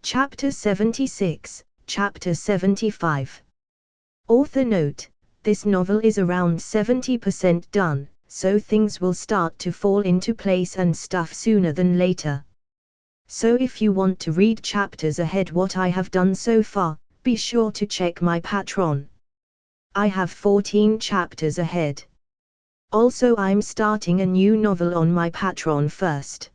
Chapter 76, Chapter 75. Author note: this novel is around 70% done, so things will start to fall into place and stuff sooner than later. So if you want to read chapters ahead what I have done so far, be sure to check my Patreon. I have 14 chapters ahead. Also, I'm starting a new novel on my Patreon first.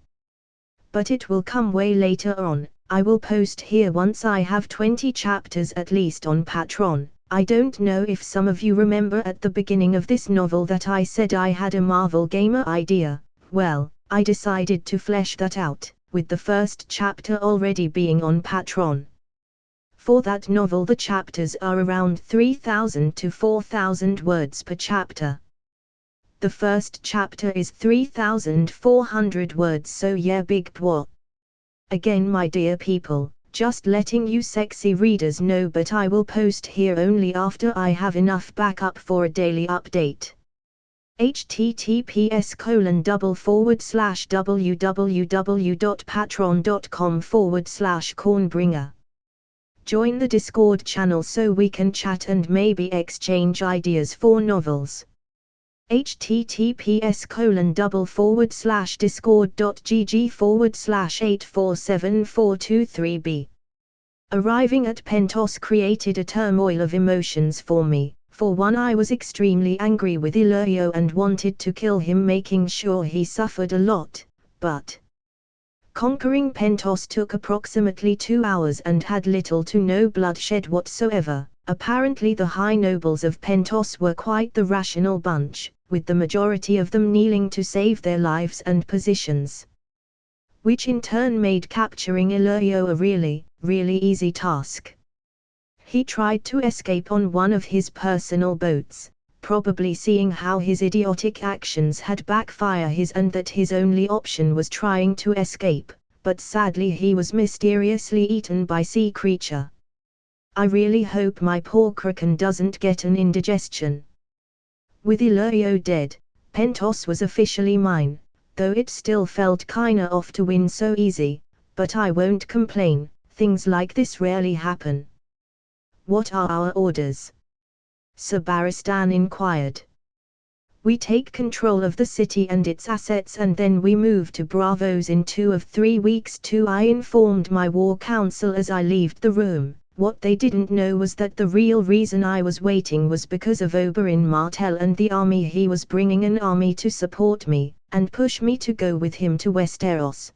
But it will come way later on. I will post here once I have 20 chapters at least on Patreon. I don't know if some of you remember at the beginning of this novel that I said I had a Marvel Gamer idea. Well, I decided to flesh that out, with the first chapter already being on Patreon. For that novel the chapters are around 3,000 to 4,000 words per chapter. The first chapter is 3,400 words, so yeah, big pwah. Again, my dear people, just letting you sexy readers know, but I will post here only after I have enough backup for a daily update. https://www.patreon.com/cornbringer. Join the Discord channel so we can chat and maybe exchange ideas for novels. https://discord.gg/8474223b. Arriving at Pentos created a turmoil of emotions for me. For one, I was extremely angry with Illyrio and wanted to kill him, making sure he suffered a lot, but conquering Pentos took approximately 2 hours and had little to no bloodshed whatsoever. Apparently the high nobles of Pentos were quite the rational bunch, with the majority of them kneeling to save their lives and positions. Which in turn made capturing Illyrio a really easy task. He tried to escape on one of his personal boats, probably seeing how his idiotic actions had backfired and that his only option was trying to escape, but sadly he was mysteriously eaten by sea creature. I really hope my poor kraken doesn't get an indigestion. With Illyrio dead, Pentos was officially mine, though it still felt kinda off to win so easy, but I won't complain, things like this rarely happen. What are our orders? Sir Barristan inquired. We take control of the city and its assets and then we move to Bravos in 2 of 3 weeks too, I informed my war council as I left the room. What they didn't know was that the real reason I was waiting was because of Oberyn Martell and the army. He was bringing an army to support me, and push me to go with him to Westeros.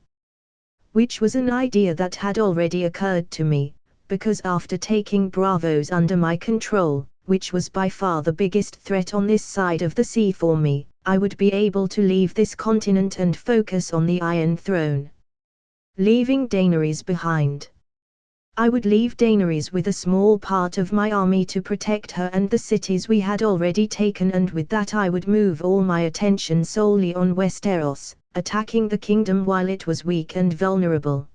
Which was an idea that had already occurred to me, because after taking Bravos under my control, which was by far the biggest threat on this side of the sea for me, I would be able to leave this continent and focus on the Iron Throne. Leaving Daenerys behind. I would leave Daenerys with a small part of my army to protect her and the cities we had already taken, and with that I would move all my attention solely on Westeros, attacking the kingdom while it was weak and vulnerable.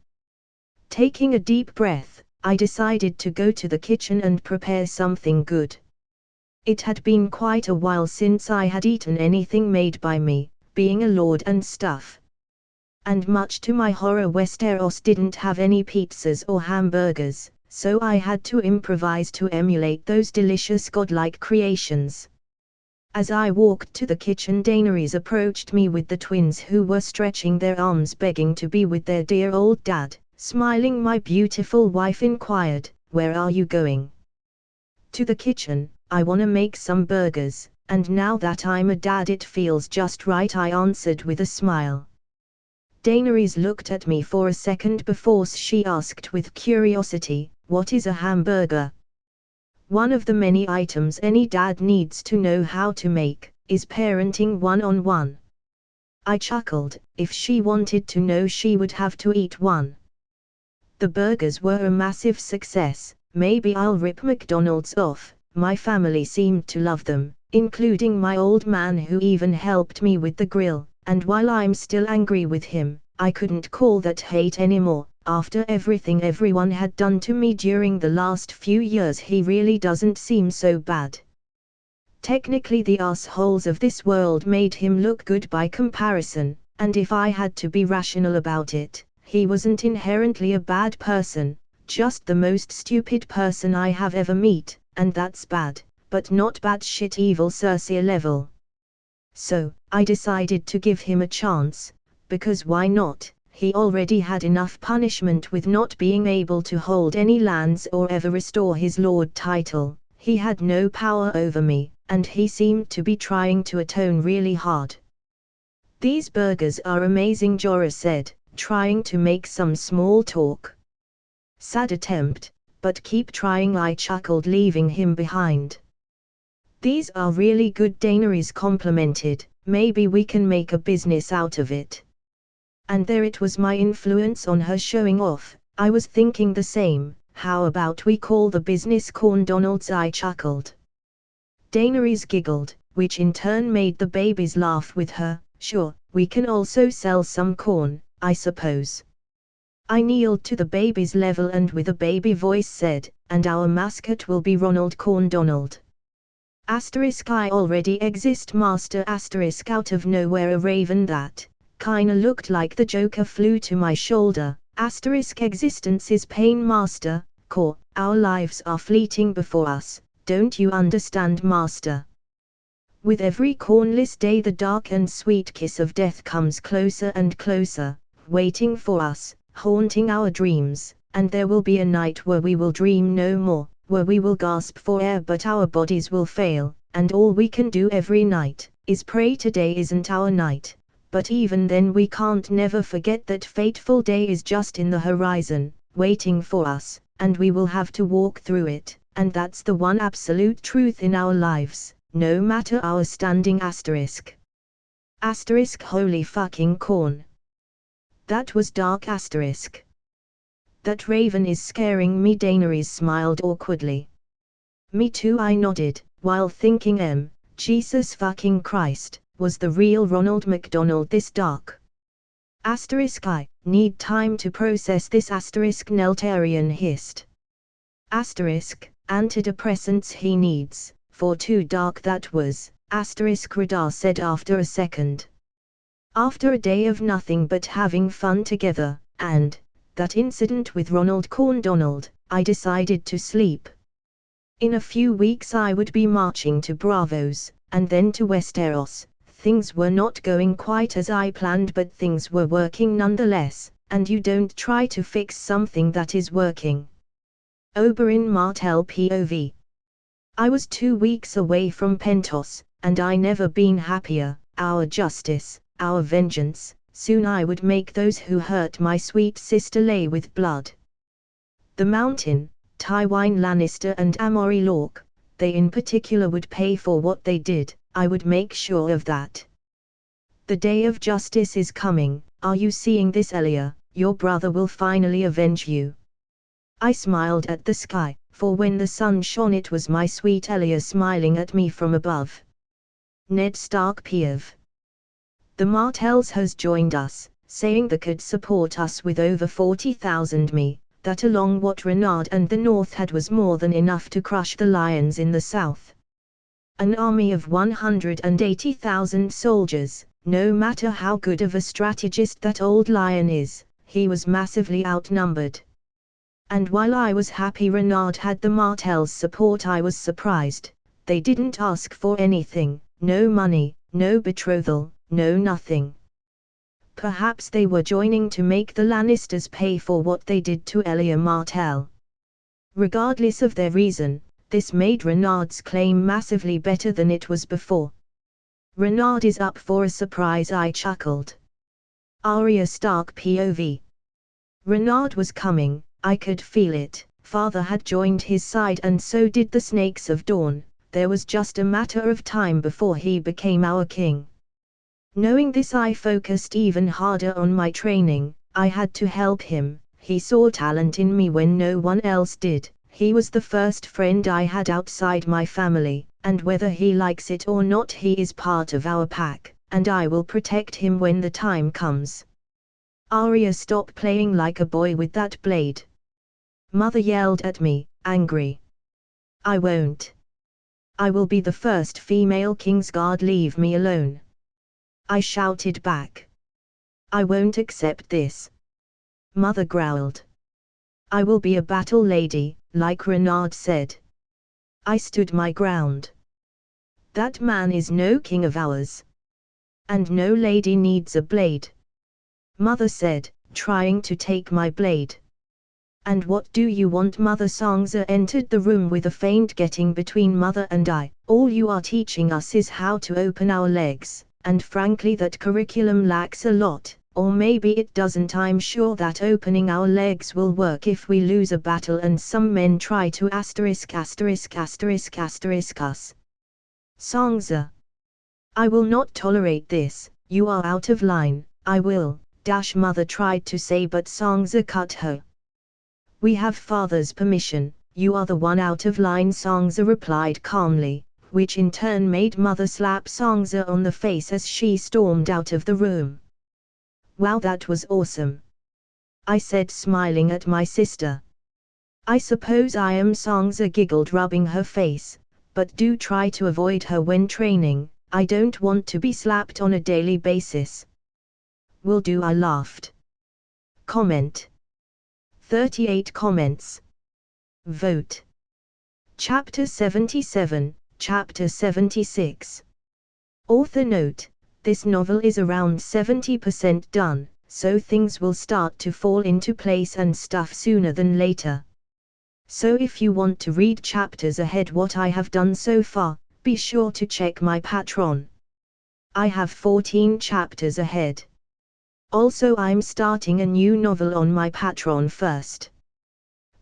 Taking a deep breath, I decided to go to the kitchen and prepare something good. It had been quite a while since I had eaten anything made by me, being a lord and stuff. And much to my horror, Westeros didn't have any pizzas or hamburgers, so I had to improvise to emulate those delicious godlike creations. As I walked to the kitchen, Daenerys approached me with the twins, who were stretching their arms begging to be with their dear old dad. Smiling, my beautiful wife inquired, "Where are you going?" "To the kitchen, I wanna make some burgers, and now that I'm a dad it feels just right," I answered with a smile. Daenerys looked at me for a second before she asked with curiosity, "What is a hamburger?" "One of the many items any dad needs to know how to make, is parenting one-on-one." I chuckled. If she wanted to know she would have to eat one. The burgers were a massive success. Maybe I'll rip McDonald's off. My family seemed to love them, including my old man, who even helped me with the grill. And while I'm still angry with him, I couldn't call that hate anymore. After everything everyone had done to me during the last few years, he really doesn't seem so bad. Technically the assholes of this world made him look good by comparison, and if I had to be rational about it, he wasn't inherently a bad person. just the most stupid person I have ever met, and that's bad, but not batshit evil Cersei level. So, I decided to give him a chance, because why not? He already had enough punishment with not being able to hold any lands or ever restore his lord title. He had no power over me, and he seemed to be trying to atone really hard. "These burgers are amazing," Jorah said, trying to make some small talk. "Sad attempt, but keep trying," I chuckled, leaving him behind. "These are really good," Daenerys complimented. "Maybe we can make a business out of it." And there it was, my influence on her showing off. I was thinking the same. "How about we call the business Corn Donald's?" I chuckled. Daenerys giggled, which in turn made the babies laugh with her. "Sure, we can also sell some corn, I suppose." I kneeled to the baby's level and with a baby voice said, "And our mascot will be Ronald Corn Donald." I already exist, master. Out of nowhere a raven that kinda looked like the Joker flew to my shoulder. Existence is pain, master. Our lives are fleeting before us, don't you understand, master? With every cornless day the dark and sweet kiss of death comes closer and closer, waiting for us, haunting our dreams, and there will be a night where we will dream no more, where we will gasp for air but our bodies will fail, and all we can do every night is pray today isn't our night. But even then we can't never forget that fateful day is just in the horizon, waiting for us, and we will have to walk through it, and that's the one absolute truth in our lives, no matter our standing. Holy fucking corn. That was dark. That raven is scaring me. Daenerys smiled awkwardly. Me too, I nodded, while thinking Jesus fucking Christ, was the real Ronald McDonald this dark? I need time to process this. Neltarian hissed. Antidepressants he needs, for too dark that was, Radar said after a second. After a day of nothing but having fun together, and that incident with Ronald Corn Donald, I decided to sleep. In a few weeks I would be marching to Bravos, and then to Westeros. Things were not going quite as I planned, but things were working nonetheless, and you don't try to fix something that is working. Oberyn Martell POV. I was 2 weeks away from Pentos, and I never been happier. Our justice, our vengeance, soon I would make those who hurt my sweet sister lay with blood. The Mountain, Tywin Lannister and Amory Lorke, they in particular would pay for what they did. I would make sure of that. The day of justice is coming. Are you seeing this, Elia? Your brother will finally avenge you. I smiled at the sky, for when the sun shone it was my sweet Elia smiling at me from above. Ned Stark POV. The Martells has joined us, saying they could support us with over 40,000 me, that along what Renard and the North had was more than enough to crush the lions in the South. An army of 180,000 soldiers, no matter how good of a strategist that old lion is, he was massively outnumbered. And while I was happy Renard had the Martells' support, I was surprised. They didn't ask for anything, no money, no betrothal, no nothing. Perhaps they were joining to make the Lannisters pay for what they did to Elia Martell. Regardless of their reason, this made Renard's claim massively better than it was before. Renard is up for a surprise, I chuckled. Arya Stark POV. Renard was coming, I could feel it. Father had joined his side and so did the Snakes of Dawn. There was just a matter of time before he became our king. Knowing this, I focused even harder on my training. I had to help him. He saw talent in me when no one else did. He was the first friend I had outside my family, and whether he likes it or not, he is part of our pack, and I will protect him when the time comes. Arya, stop playing like a boy with that blade. Mother yelled at me, angry. I won't. I will be the first female Kingsguard, leave me alone. I shouted back. I won't accept this. Mother growled. I will be a battle lady, like Renard said. I stood my ground. That man is no king of ours. And no lady needs a blade. Mother said, trying to take my blade. And what do you want? Mother Songza entered the room with a feint getting between Mother and I. All you are teaching us is how to open our legs, and frankly that curriculum lacks a lot, or maybe it doesn't. I'm sure that opening our legs will work if we lose a battle and some men try to us. Songza. I will not tolerate this, you are out of line. I will, Mother tried to say, but Songza cut her. We have father's permission, you are the one out of line, Songza replied calmly, which in turn made Mother slap Songza on the face as she stormed out of the room. Wow, that was awesome, I said, smiling at my sister. I suppose I am, Songza giggled, rubbing her face, but do try to avoid her when training. I don't want to be slapped on a daily basis. Will do, I laughed. Comment. 38 comments. Vote. Chapter 77, Chapter 76. Author note, this novel is around 70% done, so things will start to fall into place and stuff sooner than later. So if you want to read chapters ahead what I have done so far, be sure to check my Patreon. I have 14 chapters ahead. Also, I'm starting a new novel on my Patreon first.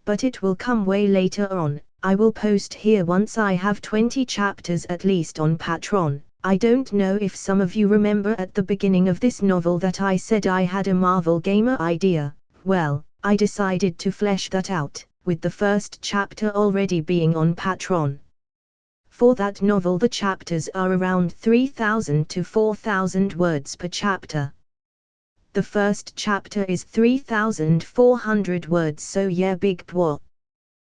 But it will come way later on. I will post here once I have 20 chapters at least on Patreon. I don't know if some of you remember at the beginning of this novel that I said I had a Marvel Gamer idea. Well, I decided to flesh that out, with the first chapter already being on Patreon. For that novel the chapters are around 3,000 to 4,000 words per chapter. The first chapter is 3,400 words, so yeah, big bwah.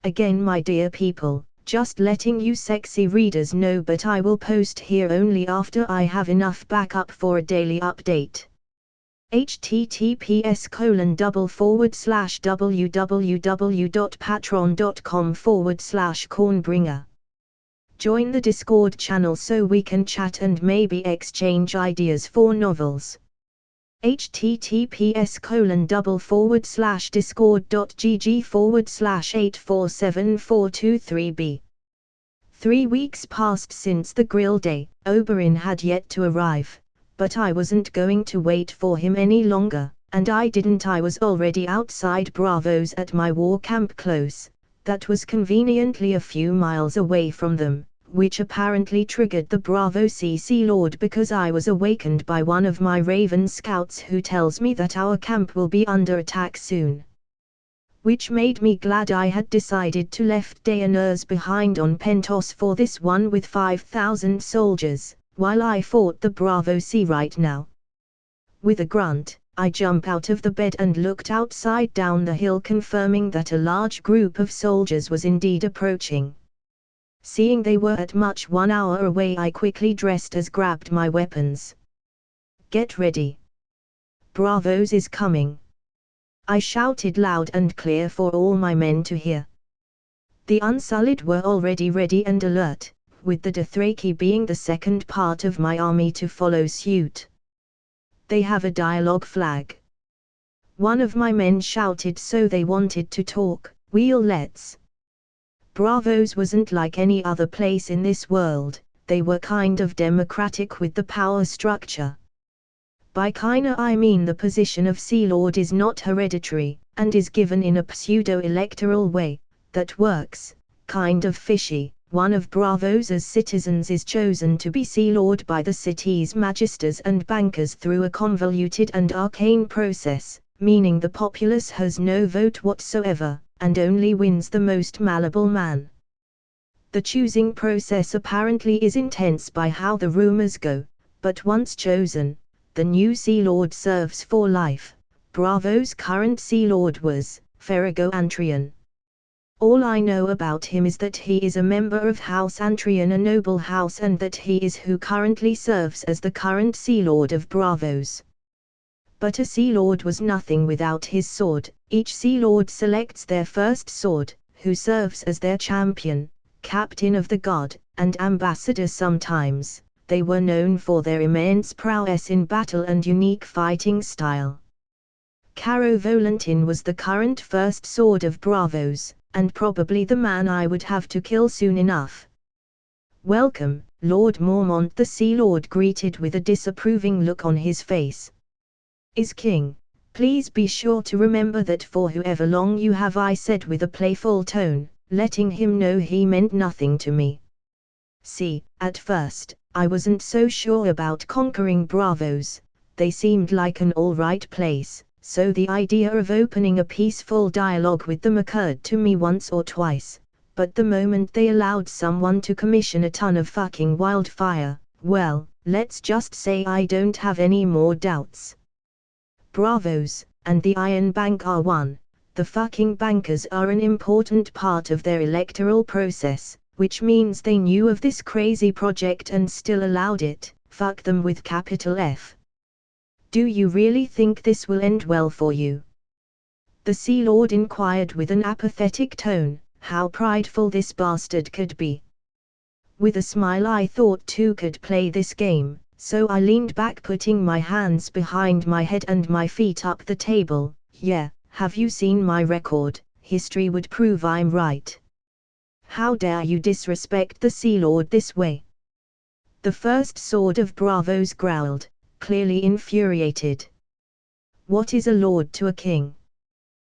Again, my dear people, just letting you sexy readers know, but I will post here only after I have enough backup for a daily update. https://www.patreon.com/cornbringer. Join the Discord channel so we can chat and maybe exchange ideas for novels. https://discord.gg/8474223b. 3 weeks passed since the grill day. Oberyn had yet to arrive, but I wasn't going to wait for him any longer, and I was already outside Bravo's at my war camp close, that was conveniently a few miles away from them, which apparently triggered the Bravo CC Lord because I was awakened by one of my Raven scouts who tells me that our camp will be under attack soon. Which made me glad I had decided to left Daenerys behind on Pentos for this one with 5,000 soldiers, while I fought the Bravo C right now. With a grunt, I jumped out of the bed and looked outside down the hill, confirming that a large group of soldiers was indeed approaching. Seeing they were at much 1 hour away, I quickly dressed as grabbed my weapons. Get ready. Bravos is coming, I shouted loud and clear for all my men to hear. The Unsullied were already ready and alert, with the Dothraki being the second part of my army to follow suit. They have a dialogue flag. One of my men shouted, so they wanted to talk. Let's. Bravos wasn't like any other place in this world, they were kind of democratic with the power structure. By kinda I mean the position of Sea Lord is not hereditary, and is given in a pseudo-electoral way, that works, kind of fishy. One of Bravos as citizens is chosen to be Sea Lord by the city's magisters and bankers through a convoluted and arcane process, meaning the populace has no vote whatsoever, and only wins the most malleable man. The choosing process apparently is intense by how the rumors go, but once chosen, the new Sea Lord serves for life. Bravo's current Sea Lord was Ferrigo Antrian. All I know about him is that he is a member of House Antrian, a noble house, and that he is who currently serves as the current Sea Lord of Bravos. But a Sea Lord was nothing without his sword. Each Sea Lord selects their first sword, who serves as their champion, captain of the guard, and ambassador sometimes. They were known for their immense prowess in battle and unique fighting style. Caro Volantin was the current first sword of Bravos, and probably the man I would have to kill soon enough. "Welcome, Lord Mormont," the Sea Lord greeted with a disapproving look on his face. "Is King, please be sure to remember that for however long you have," I said with a playful tone, letting him know he meant nothing to me. See, at first, I wasn't so sure about conquering Bravos. They seemed like an all-right place, so the idea of opening a peaceful dialogue with them occurred to me once or twice. But the moment they allowed someone to commission a ton of fucking wildfire, well, let's just say I don't have any more doubts. Bravos, and the Iron Bank are one. The fucking bankers are an important part of their electoral process, which means they knew of this crazy project and still allowed it. Fuck them with capital F. "Do you really think this will end well for you?" the Sea Lord inquired with an apathetic tone. How prideful this bastard could be. With a smile, I thought two could play this game, so I leaned back, putting my hands behind my head and my feet up the table. "Yeah, have you seen my record? History would prove I'm right." "How dare you disrespect the Sea Lord this way?" the first sword of Bravos growled, clearly infuriated. "What is a lord to a king?"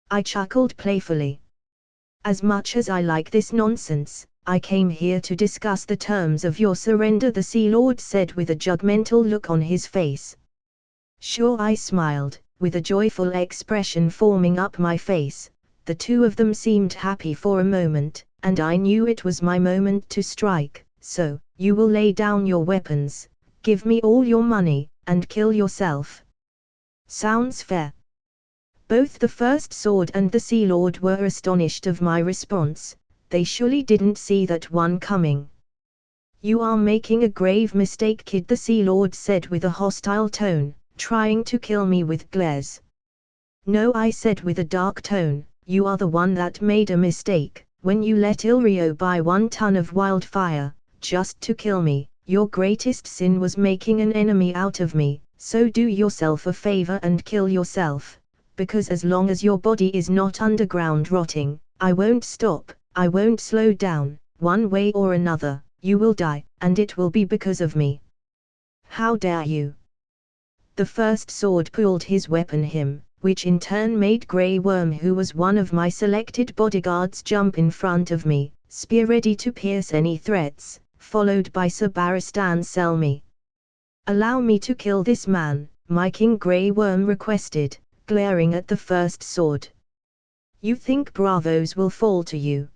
I chuckled playfully. "As much as I like this nonsense, I came here to discuss the terms of your surrender," the Sea Lord said with a judgmental look on his face. "Sure," I smiled, with a joyful expression forming up my face. The two of them seemed happy for a moment, and I knew it was my moment to strike. "So, you will lay down your weapons, give me all your money, and kill yourself? Sounds fair." Both the first sword and the Sea Lord were astonished of my response. They surely didn't see that one coming. "You are making a grave mistake, kid," the Sea Lord said with a hostile tone, trying to kill me with glares. "No," I said with a dark tone, "you are the one that made a mistake, when you let Ilrio buy 1 ton of wildfire, just to kill me. Your greatest sin was making an enemy out of me, so do yourself a favor and kill yourself. Because as long as your body is not underground rotting, I won't stop, I won't slow down. One way or another, you will die, and it will be because of me." "How dare you?" The first sword pulled his weapon him, which in turn made Grey Worm, who was one of my selected bodyguards, jump in front of me, spear ready to pierce any threats, followed by Sabaristan Selmy. "Allow me to kill this man," my King Grey Worm requested, glaring at the first sword. "You think Bravos will fall to you?"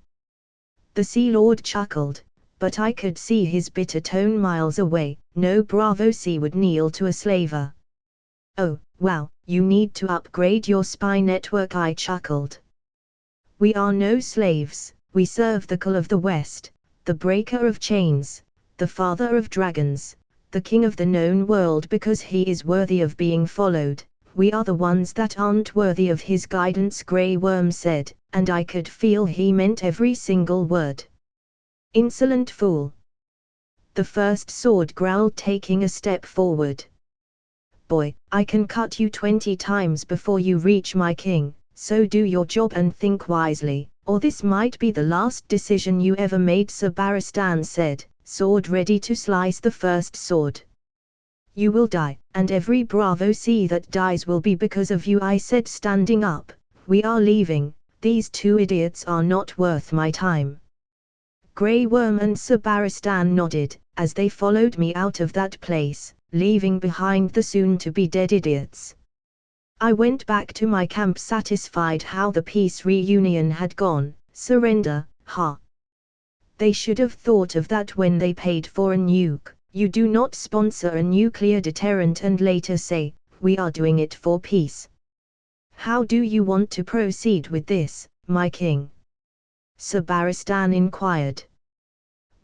The Sea Lord chuckled, but I could see his bitter tone miles away. "No Bravo Sea would kneel to a slaver." "Oh, wow, you need to upgrade your spy network," I chuckled. "We are no slaves, we serve the Call of the West, the breaker of chains, the father of dragons, the king of the known world, because he is worthy of being followed. We are the ones that aren't worthy of his guidance," Grey Worm said, and I could feel he meant every single word. "Insolent fool!" the first sword growled, taking a step forward. "Boy, I can cut you 20 times before you reach my king, so do your job and think wisely, or this might be the last decision you ever made," Sabaristan said, sword ready to slice the first sword. "You will die, and every Bravo Sea that dies will be because of you," I said, standing up. "We are leaving, these two idiots are not worth my time." Grey Worm and Sabaristan nodded, as they followed me out of that place, leaving behind the soon-to-be dead idiots. I went back to my camp, satisfied how the peace reunion had gone. Surrender, ha! They should have thought of that when they paid for a nuke. You do not sponsor a nuclear deterrent and later say, "We are doing it for peace." "How do you want to proceed with this, my king?" Sabaristan inquired.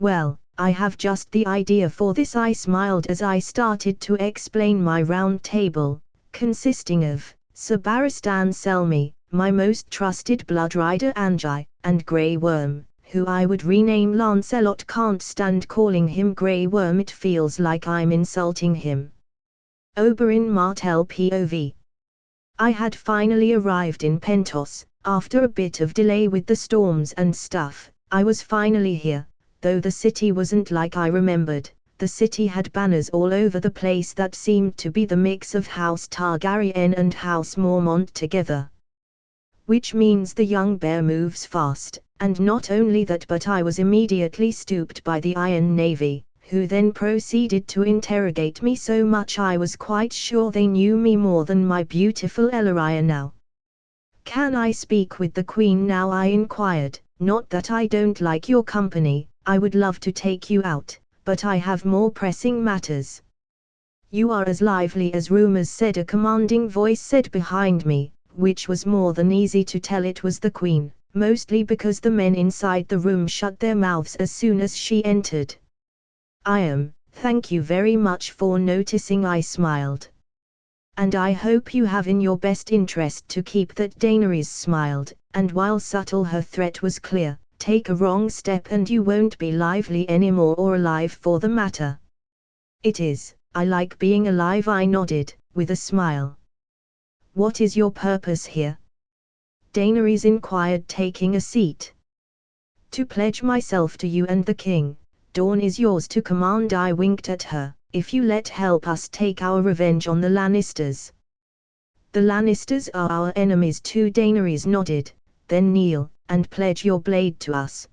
"Well, I have just the idea for this," I smiled as I started to explain my round table. consisting of Sabaristan Selmy, my most trusted blood rider Anjai, and Grey Worm, who I would rename Lancelot. Can't stand calling him Grey Worm, it feels like I'm insulting him. Oberyn Martell POV. I had finally arrived in Pentos, after a bit of delay with the storms and stuff. I was finally here, though the city wasn't like I remembered. The city had banners all over the place that seemed to be the mix of House Targaryen and House Mormont together. Which means the young bear moves fast, and not only that, but I was immediately stooped by the Iron Navy, who then proceeded to interrogate me so much I was quite sure they knew me more than my beautiful Elaria now. Can I speak with the Queen now? I inquired. Not that I don't like your company, I would love to take you out, but I have more pressing matters. You are as lively as rumors, said a commanding voice said behind me, which was more than easy to tell it was the Queen, mostly because the men inside the room shut their mouths as soon as she entered. I am, thank you very much for noticing, I smiled. And I hope you have in your best interest to keep that. Daenerys smiled, and while subtle her threat was clear, take a wrong step and you won't be lively anymore, or alive for the matter. It is, I like being alive, I nodded, with a smile. What is your purpose here? Daenerys inquired, taking a seat. To pledge myself to you and the king. Dawn is yours to command, I winked at her. If you let help us take our revenge on the Lannisters. The Lannisters are our enemies too, Daenerys nodded. Then kneel, and pledge your blade to us.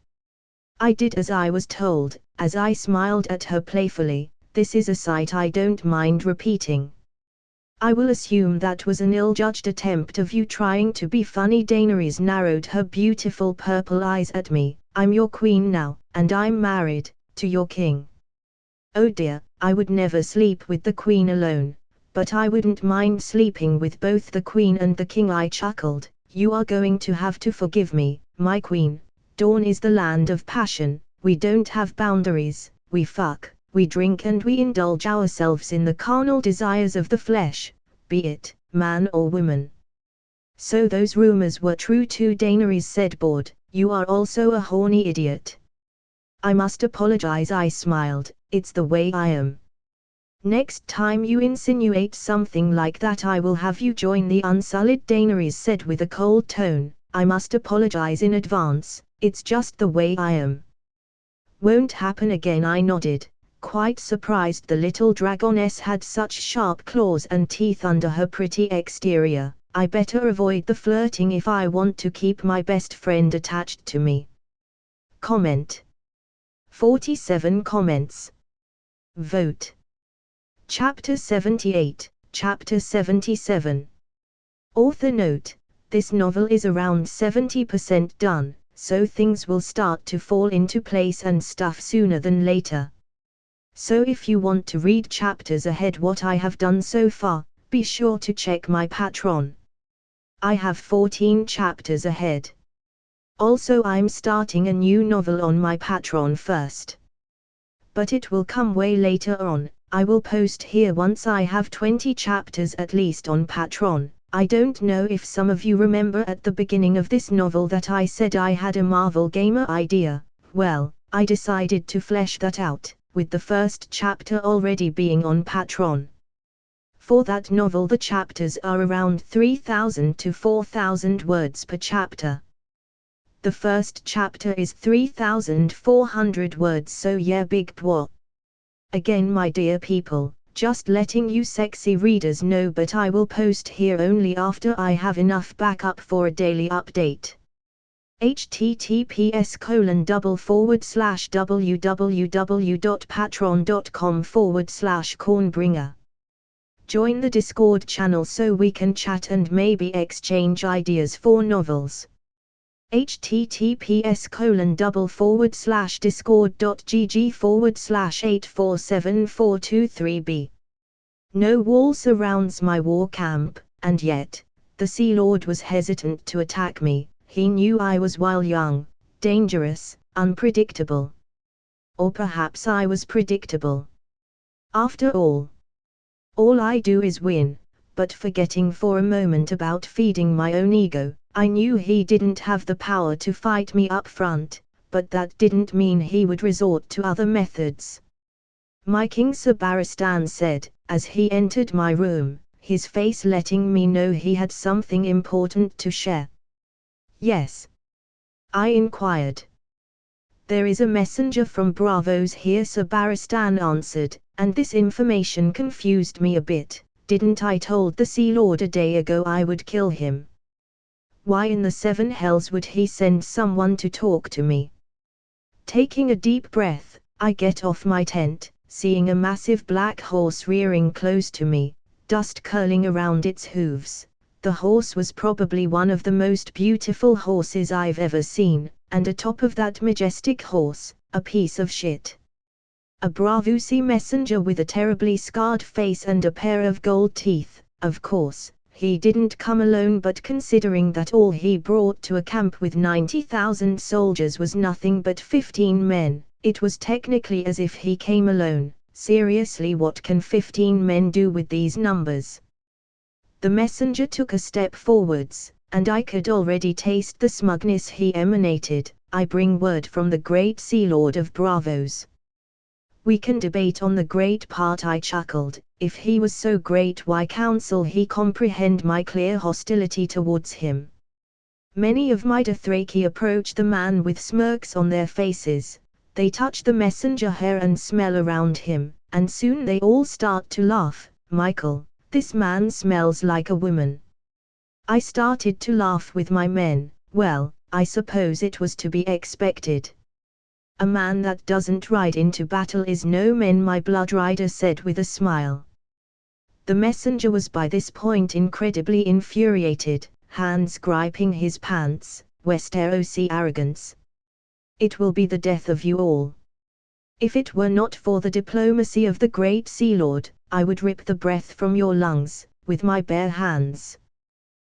I did as I was told, as I smiled at her playfully. This is a sight I don't mind repeating. I will assume that was an ill-judged attempt of you trying to be funny. Daenerys narrowed her beautiful purple eyes at me. I'm your queen now, and I'm married to your king. Oh dear, I would never sleep with the queen alone, but I wouldn't mind sleeping with both the queen and the king, I chuckled. You are going to have to forgive me, my queen. Dawn is the land of passion, we don't have boundaries, we fuck, we drink and we indulge ourselves in the carnal desires of the flesh, be it man or woman. So those rumors were true too, Daenerys said, bored. You are also a horny idiot. I must apologize, I smiled, it's the way I am. Next time you insinuate something like that I will have you join the Unsullied, Daenerys said with a cold tone. I must apologize in advance, it's just the way I am. Won't happen again, I nodded, quite surprised the little dragoness had such sharp claws and teeth under her pretty exterior. I better avoid the flirting if I want to keep my best friend attached to me. Comment. 47 comments. Vote. Chapter 78, Chapter 77. Author note, this novel is around 70% done, so things will start to fall into place and stuff sooner than later. So if you want to read chapters ahead what I have done so far, be sure to check my Patreon. I have 14 chapters ahead. Also, I'm starting a new novel on my Patreon first. But it will come way later on. I will post here once I have 20 chapters at least on Patreon. I don't know if some of you remember at the beginning of this novel that I said I had a Marvel Gamer idea. Well, I decided to flesh that out, with the first chapter already being on Patreon. For that novel the chapters are around 3,000 to 4,000 words per chapter. The first chapter is 3,400 words, so yeah, big bwah. Again, my dear people, just letting you sexy readers know, but I will post here only after I have enough backup for a daily update. https://www.patreon.com/cornbringer. Join the Discord channel so we can chat and maybe exchange ideas for novels. https://discord.gg/8474223b. No wall surrounds my war camp, and yet, the Sea Lord was hesitant to attack me. He knew I was while young, dangerous, unpredictable. Or perhaps I was predictable. After all I do is win, but forgetting for a moment about feeding my own ego, I knew he didn't have the power to fight me up front, but that didn't mean he would resort to other methods. "My king," Sabaristan said, as he entered my room, his face letting me know he had something important to share. "Yes?" I inquired. "There is a messenger from Bravos here," Sabaristan answered, "and this information confused me a bit. Didn't I told the Sea Lord a day ago I would kill him? Why in the seven hells would he send someone to talk to me?" Taking a deep breath, I get off my tent, seeing a massive black horse rearing close to me, dust curling around its hooves. The horse was probably one of the most beautiful horses I've ever seen, and atop of that majestic horse, a piece of shit. A Bravusi messenger with a terribly scarred face and a pair of gold teeth. Of course, he didn't come alone, but considering that all he brought to a camp with 90,000 soldiers was nothing but 15 men, it was technically as if he came alone. Seriously, what can 15 men do with these numbers? The messenger took a step forwards, and I could already taste the smugness he emanated. "I bring word from the great Sea Lord of Bravos." "We can debate on the great part," I chuckled. "If he was so great, why counsel he comprehend my clear hostility towards him?" Many of my Dothraki approach the man with smirks on their faces. They touch the messenger hair and smell around him, and soon they all start to laugh. "Michael, this man smells like a woman." I started to laugh with my men. Well, I suppose it was to be expected. "A man that doesn't ride into battle is no man," my blood rider said with a smile. The messenger was by this point incredibly infuriated, hands gripping his pants. "Westerosi arrogance. It will be the death of you all. If it were not for the diplomacy of the great Sea Lord, I would rip the breath from your lungs, with my bare hands."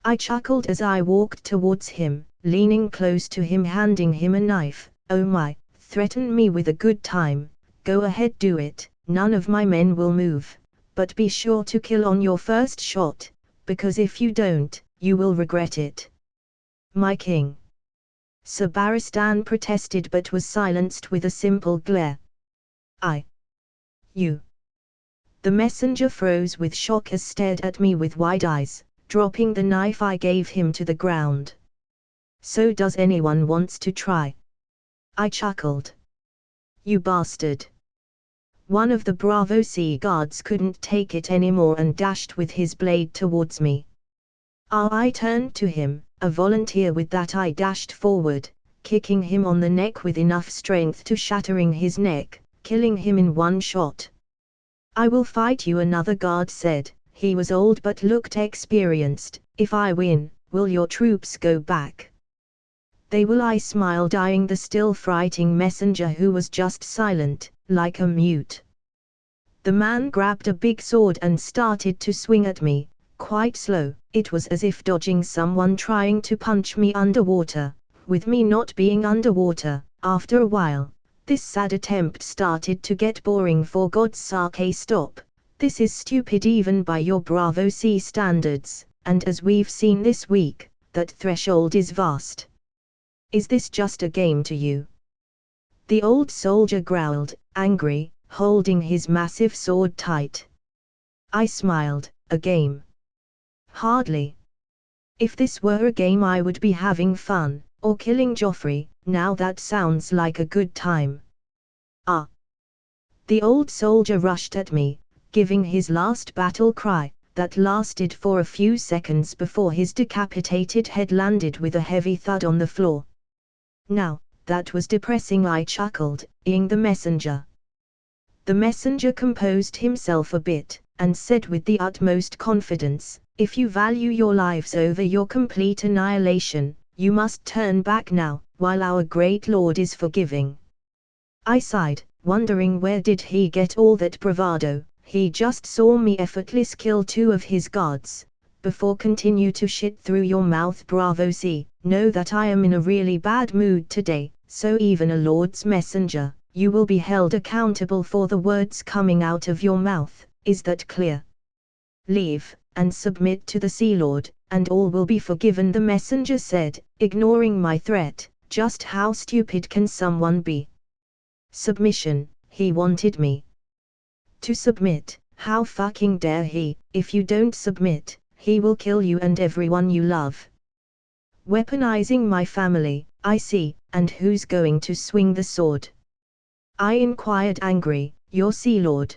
I chuckled as I walked towards him, leaning close to him, handing him a knife. "Oh my, threaten me with a good time. Go ahead, do it. None of my men will move. But be sure to kill on your first shot, because if you don't, you will regret it." "My king." Sabaristan protested but was silenced with a simple glare. You." The messenger froze with shock as stared at me with wide eyes, dropping the knife I gave him to the ground. "So does anyone wants to try?" I chuckled. "You bastard." One of the Bravo Sea guards couldn't take it anymore and dashed with his blade towards me. I turned to him, a volunteer with that. I dashed forward, kicking him on the neck with enough strength to shattering his neck, killing him in one shot. "I will fight you," another guard said. He was old but looked experienced. "If I win, will your troops go back?" "They will," I smiled, eyeing the still frighting messenger who was just silent, like a mute. The man grabbed a big sword and started to swing at me, quite slow. It was as if dodging someone trying to punch me underwater. With me not being underwater, after a while, this sad attempt started to get boring. "For God's sake, stop. This is stupid even by your Bravo Sea standards, and as we've seen this week, that threshold is vast. Is this just a game to you?" The old soldier growled, angry, holding his massive sword tight. I smiled. "A game? Hardly. If this were a game I would be having fun, or killing Joffrey. Now that sounds like a good time." "Ah!" The old soldier rushed at me, giving his last battle cry, that lasted for a few seconds before his decapitated head landed with a heavy thud on the floor. "Now, that was depressing," I chuckled, eyeing the messenger. The messenger composed himself a bit, and said with the utmost confidence, "If you value your lives over your complete annihilation, you must turn back now, while our great Lord is forgiving." I sighed, wondering where did he get all that bravado. He just saw me effortless kill 2 of his guards, before continue to shit through your mouth. "Bravo Sea, know that I am in a really bad mood today, so even a Lord's messenger, you will be held accountable for the words coming out of your mouth. Is that clear? Leave, and submit to the Sea Lord, and all will be forgiven," the messenger said, ignoring my threat. Just how stupid can someone be? Submission, he wanted me to submit. How fucking dare he? If you don't submit, he will kill you and everyone you love. Weaponizing my family, I see, and who's going to swing the sword? I inquired, angry. Your Sea Lord.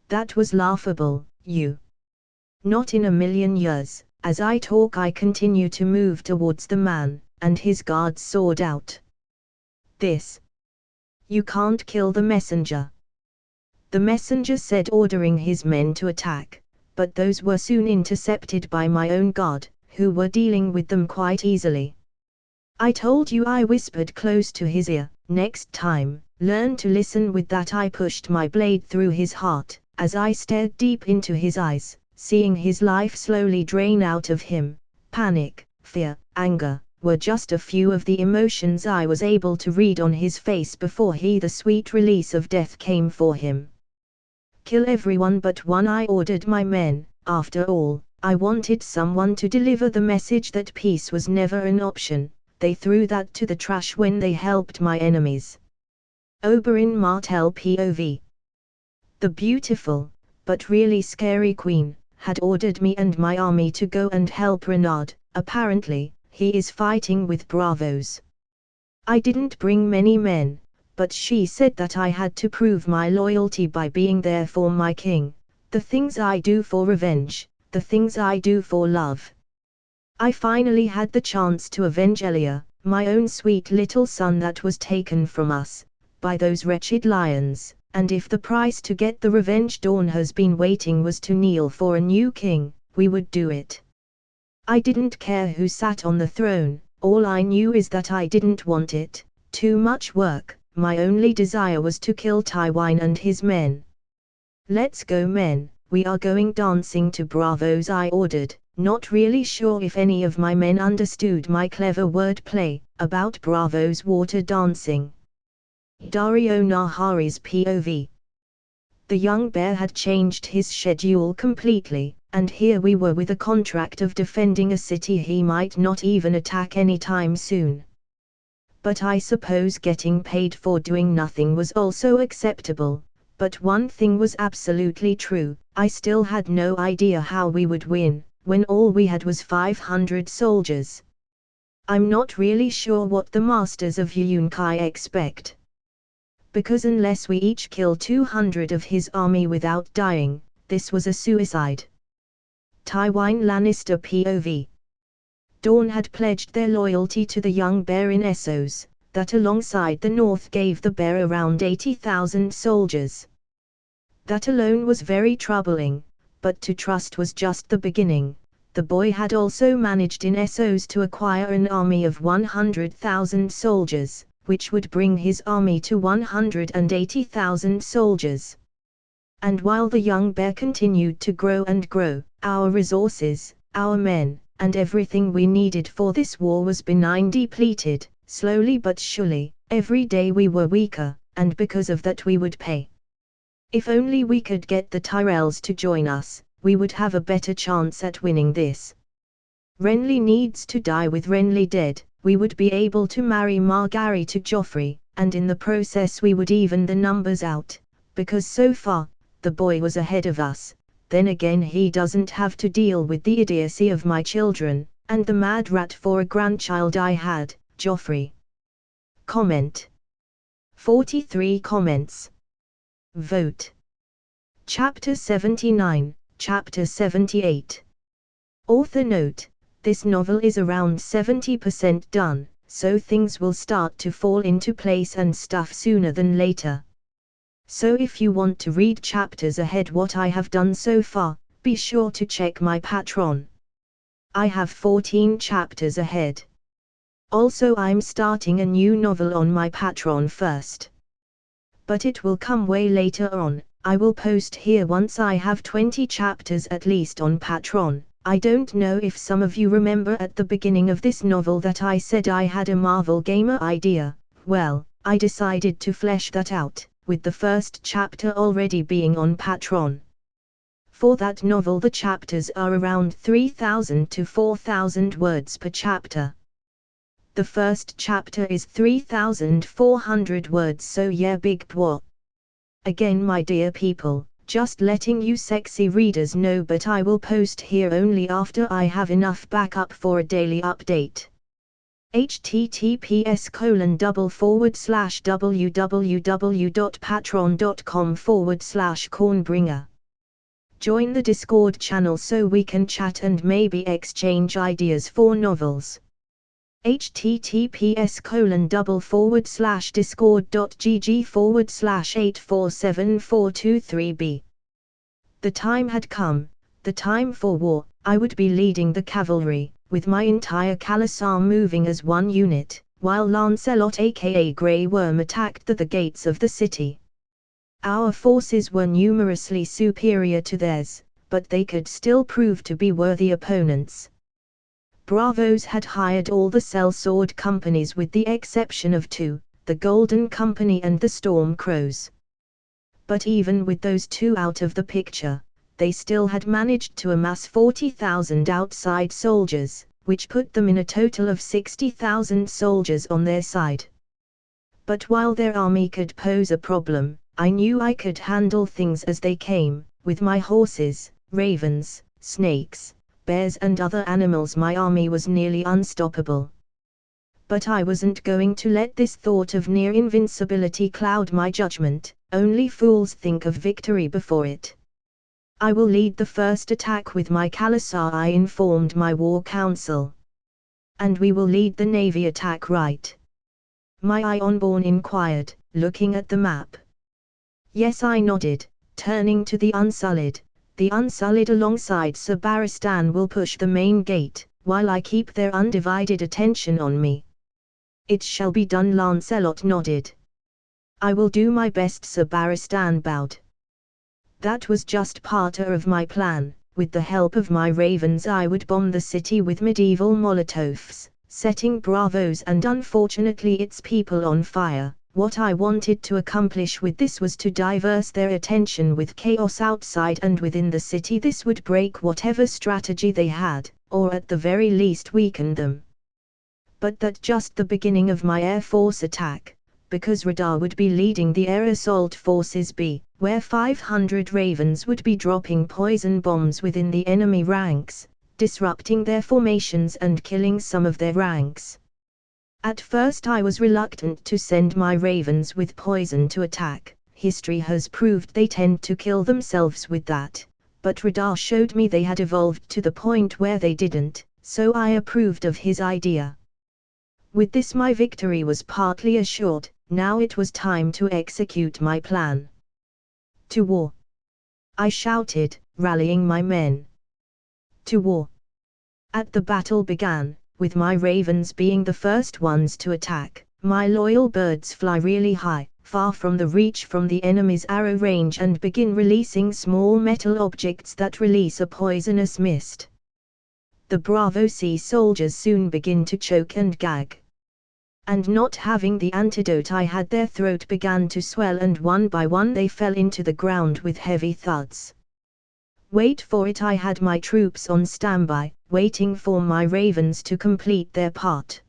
That was laughable. You. Not in a million years. As I talk, I continue to move towards the man, and his guard's sword out. This. You can't kill the messenger. The messenger said, ordering his men to attack, but those were soon intercepted by my own guard, who were dealing with them quite easily. I told you, I whispered close to his ear. Next time, learn to listen. With that, I pushed my blade through his heart, as I stared deep into his eyes, seeing his life slowly drain out of him. Panic, fear, anger, were just a few of the emotions I was able to read on his face before the sweet release of death came for him. Kill everyone but one, I ordered my men. After all, I wanted someone to deliver the message that peace was never an option. They threw that to the trash when they helped my enemies. Oberyn Martell POV. The beautiful, but really scary queen, had ordered me and my army to go and help Renard. Apparently, he is fighting with Bravos. I didn't bring many men, but she said that I had to prove my loyalty by being there for my king. The things I do for revenge, the things I do for love. I finally had the chance to avenge Elia, my own sweet little son that was taken from us by those wretched lions, and if the price to get the revenge Dawn has been waiting was to kneel for a new king, we would do it. I didn't care who sat on the throne, all I knew is that I didn't want it. Too much work. My only desire was to kill Tywin and his men. Let's go, men, we are going dancing to Bravos, I ordered, not really sure if any of my men understood my clever wordplay about Bravos water dancing. Dario Nahari's POV. The young bear had changed his schedule completely, and here we were with a contract of defending a city he might not even attack anytime soon. But I suppose getting paid for doing nothing was also acceptable. But one thing was absolutely true, I still had no idea how we would win, when all we had was 500 soldiers. I'm not really sure what the masters of Yunkai expect. Because unless we each kill 200 of his army without dying, this was a suicide. Tywin Lannister POV. Dawn had pledged their loyalty to the young bear in Essos, that alongside the north gave the bear around 80,000 soldiers. That alone was very troubling, but to trust was just the beginning. The boy had also managed in Essos to acquire an army of 100,000 soldiers, which would bring his army to 180,000 soldiers. And while the young bear continued to grow and grow, our resources, our men, and everything we needed for this war was benign depleted. Slowly but surely, every day we were weaker, and because of that we would pay. If only we could get the Tyrells to join us, we would have a better chance at winning this. Renly needs to die. With Renly dead, we would be able to marry Margaery to Joffrey, and in the process we would even the numbers out, because so far, the boy was ahead of us. Then again, he doesn't have to deal with the idiocy of my children, and the mad rat for a grandchild I had, Joffrey. Comment. 43 comments. Vote. Chapter 79, Chapter 78. Author note: this novel is around 70% done, so things will start to fall into place and stuff sooner than later. So if you want to read chapters ahead what I have done so far, be sure to check my Patreon. I have 14 chapters ahead. Also, I'm starting a new novel on my Patreon first. But it will come way later on. I will post here once I have 20 chapters at least on Patreon. I don't know if some of you remember at the beginning of this novel that I said I had a Marvel Gamer idea. Well, I decided to flesh that out, with the first chapter already being on Patreon. For that novel the chapters are around 3,000 to 4,000 words per chapter. The first chapter is 3,400 words, so yeah, big boy. Again, my dear people, just letting you sexy readers know, but I will post here only after I have enough backup for a daily update. https://www.patreon.com/cornbringer. Join the Discord channel so we can chat and maybe exchange ideas for novels. https://discord.gg/8474223b. The time had come, the time for war. I would be leading the cavalry, with my entire Calasar moving as one unit, while Lancelot aka Grey Worm attacked the gates of the city. Our forces were numerously superior to theirs, but they could still prove to be worthy opponents. Bravos had hired all the sellsword companies with the exception of two, the Golden Company and the Storm Crows. But even with those two out of the picture, they still had managed to amass 40,000 outside soldiers, which put them in a total of 60,000 soldiers on their side. But while their army could pose a problem, I knew I could handle things as they came, with my horses, ravens, snakes, bears and other animals. My army was nearly unstoppable. But I wasn't going to let this thought of near invincibility cloud my judgment. Only fools think of victory before it. I will lead the first attack with my Calasar, I informed my war council. And we will lead the navy attack, right? My Ironborn inquired, looking at the map. Yes, I nodded, turning to the Unsullied. The Unsullied alongside Sir Barristan will push the main gate, while I keep their undivided attention on me. It shall be done, Lancelot nodded. I will do my best, Sir Barristan bowed. That was just part of my plan. With the help of my ravens I would bomb the city with medieval molotovs, setting Bravos and unfortunately its people on fire. What I wanted to accomplish with this was to divert their attention with chaos outside and within the city. This would break whatever strategy they had, or at the very least weaken them. But that's just the beginning of my Air Force attack, because Radar would be leading the Air Assault Forces B, where 500 ravens would be dropping poison bombs within the enemy ranks, disrupting their formations and killing some of their ranks. At first I was reluctant to send my ravens with poison to attack. History has proved they tend to kill themselves with that, but Radar showed me they had evolved to the point where they didn't, so I approved of his idea. With this my victory was partly assured. Now it was time to execute my plan. To war! I shouted, rallying my men. To war! At the battle began, with my ravens being the first ones to attack. My loyal birds fly really high, far from the reach from the enemy's arrow range, and begin releasing small metal objects that release a poisonous mist. The Bravo Sea soldiers soon begin to choke and gag. And not having the antidote I had, their throat began to swell and one by one they fell into the ground with heavy thuds. Wait for it, I had my troops on standby, waiting for my ravens to complete their part.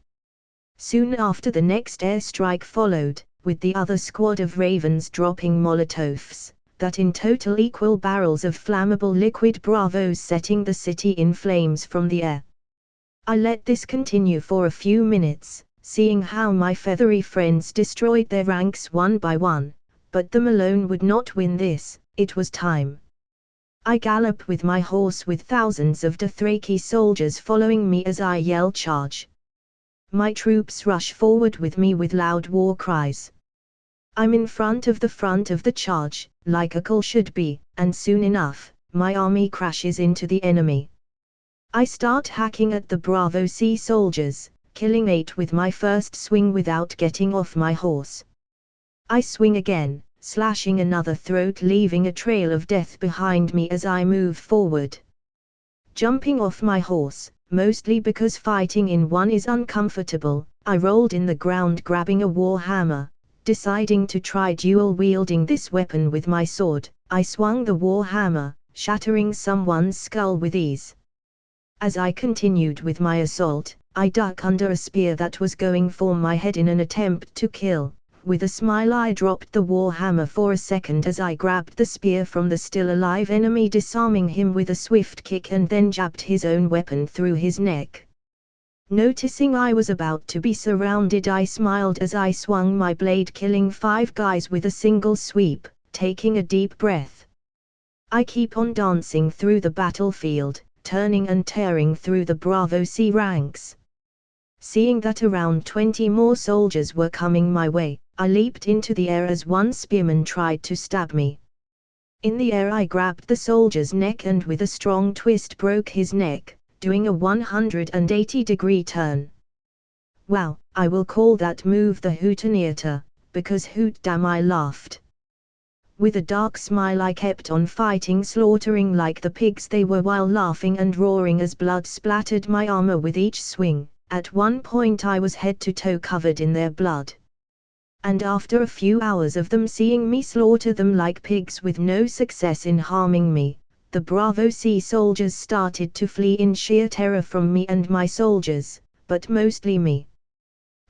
Soon after the next airstrike followed, with the other squad of ravens dropping molotovs, that in total equal barrels of flammable liquid Bravos, setting the city in flames from the air. I let this continue for a few minutes, seeing how my feathery friends destroyed their ranks one by one, but them alone would not win this. It was time. I gallop with my horse with thousands of Dothraki soldiers following me as I yell charge. My troops rush forward with me with loud war cries. I'm in front of the charge, like a call should be, and soon enough, my army crashes into the enemy. I start hacking at the Bravo Sea soldiers, killing 8 with my first swing without getting off my horse. I swing again, slashing another throat, leaving a trail of death behind me as I move forward. Jumping off my horse, mostly because fighting in one is uncomfortable, I rolled in the ground grabbing a war hammer. Deciding to try dual wielding this weapon with my sword, I swung the war hammer, shattering someone's skull with ease. As I continued with my assault, I ducked under a spear that was going for my head in an attempt to kill. With a smile I dropped the warhammer for a second as I grabbed the spear from the still alive enemy, disarming him with a swift kick, and then jabbed his own weapon through his neck. Noticing I was about to be surrounded, I smiled as I swung my blade, killing 5 guys with a single sweep, taking a deep breath. I keep on dancing through the battlefield, turning and tearing through the Bravo C ranks. Seeing that around 20 more soldiers were coming my way, I leaped into the air as one spearman tried to stab me. In the air I grabbed the soldier's neck and with a strong twist broke his neck, doing a 180-degree turn. Wow, I will call that move the Hootenierter, because hoot damn I laughed. With a dark smile I kept on fighting, slaughtering like the pigs they were while laughing and roaring as blood splattered my armor with each swing. At one point I was head to toe covered in their blood. And after a few hours of them seeing me slaughter them like pigs with no success in harming me, the Bravo C soldiers started to flee in sheer terror from me and my soldiers, but mostly me.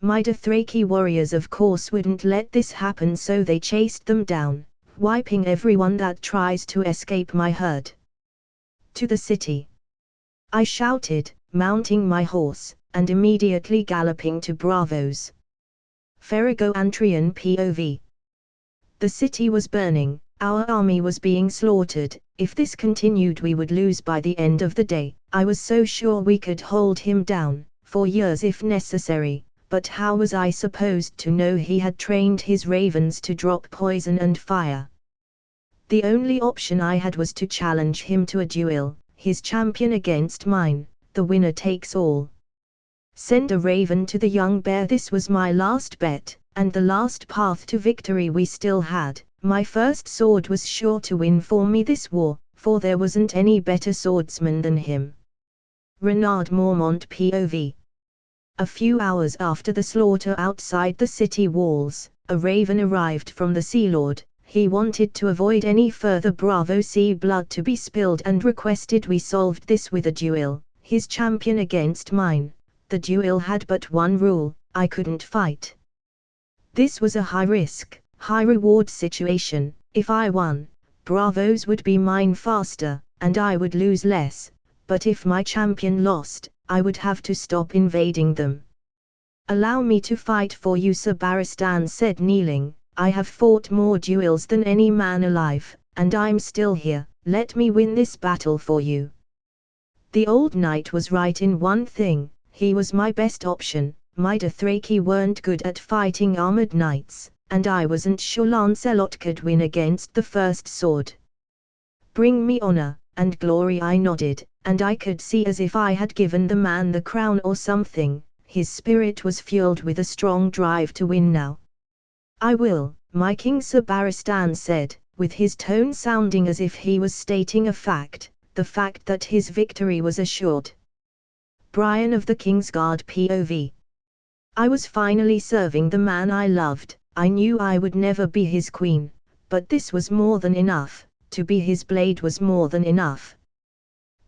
My Dothraki warriors of course wouldn't let this happen, so they chased them down, wiping everyone that tries to escape my herd. To the city, I shouted, mounting my horse, and immediately galloping to Bravo's Ferrigo Antrian POV. The city was burning, our army was being slaughtered. If this continued we would lose by the end of the day. I was so sure we could hold him down, for years if necessary, but how was I supposed to know he had trained his ravens to drop poison and fire? The only option I had was to challenge him to a duel, his champion against mine, the winner takes all. Send a raven to the young bear. This was my last bet, and the last path to victory we still had. My first sword was sure to win for me this war, for there wasn't any better swordsman than him. Renard Mormont POV. A few hours after the slaughter outside the city walls, a raven arrived from the Sea Lord. He wanted to avoid any further Bravo C blood to be spilled and requested we solved this with a duel, his champion against mine. The duel had but one rule: I couldn't fight. This was a high-risk, high-reward situation. If I won, Bravos would be mine faster, and I would lose less, but if my champion lost, I would have to stop invading them. Allow me to fight for you, Sir Barristan said, kneeling. I have fought more duels than any man alive, and I'm still here. Let me win this battle for you. The old knight was right in one thing: he was my best option. My Dothraki weren't good at fighting armored knights, and I wasn't sure Lancelot could win against the first sword. Bring me honor and glory, I nodded, and I could see as if I had given the man the crown or something. His spirit was fueled with a strong drive to win now. I will, my king, Sir Barristan said, with his tone sounding as if he was stating a fact, the fact that his victory was assured. Brian of the Kingsguard POV. I was finally serving the man I loved. I knew I would never be his queen, but this was more than enough. To be his blade was more than enough.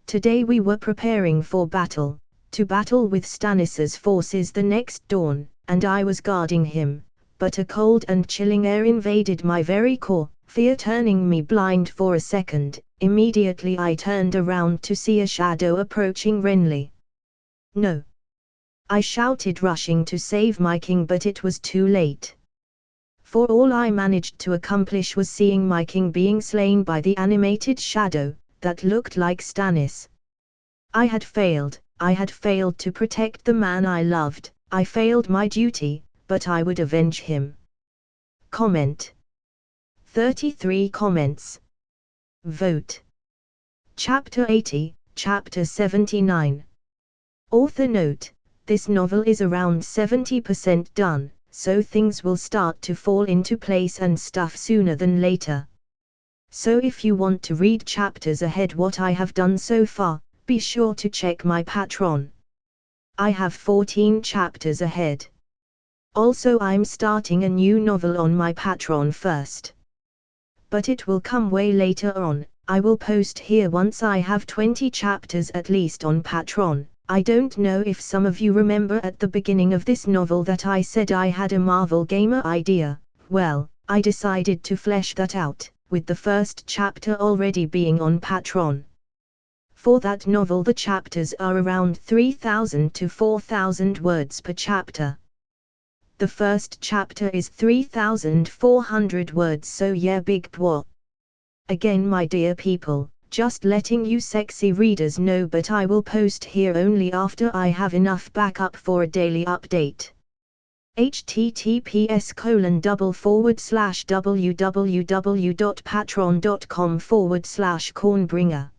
Today we were preparing for battle, to battle with Stannis's forces the next dawn, and I was guarding him, but a cold and chilling air invaded my very core, fear turning me blind for a second. Immediately I turned around to see a shadow approaching Renly. No! I shouted, rushing to save my king, but it was too late. For all I managed to accomplish was seeing my king being slain by the animated shadow that looked like Stannis. I had failed to protect the man I loved. I failed my duty, but I would avenge him. Comment. 33 comments. Vote. Chapter 80, Chapter 79. Author note: this novel is around 70% done, so things will start to fall into place and stuff sooner than later. So if you want to read chapters ahead what I have done so far, be sure to check my Patreon. I have 14 chapters ahead. Also, I'm starting a new novel on my Patreon first. But it will come way later on. I will post here once I have 20 chapters at least on Patreon. I don't know if some of you remember at the beginning of this novel that I said I had a Marvel Gamer idea. Well, I decided to flesh that out, with the first chapter already being on Patreon. For that novel the chapters are around 3,000 to 4,000 words per chapter. The first chapter is 3,400 words, so yeah, big boy. Again, my dear people, just letting you sexy readers know, but I will post here only after I have enough backup for a daily update. https://www.patreon.com/cornbringer.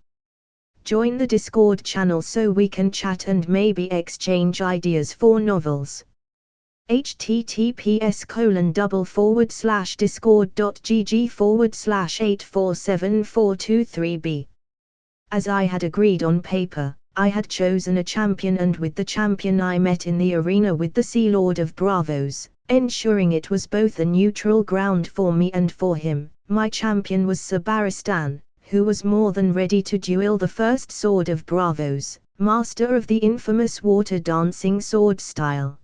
Join the Discord channel so we can chat and maybe exchange ideas for novels. https://discord.gg/8474423b. As I had agreed on paper, I had chosen a champion, and with the champion I met in the arena with the Sea Lord of Bravos, ensuring it was both a neutral ground for me and for him. My champion was Sir Barristan, who was more than ready to duel the first Sword of Bravos, master of the infamous water dancing sword style.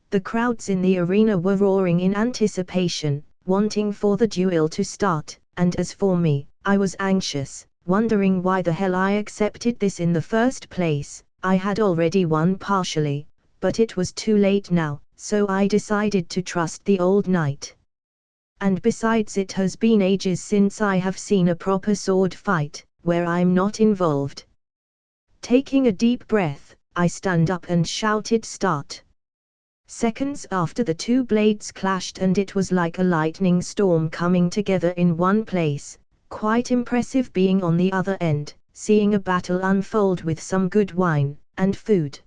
The crowds in the arena were roaring in anticipation, wanting for the duel to start, and as for me, I was anxious, wondering why the hell I accepted this in the first place. I had already won partially, but it was too late now, so I decided to trust the old knight. And besides, it has been ages since I have seen a proper sword fight, where I'm not involved. Taking a deep breath, I stand up and shouted start. Seconds after, the two blades clashed and it was like a lightning storm coming together in one place. Quite impressive being on the other end, seeing a battle unfold with some good wine and food.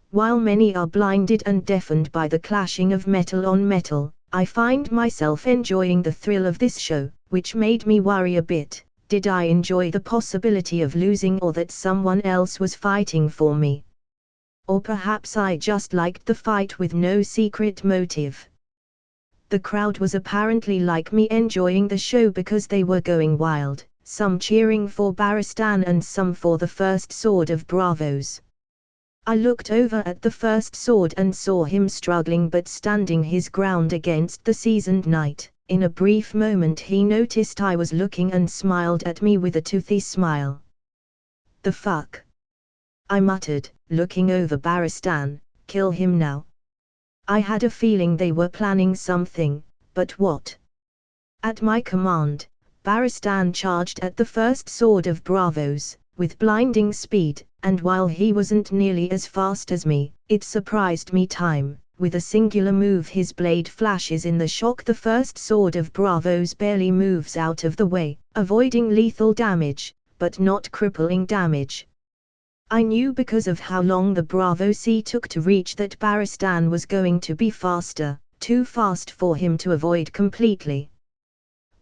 While many are blinded and deafened by the clashing of metal on metal, I find myself enjoying the thrill of this show, which made me worry a bit. Did I enjoy the possibility of losing, or that someone else was fighting for me? Or perhaps I just liked the fight with no secret motive. The crowd was apparently like me, enjoying the show because they were going wild, some cheering for Barristan and some for the first Sword of Bravos. I looked over at the first sword and saw him struggling but standing his ground against the seasoned knight. In a brief moment he noticed I was looking and smiled at me with a toothy smile. "The fuck?" I muttered, looking over Barristan. "Kill him now." I had a feeling they were planning something, but what? At my command, Barristan charged at the first Sword of Bravos, with blinding speed, and while he wasn't nearly as fast as me, it surprised me time. With a singular move his blade flashes in the shock. The first Sword of Bravos barely moves out of the way, avoiding lethal damage, but not crippling damage. I knew because of how long the Bravo Sea took to reach that Barristan was going to be faster, too fast for him to avoid completely.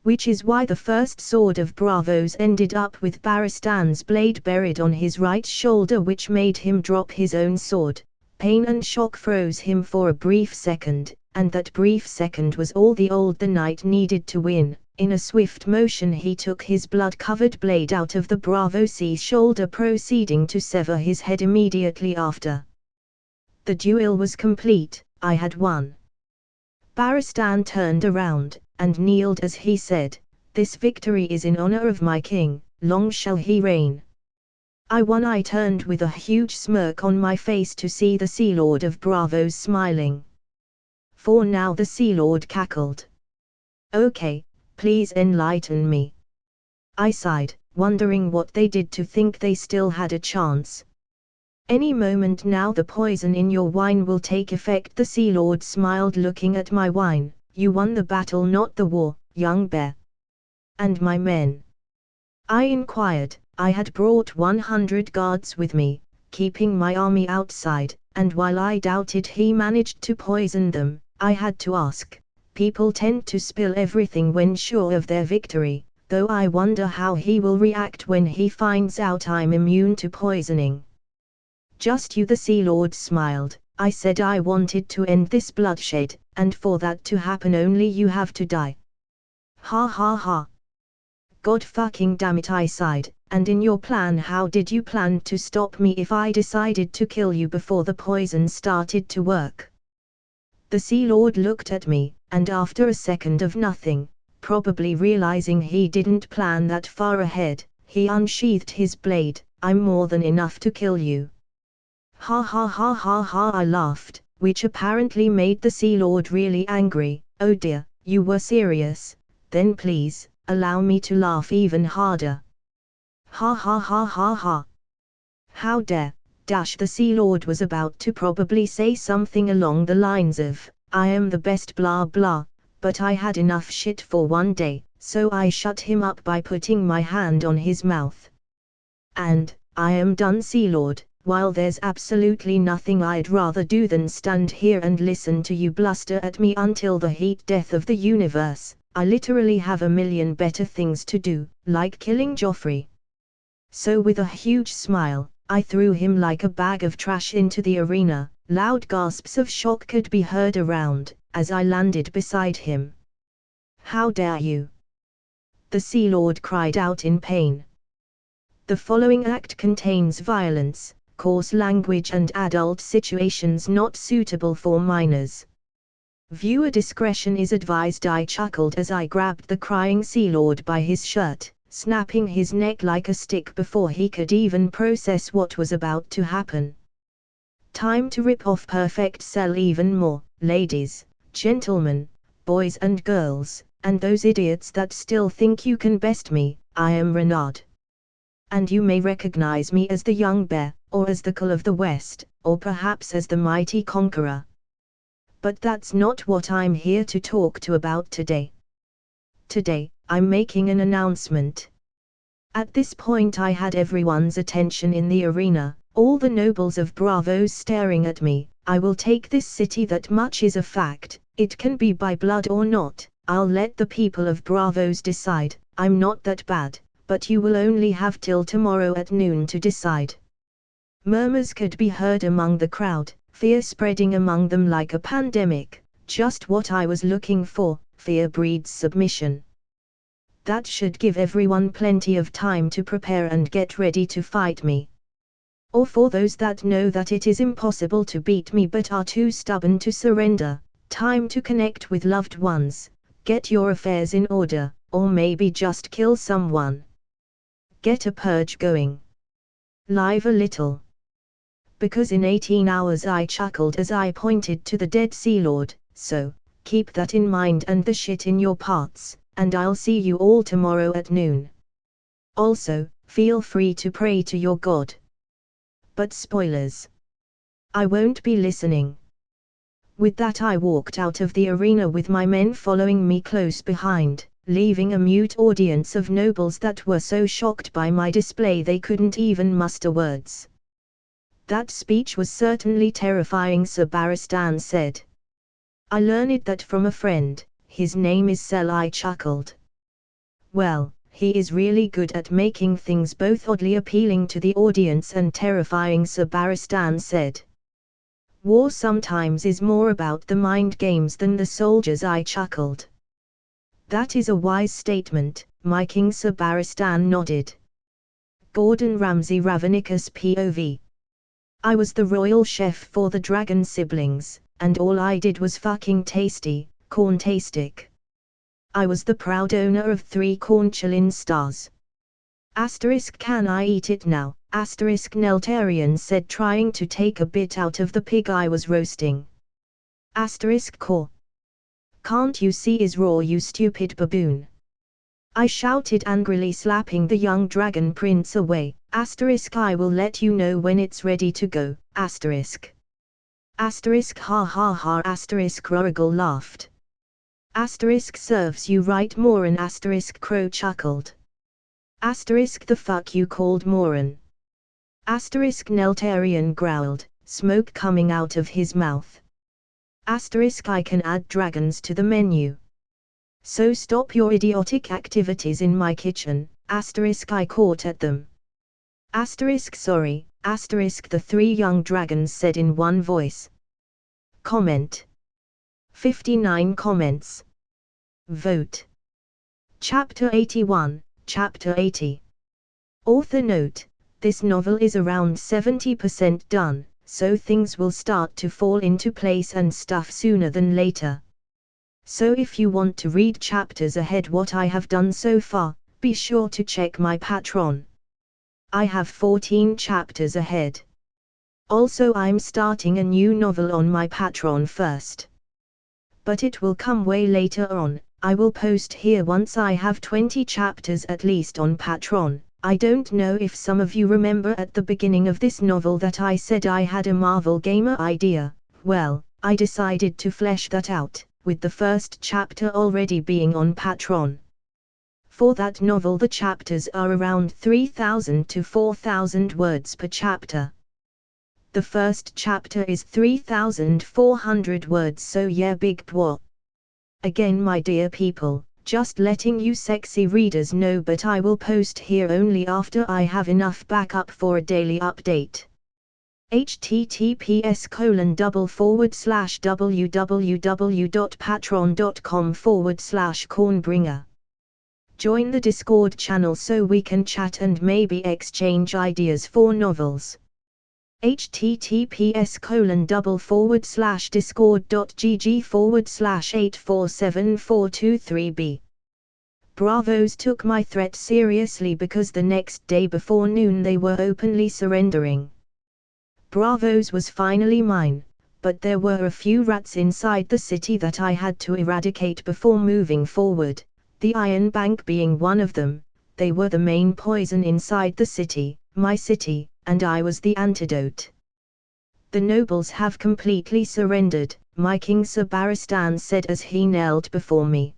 Which is why the first Sword of Bravos ended up with Barristan's blade buried on his right shoulder, which made him drop his own sword. Pain and shock froze him for a brief second, and that brief second was all the knight needed to win. In a swift motion he took his blood-covered blade out of the Bravo C's shoulder, proceeding to sever his head immediately after. The duel was complete. I had won. Barristan turned around, and kneeled as he said, "This victory is in honor of my king, long shall he reign." I won. I turned with a huge smirk on my face to see the Sea Lord of Bravos smiling. For now the Sea Lord cackled. "Okay, please enlighten me." I sighed, wondering what they did to think they still had a chance. "Any moment now the poison in your wine will take effect." The Sea Lord smiled, looking at my wine. "You won the battle, not the war, young bear." "And my men?" I inquired. I had brought 100 guards with me, keeping my army outside, and while I doubted he managed to poison them, I had to ask. People tend to spill everything when sure of their victory, though I wonder how he will react when he finds out I'm immune to poisoning. "Just you," the Sea Lord smiled. "I said I wanted to end this bloodshed, and for that to happen only you have to die." Ha ha ha. God fucking damn it, I sighed. And in your plan, how did you plan to stop me if I decided to kill you before the poison started to work? The Sea Lord looked at me, and after a second of nothing, probably realizing he didn't plan that far ahead, he unsheathed his blade. I'm more than enough to kill you. Ha ha ha ha ha, I laughed, which apparently made the Sea Lord really angry. Oh dear, you were serious? Then please, allow me to laugh even harder. Ha ha ha ha ha. How dare, the Sea Lord was about to probably say something along the lines of, I am the best blah blah, but I had enough shit for one day, so I shut him up by putting my hand on his mouth. And, I am done, Sea Lord. While there's absolutely nothing I'd rather do than stand here and listen to you bluster at me until the heat death of the universe, I literally have a million better things to do, like killing Joffrey. So with a huge smile, I threw him like a bag of trash into the arena. Loud gasps of shock could be heard around, as I landed beside him. How dare you? The Sea Lord cried out in pain. The following act contains violence, coarse language and adult situations not suitable for minors. Viewer discretion is advised. I chuckled as I grabbed the crying Sea Lord by his shirt, snapping his neck like a stick before he could even process what was about to happen. Time to rip off Perfect Cell even more, ladies, gentlemen, boys and girls, and those idiots that still think you can best me. I am Renard. And you may recognize me as the young bear, or as the Cull of the West, or perhaps as the mighty conqueror. But that's not what I'm here to talk to about today. Today, I'm making an announcement. At this point I had everyone's attention in the arena, all the nobles of Bravos staring at me. I will take this city, that much is a fact. It can be by blood or not, I'll let the people of Bravos decide. I'm not that bad, but you will only have till tomorrow at noon to decide. Murmurs could be heard among the crowd, fear spreading among them like a pandemic. Just what I was looking for. Fear breeds submission. That should give everyone plenty of time to prepare and get ready to fight me. Or for those that know that it is impossible to beat me but are too stubborn to surrender, time to connect with loved ones, get your affairs in order, or maybe just kill someone. Get a purge going. Live a little. Because in 18 hours, I chuckled as I pointed to the dead Sea Lord. So, keep that in mind and the shit in your parts, and I'll see you all tomorrow at noon. Also, feel free to pray to your God. But spoilers. I won't be listening. With that I walked out of the arena with my men following me close behind, leaving a mute audience of nobles that were so shocked by my display they couldn't even muster words. That speech was certainly terrifying, Sir Barristan said. I learned that from a friend. His name is Sel. I chuckled. Well, he is really good at making things both oddly appealing to the audience and terrifying, Sir Barristan said. War sometimes is more about the mind games than the soldiers, I chuckled. That is a wise statement, my king, Sir Barristan nodded. Gordon Ramsay Ravenicus POV. I was the royal chef for the dragon siblings, and all I did was fucking tasty, corn-tastic. I was the proud owner of 3 Cornchalin stars. Asterisk, can I eat it now? Asterisk, Neltarian said, trying to take a bit out of the pig I was roasting. Asterisk, core. Can't you see is raw, you stupid baboon? I shouted angrily, slapping the young dragon prince away. Asterisk, I will let you know when it's ready to go. Asterisk. Asterisk, ha ha ha. Asterisk, Rorigal laughed. Asterisk, serves you right, Moran. Asterisk, Crow chuckled. Asterisk, the fuck you called Moran? Asterisk, Neltarian growled, smoke coming out of his mouth. Asterisk, I can add dragons to the menu. So stop your idiotic activities in my kitchen. Asterisk, I caught at them. Asterisk, sorry. Asterisk, the 3 young dragons said in one voice. Comment. 59 comments. Vote. Chapter 81, Chapter 80. Author note: this novel is around 70% done, so things will start to fall into place and stuff sooner than later. So if you want to read chapters ahead what I have done so far, be sure to check my Patreon. I have 14 chapters ahead. Also, I'm starting a new novel on my Patreon first. But it will come way later on. I will post here once I have 20 chapters at least on Patreon. I don't know if some of you remember at the beginning of this novel that I said I had a Marvel Gamer idea. Well, I decided to flesh that out, with the first chapter already being on Patreon. For that novel the chapters are around 3,000 to 4,000 words per chapter. The first chapter is 3,400 words, so yeah, big pwah. Again, my dear people, just letting you sexy readers know, but I will post here only after I have enough backup for a daily update. https://www.patreon.com/cornbringer. Join the Discord channel so we can chat and maybe exchange ideas for novels. https://discord.gg/8474423b. Bravos took my threat seriously because the next day before noon they were openly surrendering. Bravos was finally mine, but there were a few rats inside the city that I had to eradicate before moving forward, the Iron Bank being one of them. They were the main poison inside the city, my city, and I was the antidote. The nobles have completely surrendered, my king Sabaristan said as he knelt before me.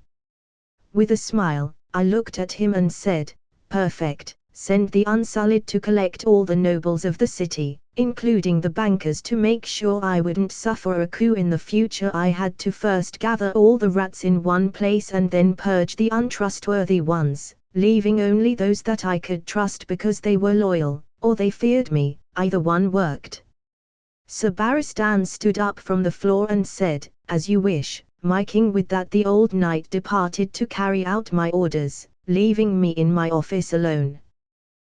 With a smile, I looked at him and said, "Perfect, send the Unsullied to collect all the nobles of the city, including the bankers, to make sure I wouldn't suffer a coup in the future. I had to first gather all the rats in one place and then purge the untrustworthy ones, leaving only those that I could trust because they were loyal, or they feared me, either one worked." Sabaristan stood up from the floor and said, "As you wish, my king." With that the old knight departed to carry out my orders, leaving me in my office alone.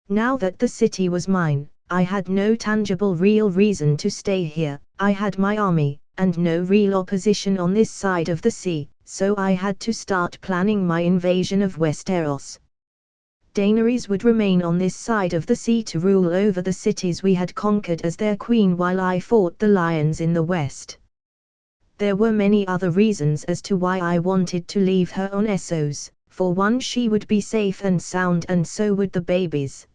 Now that the city was mine, I had no tangible real reason to stay here. I had my army, and no real opposition on this side of the sea, so I had to start planning my invasion of Westeros. Daenerys would remain on this side of the sea to rule over the cities we had conquered as their queen while I fought the lions in the west. There were many other reasons as to why I wanted to leave her on Essos. For one, she would be safe and sound, and so would the babies.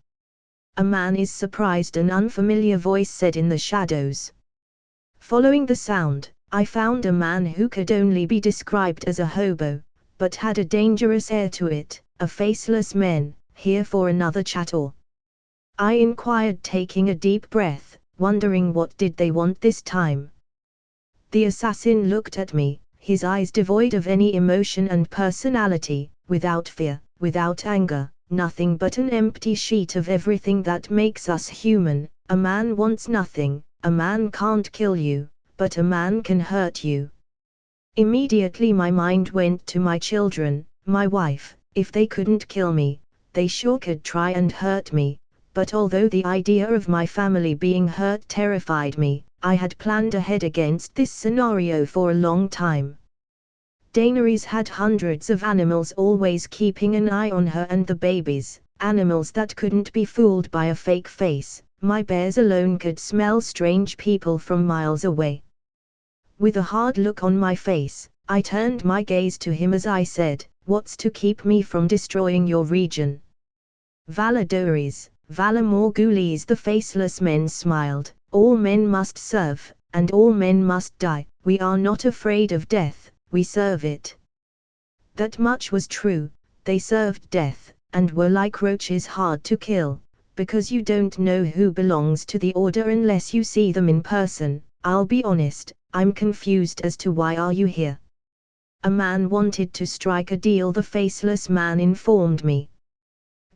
"A man is surprised," an unfamiliar voice said in the shadows. Following the sound, I found a man who could only be described as a hobo, but had a dangerous air to it. "A faceless man, here for another chat or?" I inquired, taking a deep breath, wondering what did they want this time. The assassin looked at me, his eyes devoid of any emotion and personality, without fear, without anger, nothing but an empty sheet of everything that makes us human. "A man wants nothing, a man can't kill you, but a man can hurt you." Immediately my mind went to my children, my wife. If they couldn't kill me, they sure could try and hurt me. But although the idea of my family being hurt terrified me, I had planned ahead against this scenario for a long time. Daenerys had hundreds of animals always keeping an eye on her and the babies, animals that couldn't be fooled by a fake face. My bears alone could smell strange people from miles away. With a hard look on my face, I turned my gaze to him as I said, "What's to keep me from destroying your region?" "Valadoris, Vala Morghulis," the faceless men smiled. "All men must serve, and all men must die. We are not afraid of death, we serve it." That much was true. They served death, and were like roaches, hard to kill, because you don't know who belongs to the order unless you see them in person. "I'll be honest, I'm confused as to why are you here?" "A man wanted to strike a deal," the faceless man informed me.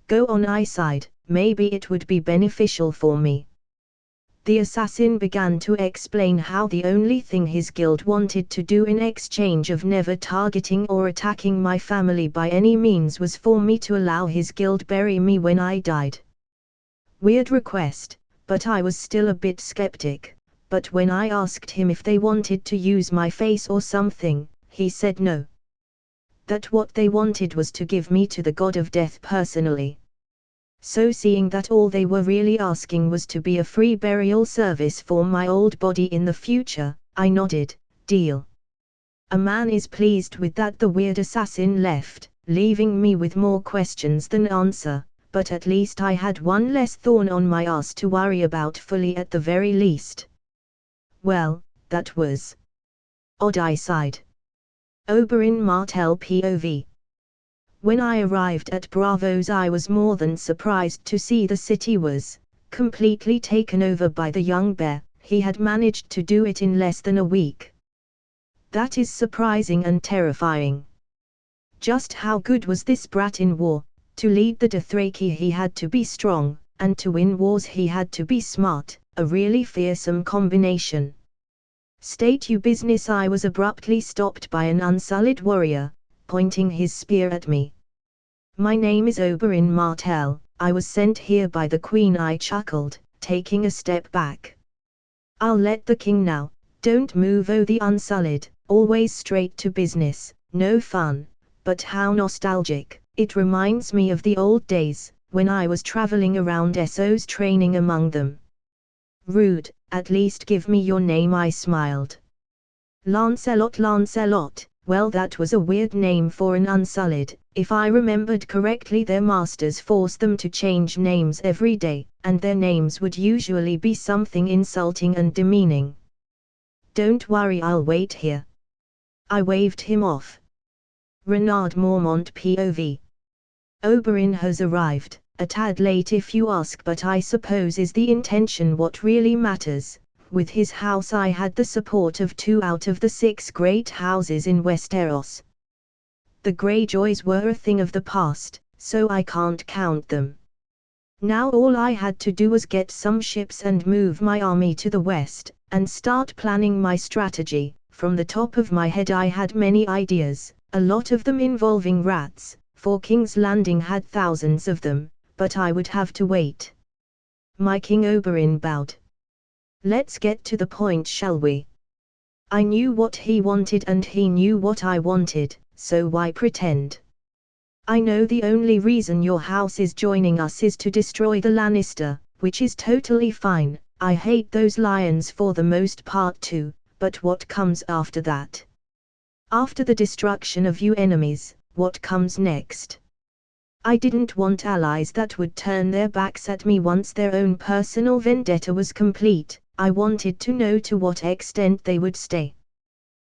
"Go on," I sighed, "maybe it would be beneficial for me." The assassin began to explain how the only thing his guild wanted to do in exchange of never targeting or attacking my family by any means was for me to allow his guild bury me when I died. Weird request, but I was still a bit skeptic. But when I asked him if they wanted to use my face or something, he said no. That what they wanted was to give me to the god of death personally. So seeing that all they were really asking was to be a free burial service for my old body in the future, I nodded, deal. A man is pleased with that. The weird assassin left, leaving me with more questions than answer, but at least I had one less thorn on my ass to worry about fully at the very least. Well, that was odd, I sighed. Oberyn Martell POV. When I arrived at Bravos, I was more than surprised to see the city was completely taken over by the young bear. He had managed to do it in less than a week. That is surprising and terrifying. Just how good was this brat in war? To lead the Dothraki he had to be strong, and to win wars he had to be smart, a really fearsome combination. State your business. I was abruptly stopped by an unsullied warrior, pointing his spear at me. My name is Oberyn Martell, I was sent here by the Queen, I chuckled, taking a step back. I'll let the king now, don't move. Oh, the unsullied, always straight to business, no fun, but how nostalgic. It reminds me of the old days, when I was traveling around Essos training among them. Rude, at least give me your name, I smiled. Lancelot. Lancelot, well, that was a weird name for an unsullied. If I remembered correctly, their masters forced them to change names every day, and their names would usually be something insulting and demeaning. Don't worry, I'll wait here. I waved him off. Renard Mormont POV. Oberyn has arrived, a tad late if you ask, but I suppose is the intention what really matters. With his house I had the support of 2 out of the 6 great houses in Westeros. The Greyjoys were a thing of the past, so I can't count them. Now all I had to do was get some ships and move my army to the west, and start planning my strategy. From the top of my head I had many ideas, a lot of them involving rats, for King's Landing had thousands of them, but I would have to wait. My King Oberyn bowed. Let's get to the point, shall we? I knew what he wanted and he knew what I wanted, so why pretend? I know the only reason your house is joining us is to destroy the Lannister, which is totally fine. I hate those lions for the most part too, but what comes after that? After the destruction of you enemies, what comes next? I didn't want allies that would turn their backs at me once their own personal vendetta was complete. I wanted to know to what extent they would stay.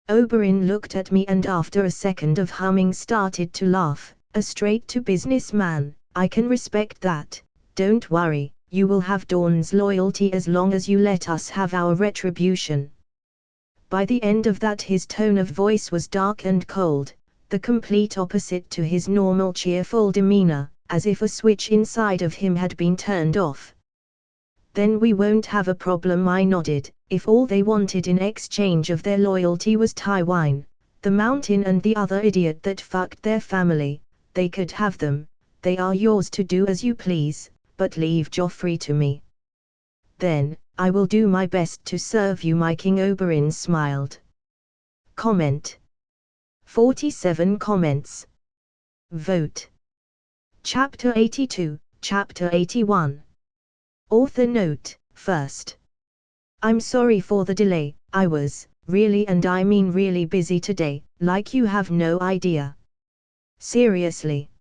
Oberyn looked at me and after a second of humming started to laugh. A straight-to-business man, I can respect that. Don't worry, you will have Dawn's loyalty as long as you let us have our retribution. By the end of that his tone of voice was dark and cold, the complete opposite to his normal cheerful demeanor, as if a switch inside of him had been turned off. Then we won't have a problem, I nodded. If all they wanted in exchange of their loyalty was Tywin, the Mountain and the other idiot that fucked their family, they could have them. They are yours to do as you please, but leave Joffrey to me. Then, I will do my best to serve you, my King. Oberyn smiled. Comment. 47 comments. Vote. Chapter 82, Chapter 81. Author note, first. I'm sorry for the delay, I was, really, and I mean really busy today, like you have no idea. Seriously.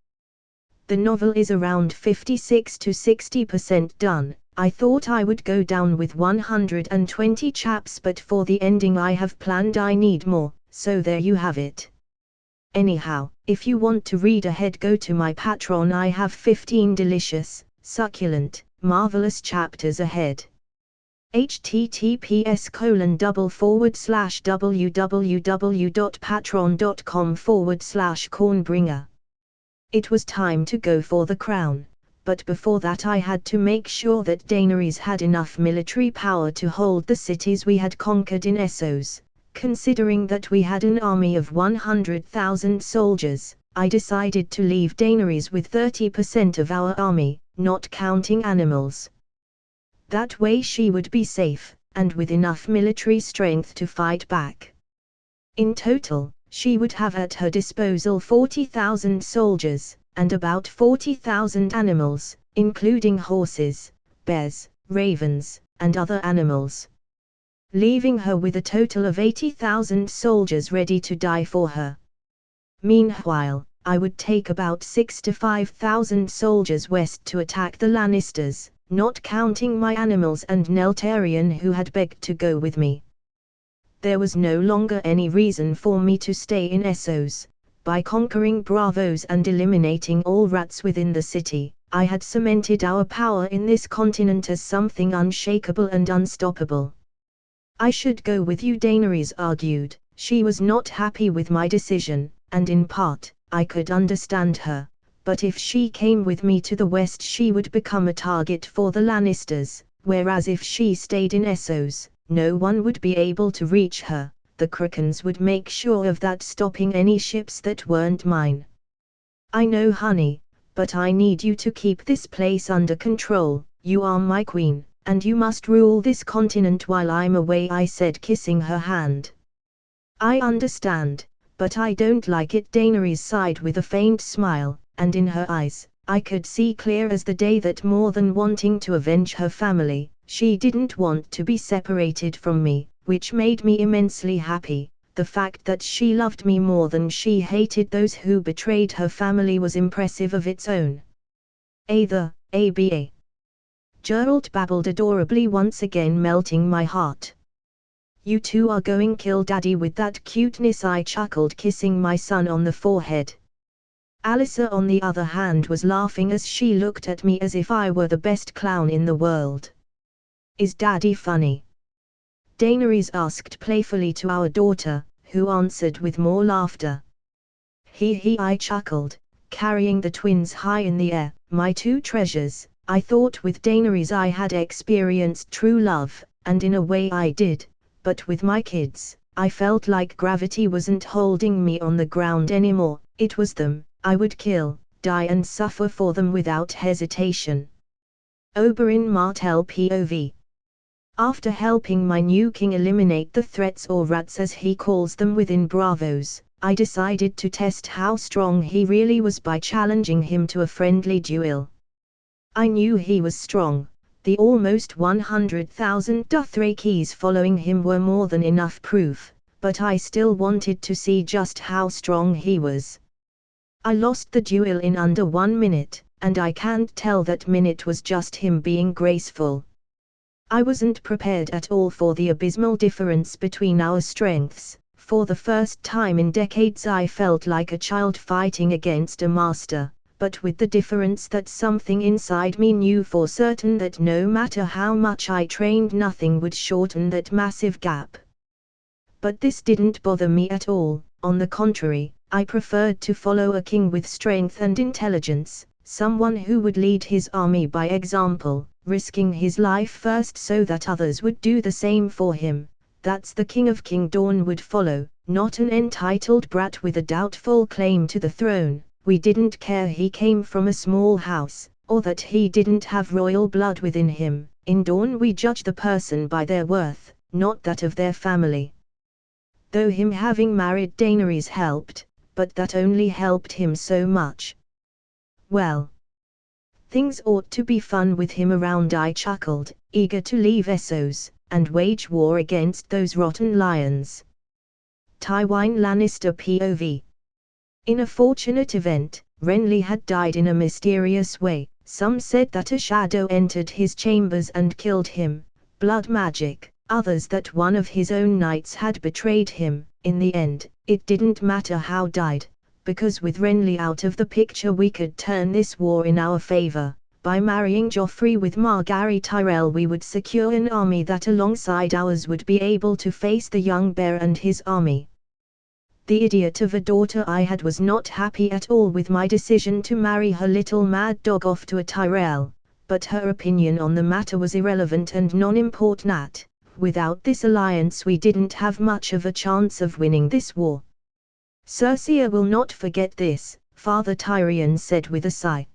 The novel is around 56 to 60% done. I thought I would go down with 120 chaps, but for the ending I have planned I need more, so there you have it. Anyhow, if you want to read ahead, go to my Patreon. I have 15 delicious, succulent, marvelous chapters ahead. https://www.patreon.com/cornbringer. It was time to go for the crown. but before that I had to make sure that Daenerys had enough military power to hold the cities we had conquered in Essos. Considering that we had an army of 100,000 soldiers, I decided to leave Daenerys with 30% of our army, not counting animals. That way she would be safe, and with enough military strength to fight back. In total, she would have at her disposal 40,000 soldiers, and about 40,000 animals, including horses, bears, ravens, and other animals. Leaving her with a total of 80,000 soldiers ready to die for her. Meanwhile, I would take about 6 to 5,000 soldiers west to attack the Lannisters, not counting my animals and Neltarion who had begged to go with me. There was no longer any reason for me to stay in Essos. By conquering Bravos and eliminating all rats within the city, I had cemented our power in this continent as something unshakable and unstoppable. I should go with you, Daenerys argued. She was not happy with my decision, and in part, I could understand her. But if she came with me to the west she would become a target for the Lannisters, whereas if she stayed in Essos, no one would be able to reach her. The Krakens would make sure of that, stopping any ships that weren't mine. I know, honey, but I need you to keep this place under control. You are my queen, and you must rule this continent while I'm away, I said, kissing her hand. I understand, but I don't like it, Daenerys sighed with a faint smile, and in her eyes, I could see clear as the day that more than wanting to avenge her family, she didn't want to be separated from me, which made me immensely happy. The fact that she loved me more than she hated those who betrayed her family was impressive of its own. The ABA. Geralt babbled adorably, once again melting my heart. You two are going kill daddy with that cuteness, I chuckled, kissing my son on the forehead. Alyssa on the other hand was laughing as she looked at me as if I were the best clown in the world. Is daddy funny? Daenerys asked playfully to our daughter, who answered with more laughter. He, I chuckled, carrying the twins high in the air. My two treasures. I thought with Daenerys I had experienced true love, and in a way I did, but with my kids, I felt like gravity wasn't holding me on the ground anymore. It was them. I would kill, die and suffer for them without hesitation. Oberyn Martell POV. After helping my new king eliminate the threats, or rats as he calls them, within Bravos, I decided to test how strong he really was by challenging him to a friendly duel. I knew he was strong. The almost 100,000 Dothrakis following him were more than enough proof, but I still wanted to see just how strong he was. I lost the duel in under 1 minute, and I can't tell that minute was just him being graceful. I wasn't prepared at all for the abysmal difference between our strengths. For the first time in decades I felt like a child fighting against a master, but with the difference that something inside me knew for certain that no matter how much I trained nothing would shorten that massive gap. But this didn't bother me at all. On the contrary, I preferred to follow a king with strength and intelligence, someone who would lead his army by example, risking his life first so that others would do the same for him. That's the king of King Dawn would follow, not an entitled brat with a doubtful claim to the throne. We didn't care he came from a small house, or that he didn't have royal blood within him. In Dawn we judge the person by their worth, not that of their family. Though him having married Daenerys helped, but that only helped him so much. Well, things ought to be fun with him around, I chuckled, eager to leave Essos, and wage war against those rotten lions. Tywin Lannister POV. In a fortunate event, Renly had died in a mysterious way. Some said that a shadow entered his chambers and killed him, blood magic, others that one of his own knights had betrayed him. In the end, it didn't matter how died, because with Renly out of the picture we could turn this war in our favor. By marrying Joffrey with Margaery Tyrell we would secure an army that alongside ours would be able to face the young bear and his army. The idiot of a daughter I had was not happy at all with my decision to marry her little mad dog off to a Tyrell, but her opinion on the matter was irrelevant and non-important. Without this alliance we didn't have much of a chance of winning this war. Cersei will not forget this, Father Tyrion said with a sigh.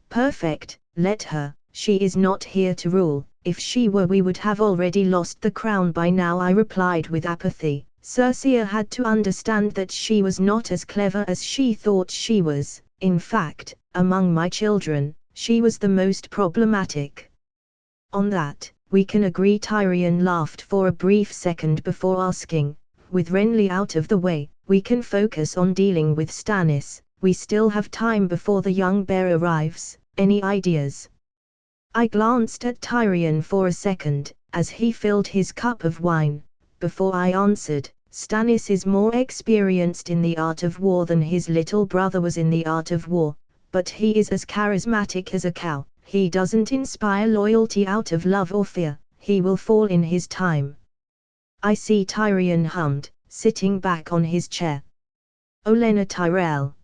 Perfect, let her, she is not here to rule. If she were we would have already lost the crown by now, I replied with apathy. Cersei had to understand that she was not as clever as she thought she was. In fact, among my children, she was the most problematic. On that, we can agree. Tyrion laughed for a brief second before asking, with Renly out of the way, we can focus on dealing with Stannis. We still have time before the young bear arrives. Any ideas? I glanced at Tyrion for a second, as he filled his cup of wine, before I answered. Stannis is more experienced in the art of war than his little brother was in the art of war, but he is as charismatic as a cow. He doesn't inspire loyalty out of love or fear. He will fall in his time. I see, Tyrion hummed, sitting back on his chair. Olenna Tyrell.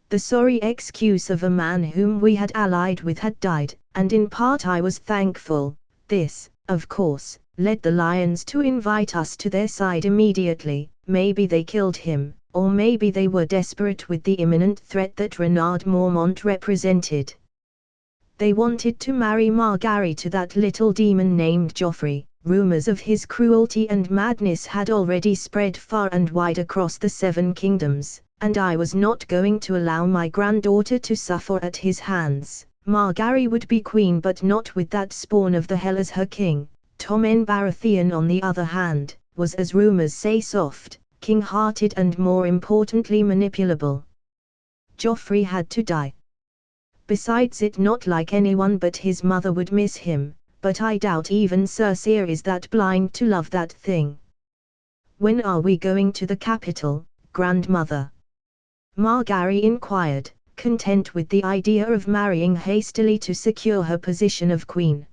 The sorry excuse of a man whom we had allied with had died, and in part I was thankful. This, of course, led the lions to invite us to their side immediately. Maybe they killed him, or maybe they were desperate with the imminent threat that Renard Mormont represented. They wanted to marry Margaery to that little demon named Joffrey. Rumors of his cruelty and madness had already spread far and wide across the Seven Kingdoms, and I was not going to allow my granddaughter to suffer at his hands. Margaery would be queen, but not with that spawn of the Hell as her king. Tommen Baratheon, on the other hand, was, as rumors say, soft, king-hearted and more importantly manipulable. Joffrey had to die. Besides, it not like anyone but his mother would miss him, but I doubt even Cersei is that blind to love that thing. When are we going to the capital, grandmother? Margaery inquired, content with the idea of marrying hastily to secure her position of queen.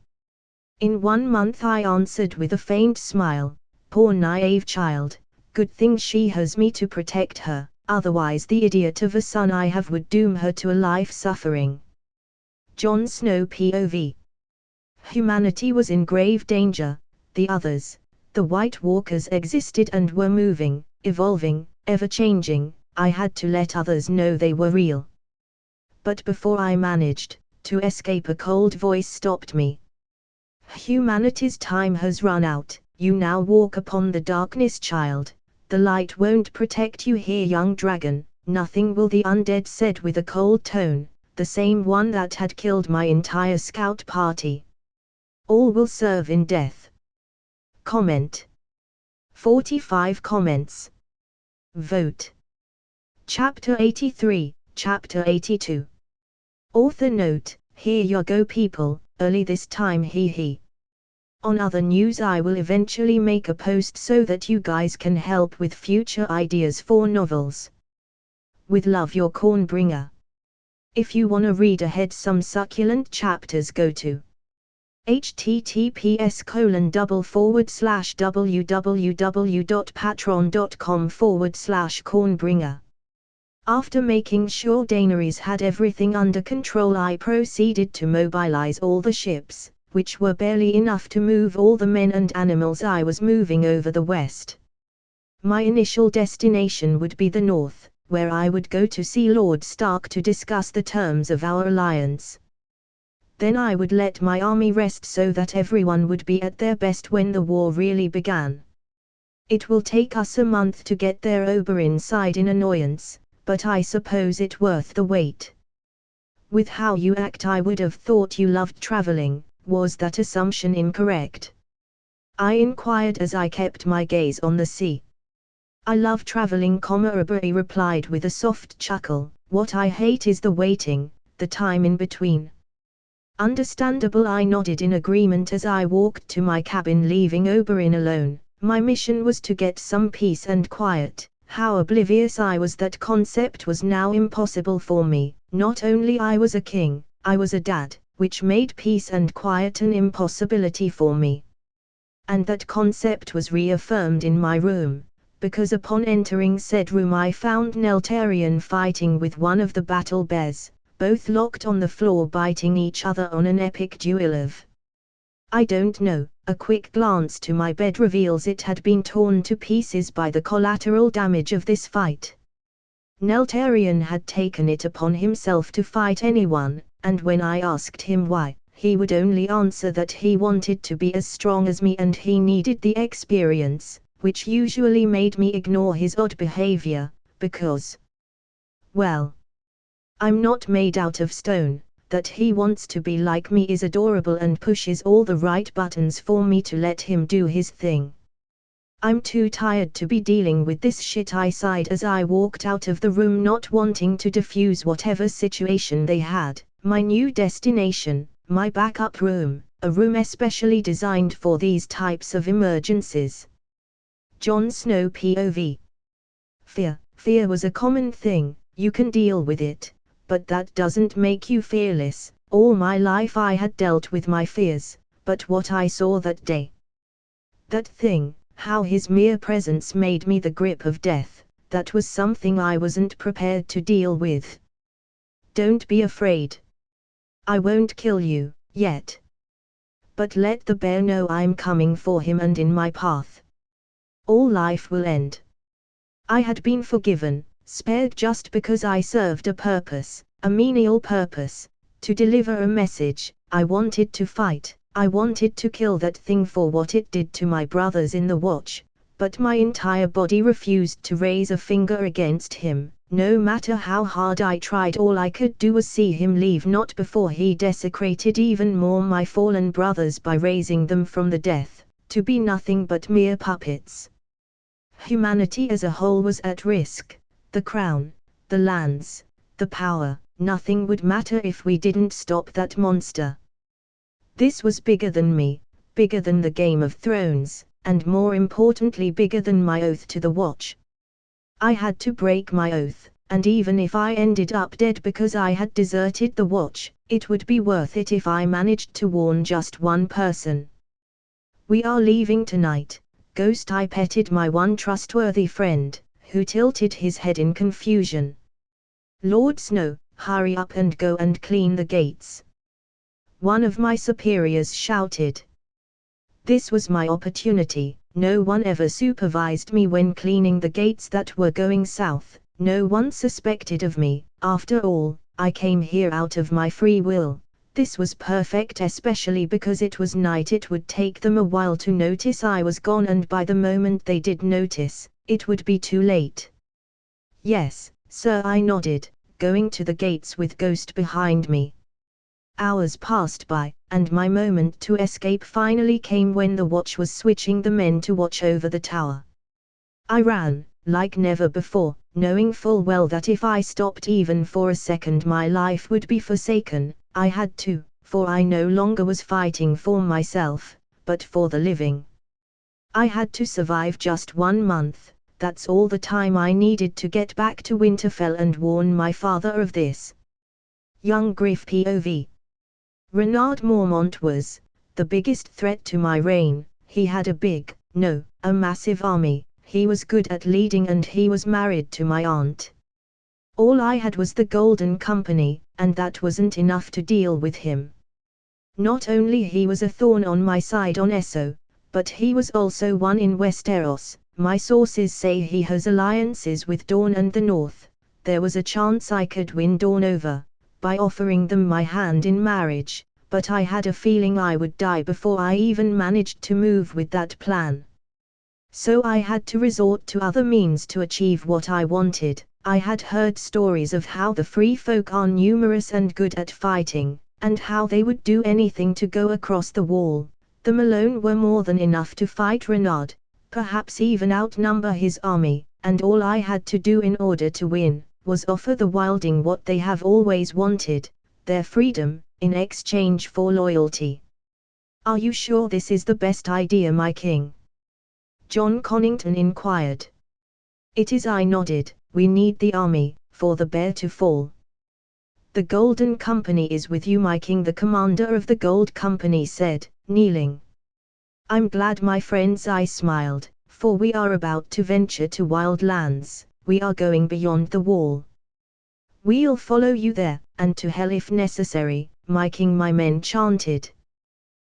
In 1 month, I answered with a faint smile. Poor naive child, good thing she has me to protect her, otherwise the idiot of a son I have would doom her to a life suffering. Jon Snow POV. Humanity was in grave danger. The others, the White Walkers, existed and were moving, evolving, ever-changing. I had to let others know they were real. But before I managed to escape, a cold voice stopped me. Humanity's time has run out. You now walk upon the darkness, child. The light won't protect you here, young dragon. Nothing will, the undead said with a cold tone, the same one that had killed my entire scout party. All will serve in death. Comment. 45 comments. Vote. Chapter 83, Chapter 82. Author note, here you go people, early this time he. On other news, I will eventually make a post so that you guys can help with future ideas for novels. With love, your cornbringer. If you wanna read ahead some succulent chapters, go to https://www.patreon.com/cornbringer. After making sure Daenerys had everything under control, I proceeded to mobilize all the ships, which were barely enough to move all the men and animals I was moving over the west. My initial destination would be the north, where I would go to see Lord Stark to discuss the terms of our alliance. Then I would let my army rest so that everyone would be at their best when the war really began. It will take us a month to get there, Oberyn sighed in annoyance, but I suppose it worth the wait. With how you act, I would have thought you loved traveling. Was that assumption incorrect? I inquired as I kept my gaze on the sea. I love traveling, Oberyn replied with a soft chuckle. What I hate is the waiting, the time in between. Understandable, I nodded in agreement as I walked to my cabin, leaving Oberyn alone. My mission was to get some peace and quiet. How oblivious I was that concept was now impossible for me. Not only I was a king, I was a dad, which made peace and quiet an impossibility for me. And that concept was reaffirmed in my room. because upon entering said room I found Neltarion fighting with one of the battle bears, both locked on the floor biting each other on an epic duel of I don't know. A quick glance to my bed reveals it had been torn to pieces by the collateral damage of this fight. Neltarion had taken it upon himself to fight anyone, and when I asked him why, he would only answer that he wanted to be as strong as me and he needed the experience, which usually made me ignore his odd behavior, because, well, I'm not made out of stone. That he wants to be like me is adorable and pushes all the right buttons for me to let him do his thing. I'm too tired to be dealing with this shit, I sighed as I walked out of the room, not wanting to diffuse whatever situation they had. My new destination, my backup room, a room especially designed for these types of emergencies. Jon Snow POV. Fear was a common thing, you can deal with it. But that doesn't make you fearless. All my life I had dealt with my fears, but what I saw that day. That thing, how his mere presence made me the grip of death, that was something I wasn't prepared to deal with. Don't be afraid. I won't kill you, yet. But let the bear know I'm coming for him and in my path. All life will end. I had been forgiven. Spared just because I served a purpose, a menial purpose, to deliver a message. I wanted to fight, I wanted to kill that thing for what it did to my brothers in the Watch, but my entire body refused to raise a finger against him. No matter how hard I tried, all I could do was see him leave, not before he desecrated even more my fallen brothers by raising them from the death, to be nothing but mere puppets. Humanity as a whole was at risk. The crown, the lands, the power, nothing would matter if we didn't stop that monster. This was bigger than me, bigger than the Game of Thrones, and more importantly bigger than my oath to the Watch. I had to break my oath, and even if I ended up dead because I had deserted the Watch, it would be worth it if I managed to warn just one person. We are leaving tonight, Ghost. I petted my one trustworthy friend, who tilted his head in confusion. Lord Snow, hurry up and go and clean the gates. One of my superiors shouted. This was my opportunity. No one ever supervised me when cleaning the gates that were going south. No one suspected of me. After all, I came here out of my free will. This was perfect, especially because it was night. It would take them a while to notice I was gone, and by the moment they did notice, it would be too late. Yes, sir, I nodded, going to the gates with Ghost behind me. Hours passed by, and my moment to escape finally came when the Watch was switching the men to watch over the tower. I ran, like never before, knowing full well that if I stopped even for a second my life would be forsaken. I had to, for I no longer was fighting for myself, but for the living. I had to survive just 1 month. That's all the time I needed to get back to Winterfell and warn my father of this. Young Griff POV. Renard Mormont was the biggest threat to my reign. He had a massive army. He was good at leading and he was married to my aunt. All I had was the Golden Company, and that wasn't enough to deal with him. Not only he was a thorn on my side on Esso, but he was also one in Westeros. My sources say he has alliances with Dorne and the North. There was a chance I could win Dorne over, by offering them my hand in marriage, but I had a feeling I would die before I even managed to move with that plan. So I had to resort to other means to achieve what I wanted. I had heard stories of how the free folk are numerous and good at fighting, and how they would do anything to go across the wall. The Malone were more than enough to fight Renard, perhaps even outnumber his army, and all I had to do in order to win, was offer the Wilding what they have always wanted, their freedom, in exchange for loyalty. Are you sure this is the best idea, my king? John Connington inquired. It is, I nodded. We need the army, for the bear to fall. The Golden Company is with you, my king, the commander of the Gold Company said, kneeling. I'm glad, my friends, I smiled. for we are about to venture to wild lands, we are going beyond the wall. We'll follow you there, and to hell if necessary, my king, my men chanted.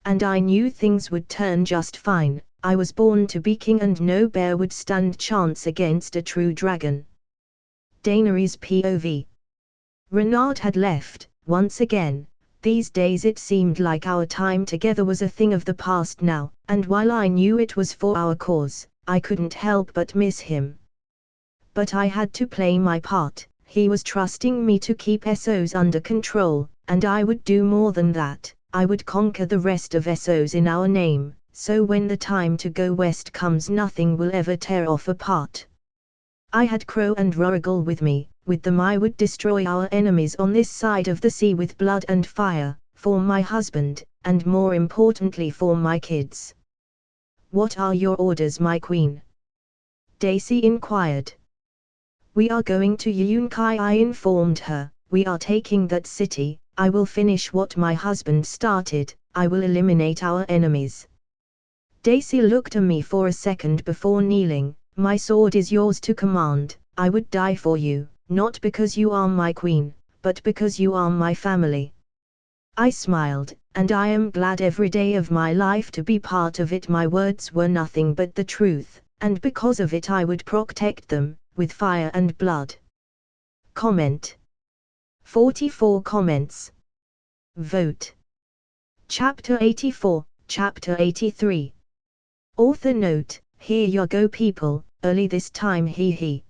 And I knew things would turn just fine. I was born to be king and no bear would stand chance against a true dragon. Daenerys POV. Renard had left, once again. These days it seemed like our time together was a thing of the past now, and while I knew it was for our cause, I couldn't help but miss him. But I had to play my part. He was trusting me to keep Essos under control, and I would do more than that. I would conquer the rest of Essos in our name, so when the time to go west comes nothing will ever tear off apart. I had Crow and Rorigal with me. With them I would destroy our enemies on this side of the sea with blood and fire, for my husband, and more importantly for my kids. What are your orders, my queen? Daisy inquired. We are going to Yunkai, I informed her. We are taking that city. I will finish what my husband started. I will eliminate our enemies. Daisy looked at me for a second before kneeling. My sword is yours to command. I would die for you, not because you are my queen, but because you are my family. I smiled, and I am glad every day of my life to be part of it. My words were nothing but the truth, and because of it I would protect them, with fire and blood. Comment. 44 comments. Vote. Chapter 84, Chapter 83. Author note, here you go people, early this time he.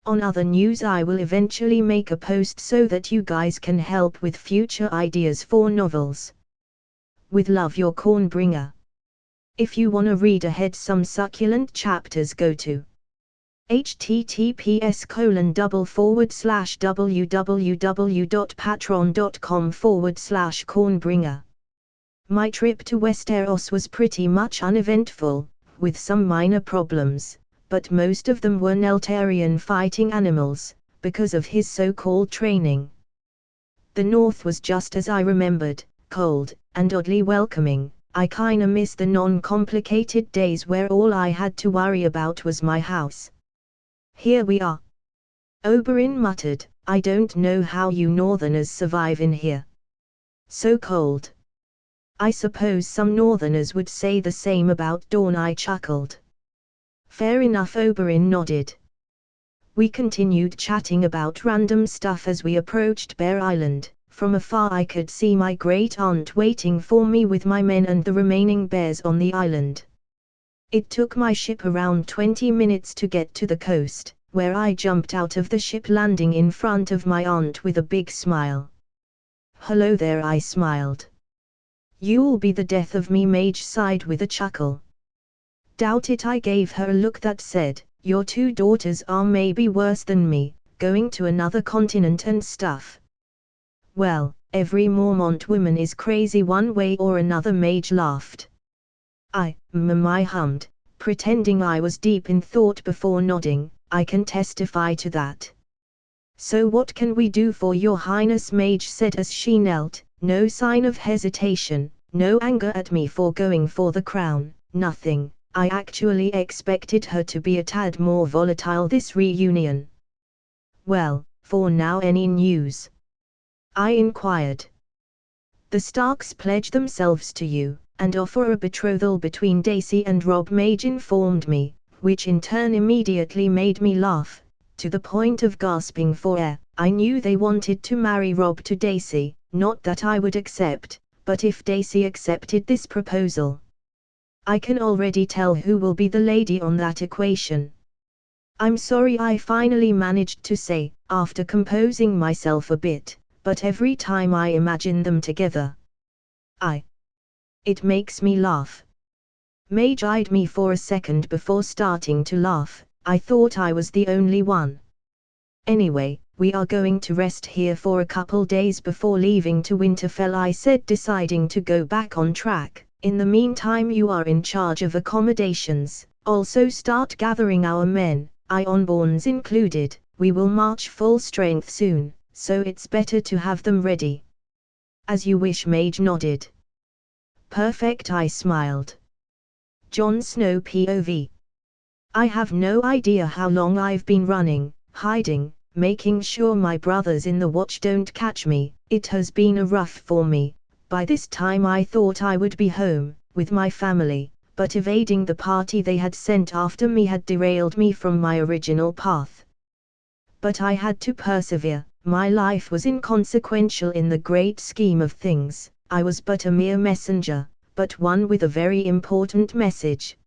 On other news I will eventually make a post so that you guys can help with future ideas for novels. With love, your cornbringer. If you wanna read ahead some succulent chapters, go to https://www.patreon.com/cornbringer. My trip to Westeros was pretty much uneventful, with some minor problems, but most of them were Neltarian fighting animals, because of his so-called training. The north was just as I remembered, cold, and oddly welcoming. I kinda miss the non-complicated days where all I had to worry about was my house. Here we are. Oberyn muttered, I don't know how you northerners survive in here. So cold. I suppose some northerners would say the same about Dawn, I chuckled. Fair enough, Oberyn nodded. We continued chatting about random stuff as we approached Bear Island. From afar I could see my great aunt waiting for me with my men and the remaining bears on the island. It took my ship around 20 minutes to get to the coast, where I jumped out of the ship, landing in front of my aunt with a big smile. Hello there, I smiled. You'll be the death of me, Mage sighed with a chuckle. Doubt it, I gave her a look that said, your two daughters are maybe worse than me, going to another continent and stuff. Well, every Mormont woman is crazy one way or another, Mage laughed. I hummed, pretending I was deep in thought before nodding. I can testify to that. So what can we do for your highness, Mage said as she knelt, no sign of hesitation, no anger at me for going for the crown, nothing. I actually expected her to be a tad more volatile this reunion. Well, for now, any news? I inquired. The Starks pledge themselves to you, and offer a betrothal between Daisy and Robb, Mage informed me, which in turn immediately made me laugh, to the point of gasping for air. I knew they wanted to marry Robb to Daisy, not that I would accept, but if Daisy accepted this proposal, I can already tell who will be the lady on that equation. I'm sorry, I finally managed to say, after composing myself a bit, but every time I imagine them together, it makes me laugh. Mage eyed me for a second before starting to laugh. I thought I was the only one. Anyway, we are going to rest here for a couple days before leaving to Winterfell, I said, deciding to go back on track. In the meantime, you are in charge of accommodations. Also start gathering our men, Ironborns included. We will march full strength soon, so it's better to have them ready. As you wish, Mage nodded. Perfect, I smiled. Jon Snow POV. I have no idea how long I've been running, hiding, making sure my brothers in the watch don't catch me. It has been a rough for me. By this time I thought I would be home, with my family, but evading the party they had sent after me had derailed me from my original path. But I had to persevere. My life was inconsequential in the great scheme of things. I was but a mere messenger, but one with a very important message.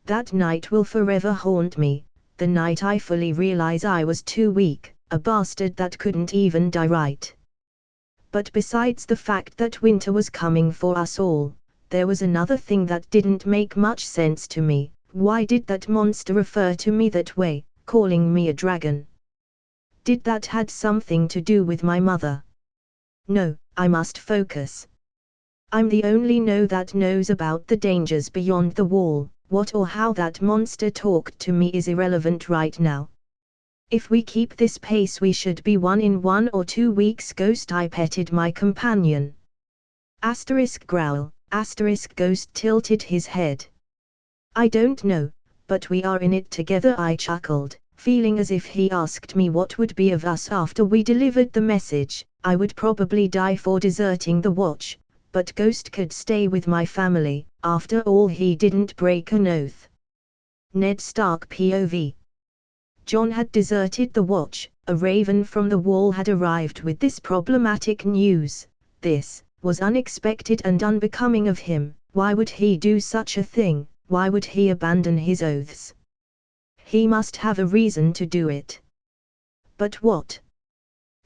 That night will forever haunt me, the night I fully realize I was too weak, a bastard that couldn't even die right. But besides the fact that winter was coming for us all, there was another thing that didn't make much sense to me. Why did that monster refer to me that way, calling me a dragon? Did that had something to do with my mother? No, I must focus. I'm the only that knows about the dangers beyond the wall. What or how that monster talked to me is irrelevant right now. If we keep this pace we should be won in 1 or 2 weeks. Ghost, I petted my companion. Growl. Ghost tilted his head. I don't know, but we are in it together, I chuckled, feeling as if he asked me what would be of us after we delivered the message. I would probably die for deserting the watch, but Ghost could stay with my family. After all, he didn't break an oath. Ned Stark POV. John had deserted the watch. A raven from the wall had arrived with this problematic news. This was unexpected and unbecoming of him. Why would he do such a thing? Why would he abandon his oaths? He must have a reason to do it. But what?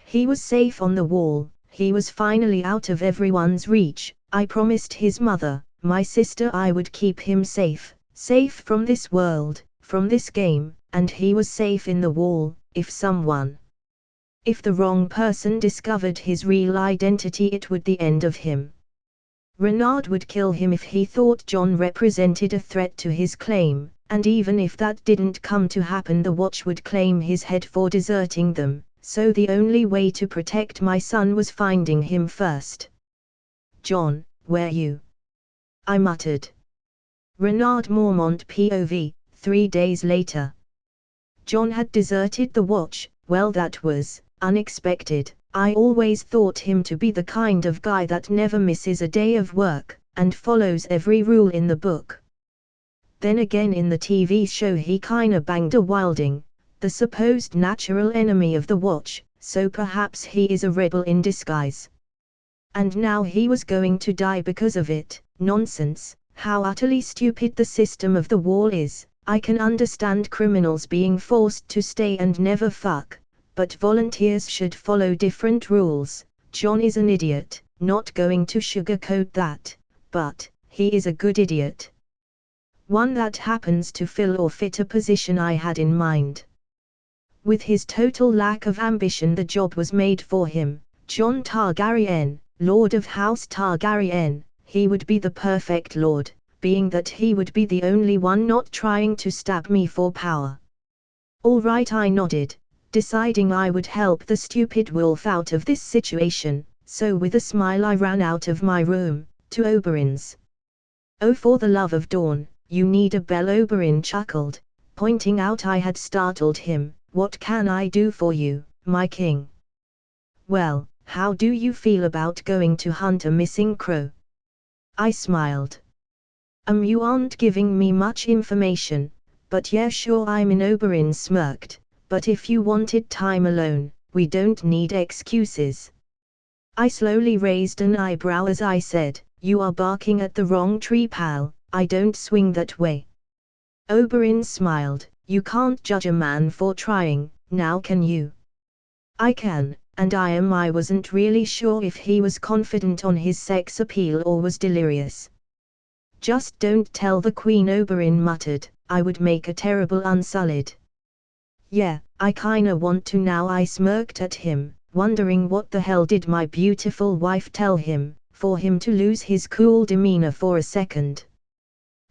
He was safe on the wall. He was finally out of everyone's reach. I promised his mother, my sister, I would keep him safe from this world, from this game, and he was safe in the wall. If the wrong person discovered his real identity, it would the end of him. Renard would kill him if he thought John represented a threat to his claim, and even if that didn't come to happen, the watch would claim his head for deserting them, so the only way to protect my son was finding him first. John, where you? I muttered. Renard Mormont POV. 3 days later. John had deserted the watch. Well, that was unexpected. I always thought him to be the kind of guy that never misses a day of work, and follows every rule in the book. Then again, in the TV show he kinda banged a wilding, the supposed natural enemy of the watch, so perhaps he is a rebel in disguise. And now he was going to die because of it. Nonsense. How utterly stupid the system of the wall is. I can understand criminals being forced to stay and never fuck, but volunteers should follow different rules. John is an idiot, not going to sugarcoat that, but he is a good idiot. One that happens to fill or fit a position I had in mind. With his total lack of ambition, the job was made for him. John Targaryen, Lord of House Targaryen, he would be the perfect lord, being that he would be the only one not trying to stab me for power. All right, I nodded, deciding I would help the stupid wolf out of this situation, so with a smile I ran out of my room, to Oberyn's. Oh, for the love of Dawn, you need a bell, Oberyn chuckled, pointing out I had startled him. What can I do for you, my king? Well, how do you feel about going to hunt a missing crow? I smiled. You aren't giving me much information, but yeah, sure, I'm in. Oberyn smirked, but if you wanted time alone, we don't need excuses. I slowly raised an eyebrow as I said, you are barking at the wrong tree, pal, I don't swing that way. Oberyn smiled, you can't judge a man for trying, now can you? I can, and I wasn't really sure if he was confident on his sex appeal or was delirious. Just don't tell the Queen, Oberyn muttered, I would make a terrible Unsullied. Yeah, I kinda want to now, I smirked at him, wondering what the hell did my beautiful wife tell him, for him to lose his cool demeanor for a second.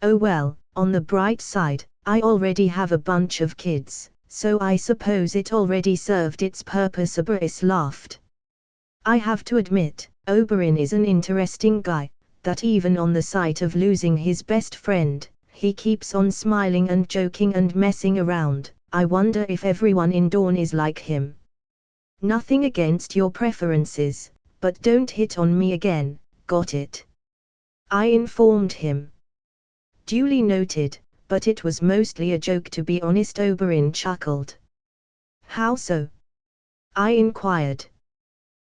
Oh well, on the bright side, I already have a bunch of kids, so I suppose it already served its purpose. Oberyn laughed. I have to admit, Oberyn is an interesting guy, that even on the sight of losing his best friend, he keeps on smiling and joking and messing around. I wonder if everyone in Dawn is like him. Nothing against your preferences, but don't hit on me again, got it? I informed him. Duly noted, but it was mostly a joke to be honest. Oberyn chuckled. How so? I inquired.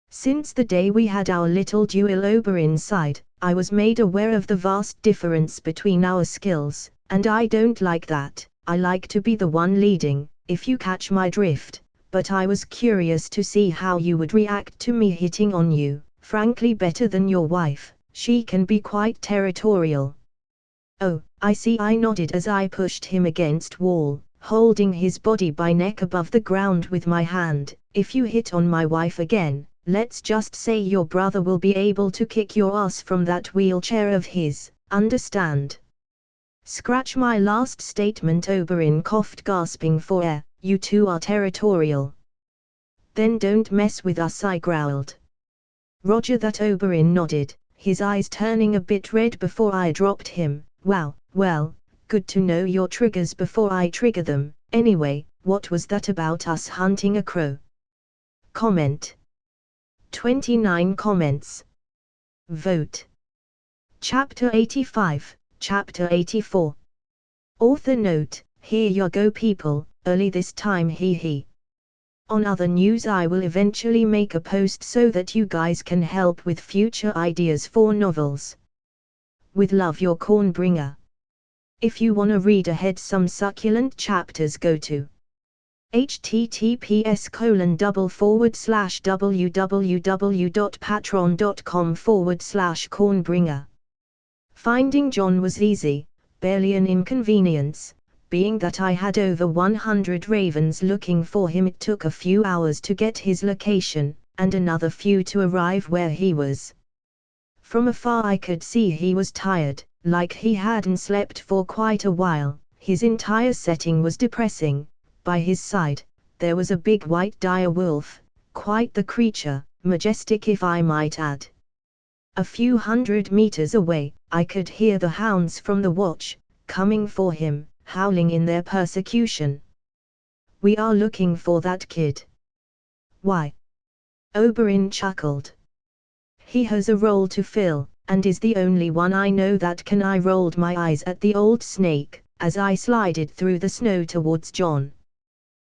Since the day we had our little duel, Oberyn sighed, I was made aware of the vast difference between our skills, and I don't like that. I like to be the one leading, if you catch my drift, but I was curious to see how you would react to me hitting on you. Frankly, better than your wife, she can be quite territorial. Oh, I see, I nodded as I pushed him against wall, holding his body by neck above the ground with my hand. If you hit on my wife again, let's just say your brother will be able to kick your ass from that wheelchair of his, understand? Scratch my last statement, Oberyn coughed, gasping for air. You two are territorial. Then don't mess with us, I growled. Roger that, Oberyn nodded, his eyes turning a bit red before I dropped him. Wow, well, good to know your triggers before I trigger them. Anyway, what was that about us hunting a crow? Comment. 29 comments. Vote. Chapter 85, Chapter 84. Author note, here you go people, early this time he. On other news, I will eventually make a post so that you guys can help with future ideas for novels. With love, your cornbringer. If you wanna read ahead some succulent chapters, go to https://www.patreon.com/cornbringer. Finding John was easy, barely an inconvenience, being that I had over 100 ravens looking for him. It took a few hours to get his location, and another few to arrive where he was. From afar I could see he was tired, like he hadn't slept for quite a while. His entire setting was depressing. By his side, there was a big white dire wolf, quite the creature, majestic if I might add. A few hundred meters away, I could hear the hounds from the watch, coming for him, howling in their persecution. We are looking for that kid. Why? Oberyn chuckled. He has a role to fill, and is the only one I know that can. I rolled my eyes at the old snake, as I slided through the snow towards John.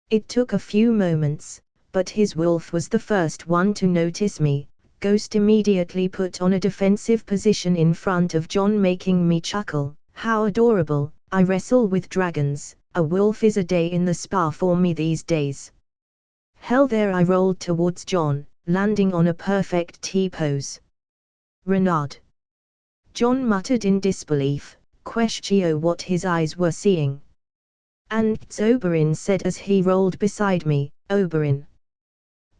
It took a few moments, but his wolf was the first one to notice me. Ghost immediately put on a defensive position in front of John, making me chuckle. How adorable. I wrestle with dragons, a wolf is a day in the spa for me these days. Hell, there I rolled towards John, landing on a perfect T-pose. Renard. John muttered in disbelief, questioning what his eyes were seeing. And Oberyn said as he rolled beside me, Oberyn.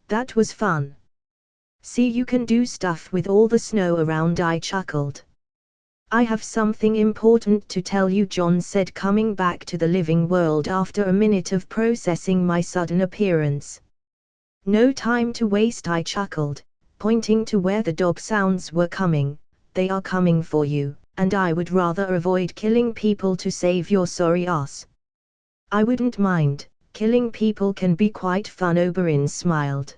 That was fun. See, you can do stuff with all the snow around, I chuckled. I have something important to tell you, John said, coming back to the living world after a minute of processing my sudden appearance. No time to waste, I chuckled, pointing to where the dog sounds were coming. They are coming for you, and I would rather avoid killing people to save your sorry ass. I wouldn't mind, killing people can be quite fun, Oberyn smiled.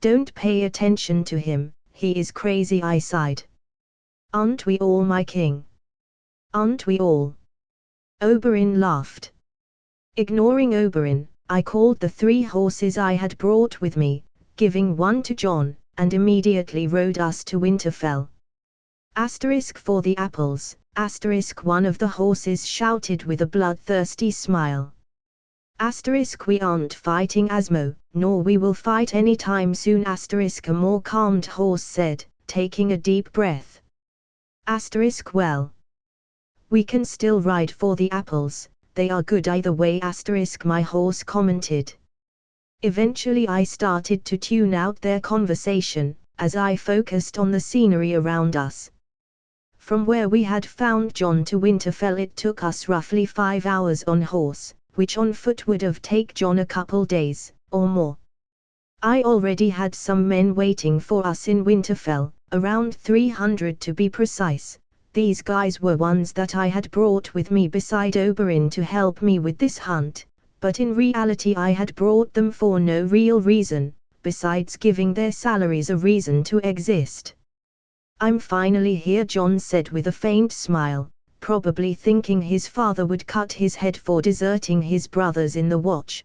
Don't pay attention to him, he is crazy, I sighed. Aren't we all, my king? Aren't we all? Oberyn laughed. Ignoring Oberyn, I called the 3 horses I had brought with me, giving one to John, and immediately rode us to Winterfell. Asterisk for the apples, asterisk, one of the horses shouted with a bloodthirsty smile. Asterisk, we aren't fighting Asmo, nor we will fight any time soon, asterisk, a more calmed horse said, taking a deep breath. Asterisk, well, we can still ride for the apples, they are good either way, asterisk, my horse commented. Eventually I started to tune out their conversation, as I focused on the scenery around us. From where we had found John to Winterfell it took us roughly 5 hours on horse, which on foot would have taken John a couple days, or more. I already had some men waiting for us in Winterfell, around 300 to be precise, These guys were ones that I had brought with me beside Oberyn to help me with this hunt, but in reality I had brought them for no real reason, besides giving their salaries a reason to exist. I'm finally here, Jon said with a faint smile, probably thinking his father would cut his head for deserting his brothers in the watch.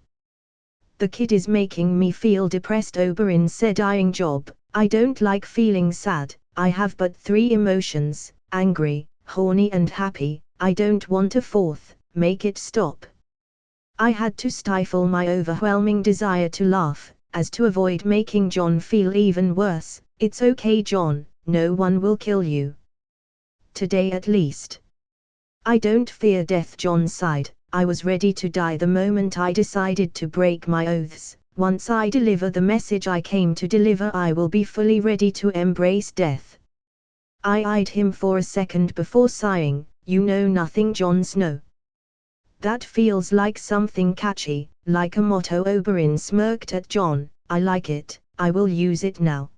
The kid is making me feel depressed, Oberyn said, eyeing Job. I don't like feeling sad. I have but 3 emotions, angry, horny and happy. I don't want a fourth. Make it stop. I had to stifle my overwhelming desire to laugh, as to avoid making Jon feel even worse. It's okay, Jon, no one will kill you. Today at least. I don't fear death, Jon sighed. I was ready to die the moment I decided to break my oaths. Once I deliver the message I came to deliver, I will be fully ready to embrace death. I eyed him for a second before sighing. You know nothing, Jon Snow. That feels like something catchy, like a motto. Oberyn smirked at Jon. I like it, I will use it now.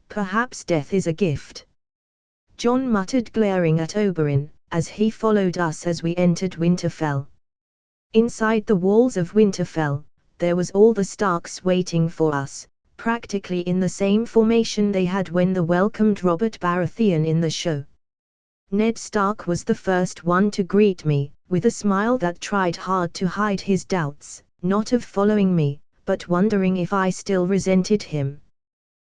Perhaps death is a gift. Jon muttered, glaring at Oberyn, as he followed us as we entered Winterfell. Inside the walls of Winterfell, there was all the Starks waiting for us, practically in the same formation they had when they welcomed Robert Baratheon in the show. Ned Stark was the first one to greet me, with a smile that tried hard to hide his doubts, not of following me, but wondering if I still resented him.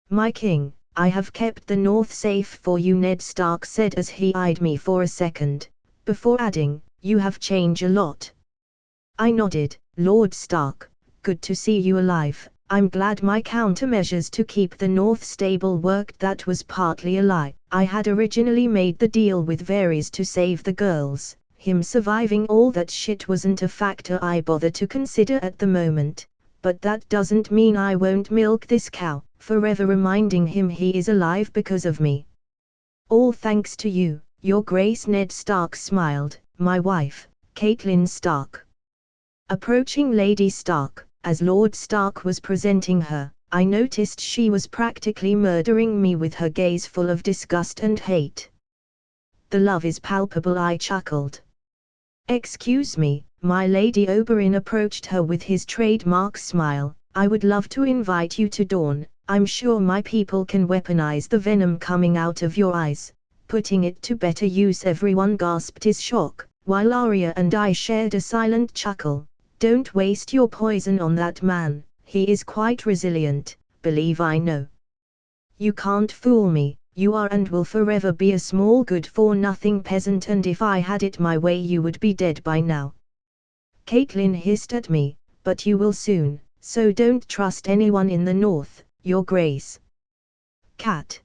My king, I have kept the North safe for you, Ned Stark said as he eyed me for a second, before adding, you have changed a lot. I nodded. Lord Stark, good to see you alive. I'm glad my countermeasures to keep the North stable worked. That was partly a lie. I had originally made the deal with Varys to save the girls. Him surviving all that shit wasn't a factor I bothered to consider at the moment. But that doesn't mean I won't milk this cow, forever reminding him he is alive because of me. All thanks to you, Your Grace. Ned Stark smiled. My wife, Catelyn Stark. Approaching Lady Stark, as Lord Stark was presenting her, I noticed she was practically murdering me with her gaze full of disgust and hate. The love is palpable, I chuckled. Excuse me, my lady. Oberyn approached her with his trademark smile. I would love to invite you to Dawn. I'm sure my people can weaponize the venom coming out of your eyes, putting it to better use. Everyone gasped his shock, while Arya and I shared a silent chuckle. Don't waste your poison on that man, he is quite resilient, believe I know. You can't fool me, you are and will forever be a small good-for-nothing peasant, and if I had it my way you would be dead by now. Catelyn hissed at me, but you will soon, so don't trust anyone in the North, Your Grace. Cat!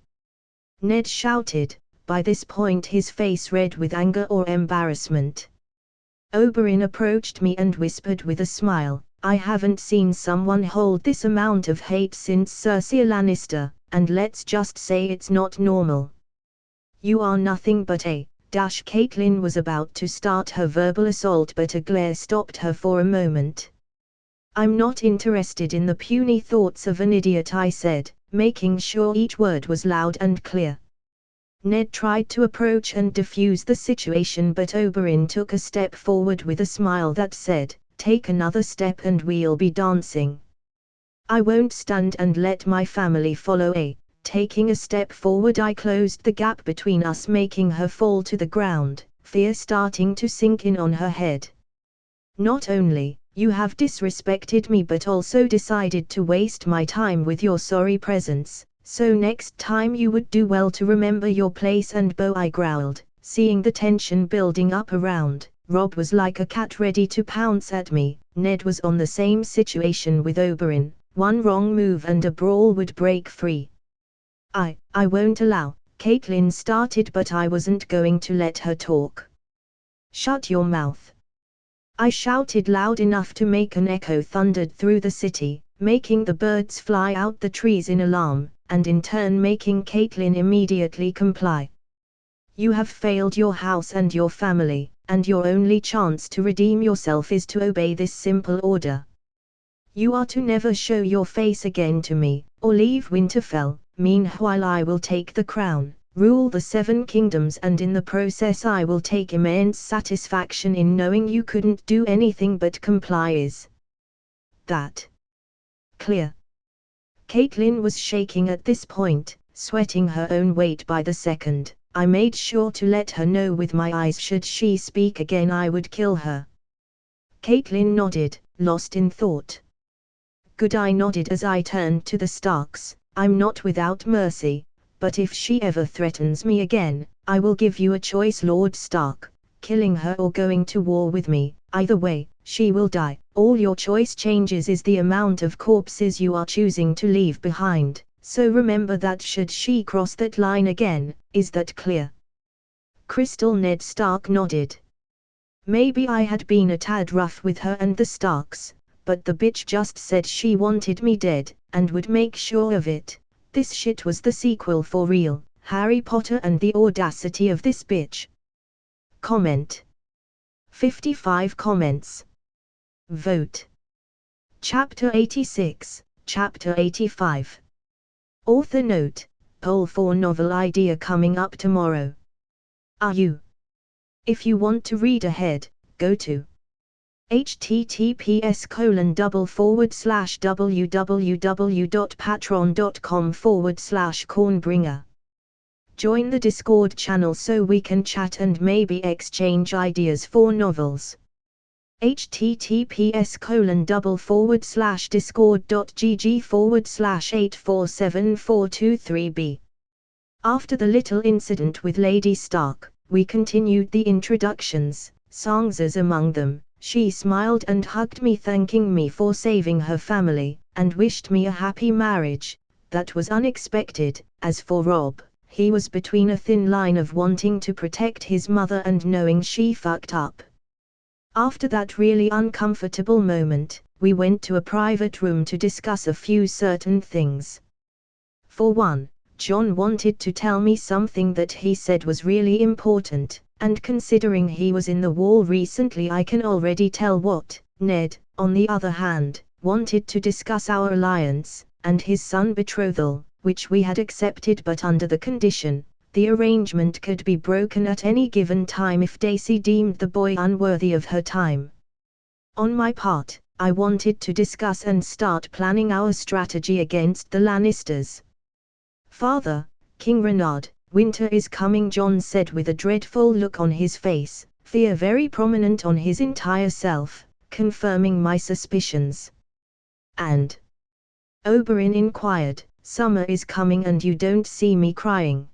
Ned shouted, by this point his face red with anger or embarrassment. Oberyn approached me and whispered with a smile, I haven't seen someone hold this amount of hate since Cersei Lannister, and let's just say it's not normal. You are nothing but a dash. Catelyn was about to start her verbal assault, but a glare stopped her for a moment. I'm not interested in the puny thoughts of an idiot, I said, making sure each word was loud and clear. Ned tried to approach and defuse the situation, but Oberyn took a step forward with a smile that said, take another step and we'll be dancing. I won't stand and let my family follow. Taking a step forward, I closed the gap between us, making her fall to the ground, fear starting to sink in on her head. Not only you have disrespected me but also decided to waste my time with your sorry presence. So next time you would do well to remember your place and bow, I growled, seeing the tension building up around. Rob was like a cat ready to pounce at me. Ned was on the same situation with Oberyn. One wrong move and a brawl would break free. I won't allow, Catelyn started, but I wasn't going to let her talk. Shut your mouth. I shouted loud enough to make an echo thundered through the city, making the birds fly out the trees in alarm, and in turn making Catelyn immediately comply. You have failed your house and your family, and your only chance to redeem yourself is to obey this simple order. You are to never show your face again to me, or leave Winterfell. Meanwhile I will take the crown, rule the 7 kingdoms, and in the process I will take immense satisfaction in knowing you couldn't do anything but comply. Is that clear? Caitlin was shaking at this point, sweating her own weight by the second. I made sure to let her know with my eyes should she speak again I would kill her. Caitlin nodded, lost in thought. Good, I nodded as I turned to the Starks. I'm not without mercy, but if she ever threatens me again, I will give you a choice, Lord Stark, killing her or going to war with me. Either way, she will die. All your choice changes is the amount of corpses you are choosing to leave behind, so remember that should she cross that line again. Is that clear? Crystal Ned Stark nodded. Maybe I had been a tad rough with her and the Starks, but the bitch just said she wanted me dead, and would make sure of it. This shit was the sequel for real. Harry Potter and the audacity of this bitch. Comment. 55 comments. Vote. Chapter 86, Chapter 85. Author note, poll for novel idea coming up tomorrow. Are you? If you want to read ahead, go to https://www.patreon.com/cornbringer. Join the Discord channel so we can chat and maybe exchange ideas for novels. https://discord.gg/8474423b. After the little incident with Lady Stark, we continued the introductions, Sansa's among them. She smiled and hugged me, thanking me for saving her family, and wished me a happy marriage. That was unexpected. As for Rob, he was between a thin line of wanting to protect his mother and knowing she fucked up. After that really uncomfortable moment, we went to a private room to discuss a few certain things. For one, John wanted to tell me something that he said was really important, and considering he was in the war recently I can already tell what. Ned, on the other hand, wanted to discuss our alliance, and his son betrothal, which we had accepted but under the condition, the arrangement could be broken at any given time if Daisy deemed the boy unworthy of her time. On my part, I wanted to discuss and start planning our strategy against the Lannisters. Father, King Renard, winter is coming, John said with a dreadful look on his face, fear very prominent on his entire self, confirming my suspicions. And? Oberyn inquired. Summer is coming and you don't see me crying.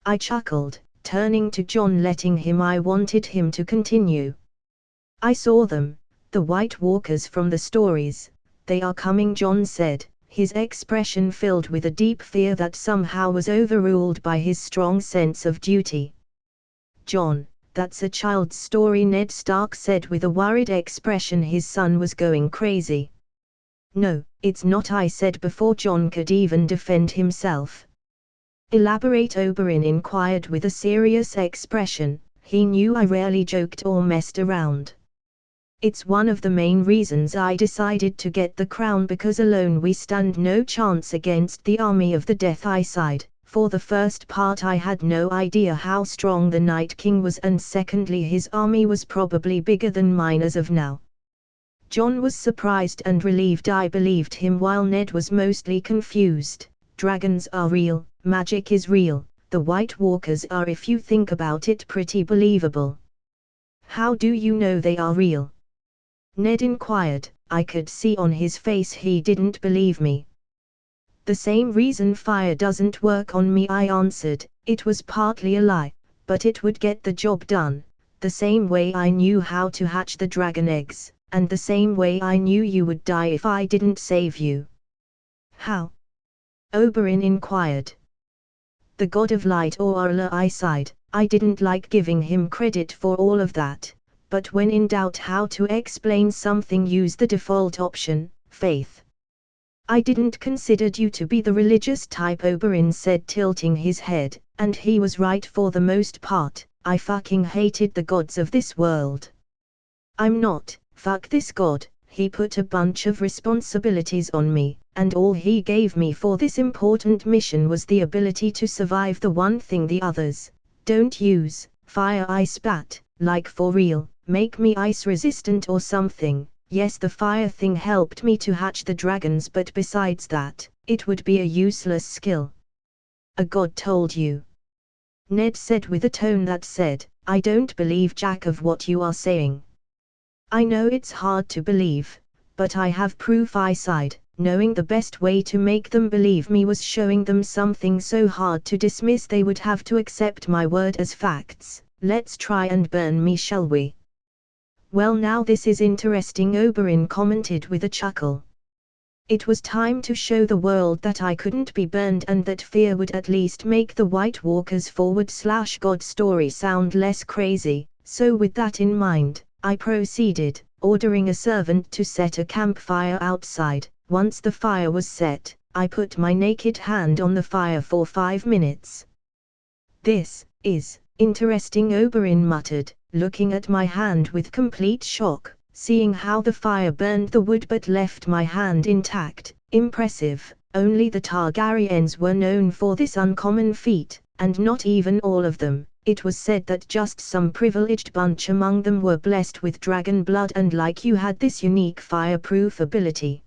I chuckled, turning to John, letting him. I wanted him to continue. I saw them, the White Walkers from the stories. They are coming, John said, his expression filled with a deep fear that somehow was overruled by his strong sense of duty. John, that's a child's story, Ned Stark said with a worried expression. His son was going crazy. No, it's not, I said before John could even defend himself. Elaborate, Oberyn inquired with a serious expression. He knew I rarely joked or messed around. It's one of the main reasons I decided to get the crown, because alone we stand no chance against the army of the Death. I sighed. For the first part I had no idea how strong the Night King was, and secondly his army was probably bigger than mine as of now. John was surprised and relieved. I believed him while Ned was mostly confused. Dragons are real, magic is real, the White Walkers are, if you think about it, pretty believable. How do you know they are real? Ned inquired. I could see on his face he didn't believe me. The same reason fire doesn't work on me, I answered. It was partly a lie, but it would get the job done. The same way I knew how to hatch the dragon eggs, and the same way I knew you would die if I didn't save you. How? Oberyn inquired. The god of light, or Allah, I sighed. I didn't like giving him credit for all of that, but when in doubt how to explain something, use the default option, faith. I didn't consider you to be the religious type, Oberyn said, tilting his head, and he was right for the most part. I fucking hated the gods of this world. I'm not, fuck this god, he put a bunch of responsibilities on me, and all he gave me for this important mission was the ability to survive the one thing the others don't use, fire. I spat, like for real, make me ice resistant or something. Yes, the fire thing helped me to hatch the dragons, but besides that, it would be a useless skill. A god told you? Ned said with a tone that said, I don't believe jack of what you are saying. I know it's hard to believe, but I have proof. I sighed, knowing the best way to make them believe me was showing them something so hard to dismiss they would have to accept my word as facts. Let's try and burn me, shall we? Well, now this is interesting, Oberyn commented with a chuckle. It was time to show the world that I couldn't be burned, and that fear would at least make the White Walker's /God story sound less crazy. So with that in mind, I proceeded, ordering a servant to set a campfire outside. Once the fire was set, I put my naked hand on the fire for 5 minutes. This is interesting, Oberyn muttered, looking at my hand with complete shock, seeing how the fire burned the wood but left my hand intact. Impressive. Only the Targaryens were known for this uncommon feat, and not even all of them. It was said that just some privileged bunch among them were blessed with dragon blood, and like you had this unique fireproof ability.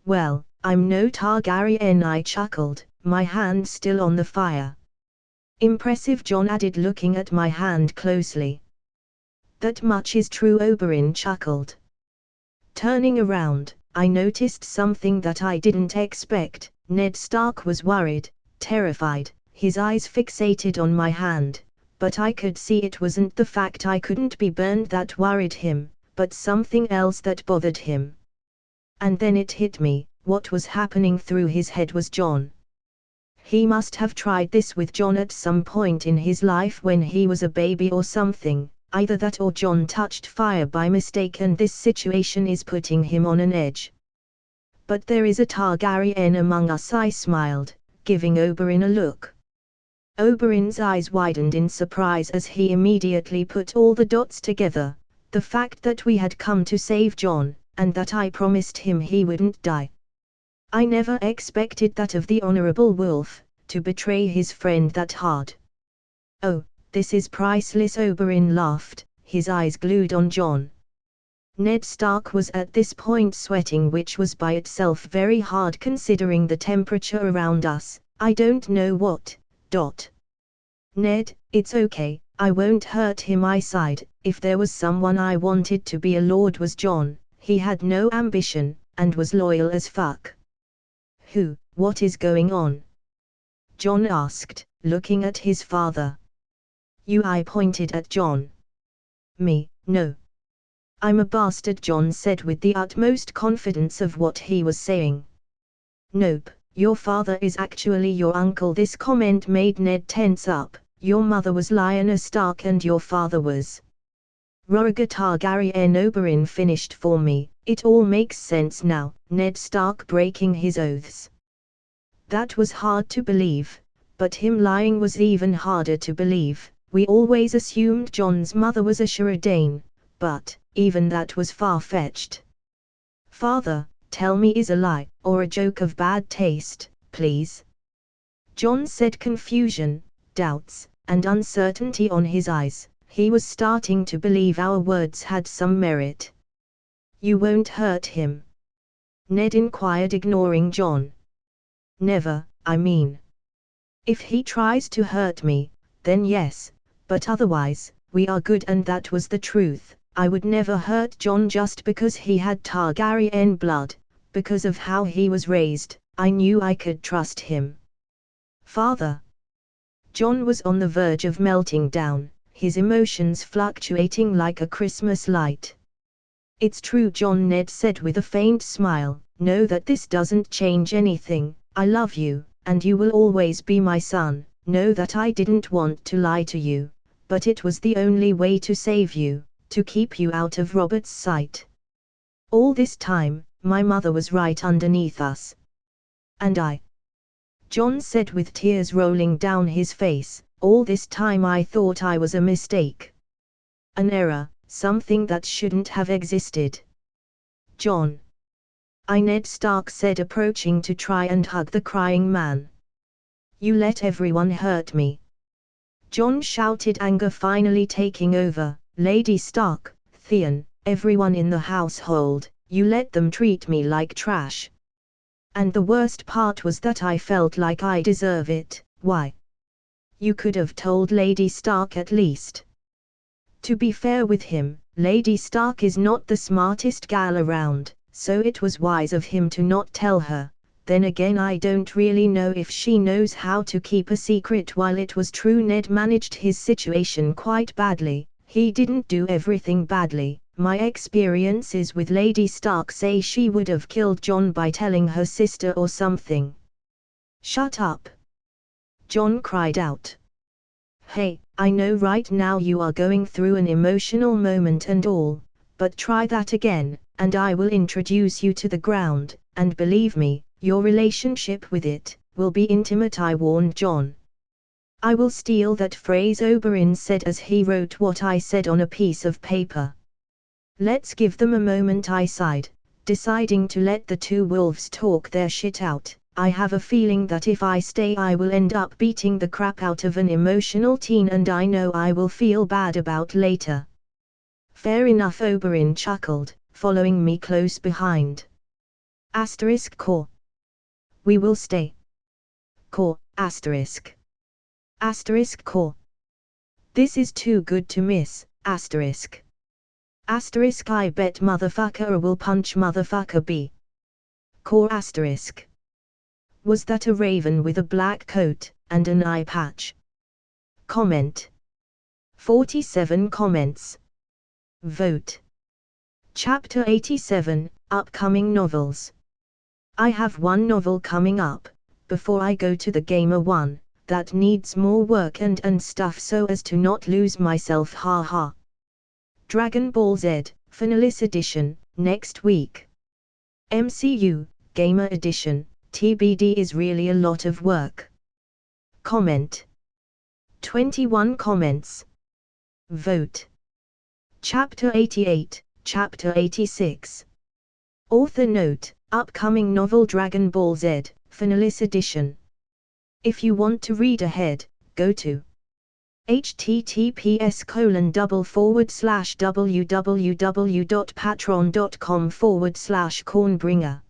Well, I'm no Targaryen, I chuckled, my hand still on the fire. Impressive, Jon added, looking at my hand closely. That much is true, Oberyn chuckled. Turning around, I noticed something that I didn't expect. Ned Stark was worried, terrified, his eyes fixated on my hand, but I could see it wasn't the fact I couldn't be burned that worried him, but something else that bothered him. And then it hit me, what was happening through his head was Jon. He must have tried this with Jon at some point in his life when he was a baby or something. Either that or Jon touched fire by mistake and this situation is putting him on an edge. But there is a Targaryen among us, I smiled, giving Oberyn a look. Oberyn's eyes widened in surprise as he immediately put all the dots together. The fact that we had come to save Jon, and that I promised him he wouldn't die. I never expected that of the Honorable Wolf, to betray his friend that hard. Oh, this is priceless, Oberyn laughed, his eyes glued on Jon. Ned Stark was at this point sweating, which was by itself very hard considering the temperature around us. I don't know what. Ned, it's okay, I won't hurt him, I sighed. If there was someone I wanted to be a lord was Jon. He had no ambition, and was loyal as fuck. Who, what is going on? Jon asked, looking at his father. You, I pointed at Jon. Me, no. I'm a bastard, Jon said with the utmost confidence of what he was saying. Nope, your father is actually your uncle. This comment made Ned tense up. Your mother was Lyanna Stark and your father was Rhaegar Targaryen. Oberyn finished for me. It all makes sense now, Ned Stark breaking his oaths. That was hard to believe, but him lying was even harder to believe. We always assumed Jon's mother was a Sheridan, but even that was far-fetched. Father, tell me, is a lie, or a joke of bad taste, please? Jon said, confusion, doubts, and uncertainty on his eyes. He was starting to believe our words had some merit. You won't hurt him? Ned inquired, ignoring Jon. Never, I mean. If he tries to hurt me, then yes, but otherwise, we are good, and that was the truth. I would never hurt Jon just because he had Targaryen blood, because of how he was raised. I knew I could trust him. Father. Jon was on the verge of melting down, his emotions fluctuating like a Christmas light. It's true, Jon, Ned said with a faint smile. Know that this doesn't change anything. I love you, and you will always be my son. Know that I didn't want to lie to you, but it was the only way to save you, to keep you out of Robert's sight. All this time, my mother was right underneath us. And I. Jon said with tears rolling down his face, all this time I thought I was a mistake. An error, something that shouldn't have existed. John. Ned Stark said, approaching to try and hug the crying man. You let everyone hurt me. John shouted, anger finally taking over. Lady Stark, Theon, everyone in the household, you let them treat me like trash. And the worst part was that I felt like I deserve it. Why? You could have told Lady Stark at least. To be fair with him, Lady Stark is not the smartest gal around, so it was wise of him to not tell her. Then again, I don't really know if she knows how to keep a secret. While it was true Ned managed his situation quite badly, he didn't do everything badly. My experiences with Lady Stark say she would have killed John by telling her sister or something. Shut up! John cried out. Hey, I know right now you are going through an emotional moment and all, but try that again, and I will introduce you to the ground, and believe me, your relationship with it will be intimate, I warned John. I will steal that phrase, Oberyn said as he wrote what I said on a piece of paper. Let's give them a moment, I sighed, deciding to let the two wolves talk their shit out. I have a feeling that if I stay I will end up beating the crap out of an emotional teen, and I know I will feel bad about later. Fair enough, Oberyn chuckled, following me close behind. Core. We will stay. Core, asterisk. Asterisk core. This is too good to miss, asterisk. Asterisk, I bet motherfucker will punch motherfucker B. Core, asterisk. Was that a raven with a black coat and an eye patch? Comment. 47 comments. Vote. Chapter 87, Upcoming Novels. I have one novel coming up, before I go to the Gamer one, that needs more work and stuff so as to not lose myself, haha. Dragon Ball Z, Finalis Edition, next week. MCU, Gamer Edition, TBD is really a lot of work. Comment. 21 comments. Vote. Chapter 88, Chapter 86. Author note, upcoming novel Dragon Ball Z, Finalis Edition. If you want to read ahead, go to https://www.patreon.com/cornbringer.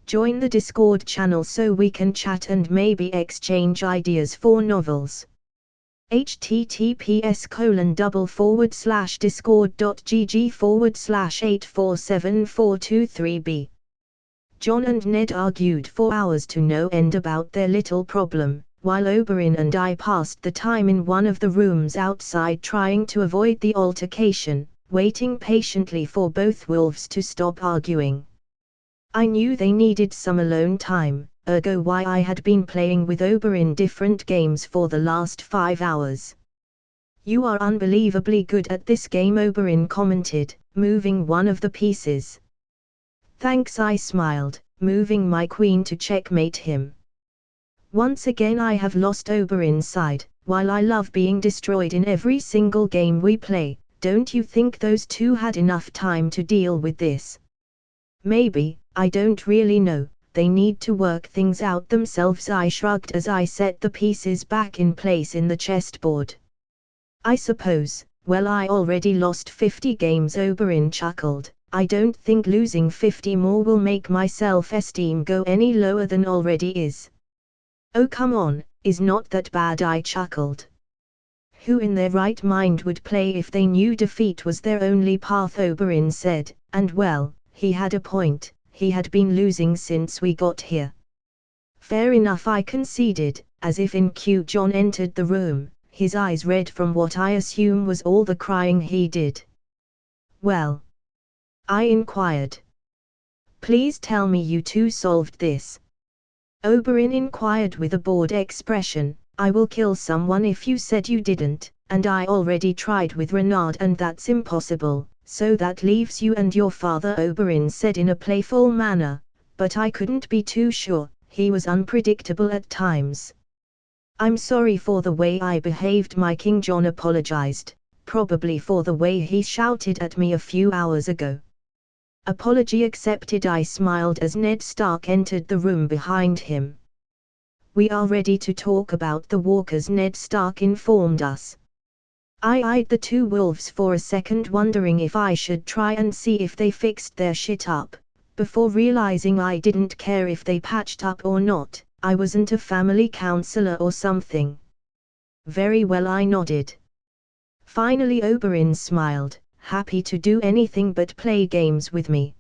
Join the Discord channel so we can chat and maybe exchange ideas for novels. https://discord.gg/8474223b. John and Ned argued for hours to no end about their little problem, while Oberyn and I passed the time in one of the rooms outside trying to avoid the altercation, waiting patiently for both wolves to stop arguing. I knew they needed some alone time, ergo why I had been playing with Oberyn different games for the last 5 hours. You are unbelievably good at this game, Oberyn commented, moving one of the pieces. Thanks, I smiled, moving my queen to checkmate him. Once again I have lost, Oberyn sighed. While I love being destroyed in every single game we play, don't you think those two had enough time to deal with this? Maybe, I don't really know, they need to work things out themselves, I shrugged as I set the pieces back in place in the chessboard. I suppose, well, I already lost 50 games, Oberyn chuckled. I don't think losing 50 more will make my self-esteem go any lower than already is. Oh come on, is not that bad, I chuckled. Who in their right mind would play if they knew defeat was their only path, Oberyn said, and well, he had a point, he had been losing since we got here. Fair enough, I conceded, as if in cue John entered the room, his eyes red from what I assume was all the crying he did. Well? I inquired. Please tell me you two solved this. Oberyn inquired with a bored expression. I will kill someone if you said you didn't, and I already tried with Renard and that's impossible, so that leaves you and your father, Oberyn said in a playful manner, but I couldn't be too sure, he was unpredictable at times. I'm sorry for the way I behaved, my king, John apologized, probably for the way he shouted at me a few hours ago. Apology accepted, I smiled as Ned Stark entered the room behind him. We are ready to talk about the walkers, Ned Stark informed us. I eyed the two wolves for a second, wondering if I should try and see if they fixed their shit up, before realizing I didn't care if they patched up or not. I wasn't a family counselor or something. Very well, I nodded. Finally Oberyn smiled, happy to do anything but play games with me.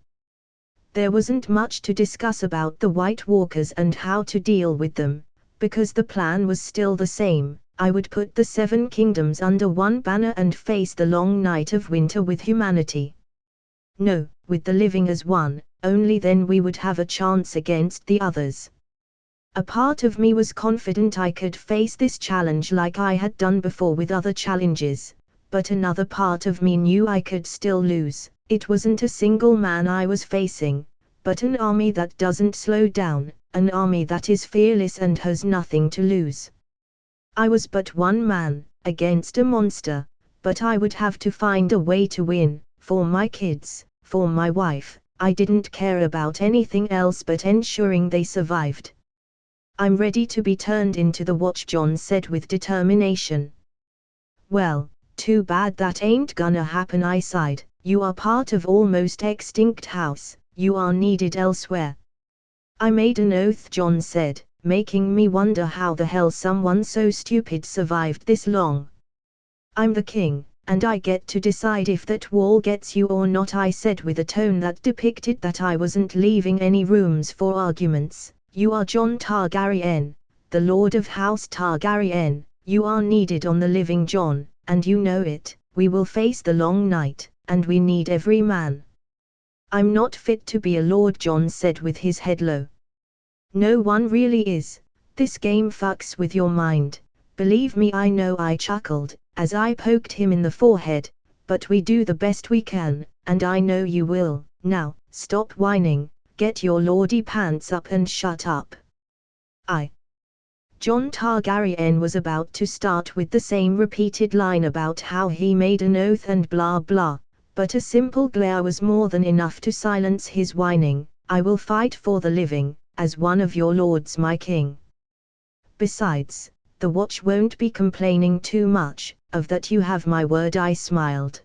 There wasn't much to discuss about the White Walkers and how to deal with them, because the plan was still the same. I would put the 7 kingdoms under one banner and face the long night of winter with humanity. No, with the living as one, only then we would have a chance against the others. A part of me was confident I could face this challenge like I had done before with other challenges, but another part of me knew I could still lose. It wasn't a single man I was facing, but an army that doesn't slow down, an army that is fearless and has nothing to lose. I was but one man, against a monster, but I would have to find a way to win, for my kids, for my wife. I didn't care about anything else but ensuring they survived. I'm ready to be turned into the Watch, Jon said with determination. Well, too bad that ain't gonna happen, I sighed. You are part of almost extinct house, you are needed elsewhere. I made an oath, Jon said, making me wonder how the hell someone so stupid survived this long. I'm the king, and I get to decide if that wall gets you or not, I said with a tone that depicted that I wasn't leaving any rooms for arguments. You are Jon Targaryen, the Lord of House Targaryen. You are needed on the living, Jon, and you know it. We will face the long night, and we need every man. I'm not fit to be a lord, Jon said with his head low. No one really is. This game fucks with your mind. Believe me, I know, I chuckled, as I poked him in the forehead, but we do the best we can, and I know you will. Now, stop whining, get your lordy pants up and shut up. Jon Targaryen was about to start with the same repeated line about how he made an oath and blah blah, but a simple glare was more than enough to silence his whining. I will fight for the living, as one of your lords, my king. Besides, the Watch won't be complaining too much, of that you have my word, I smiled.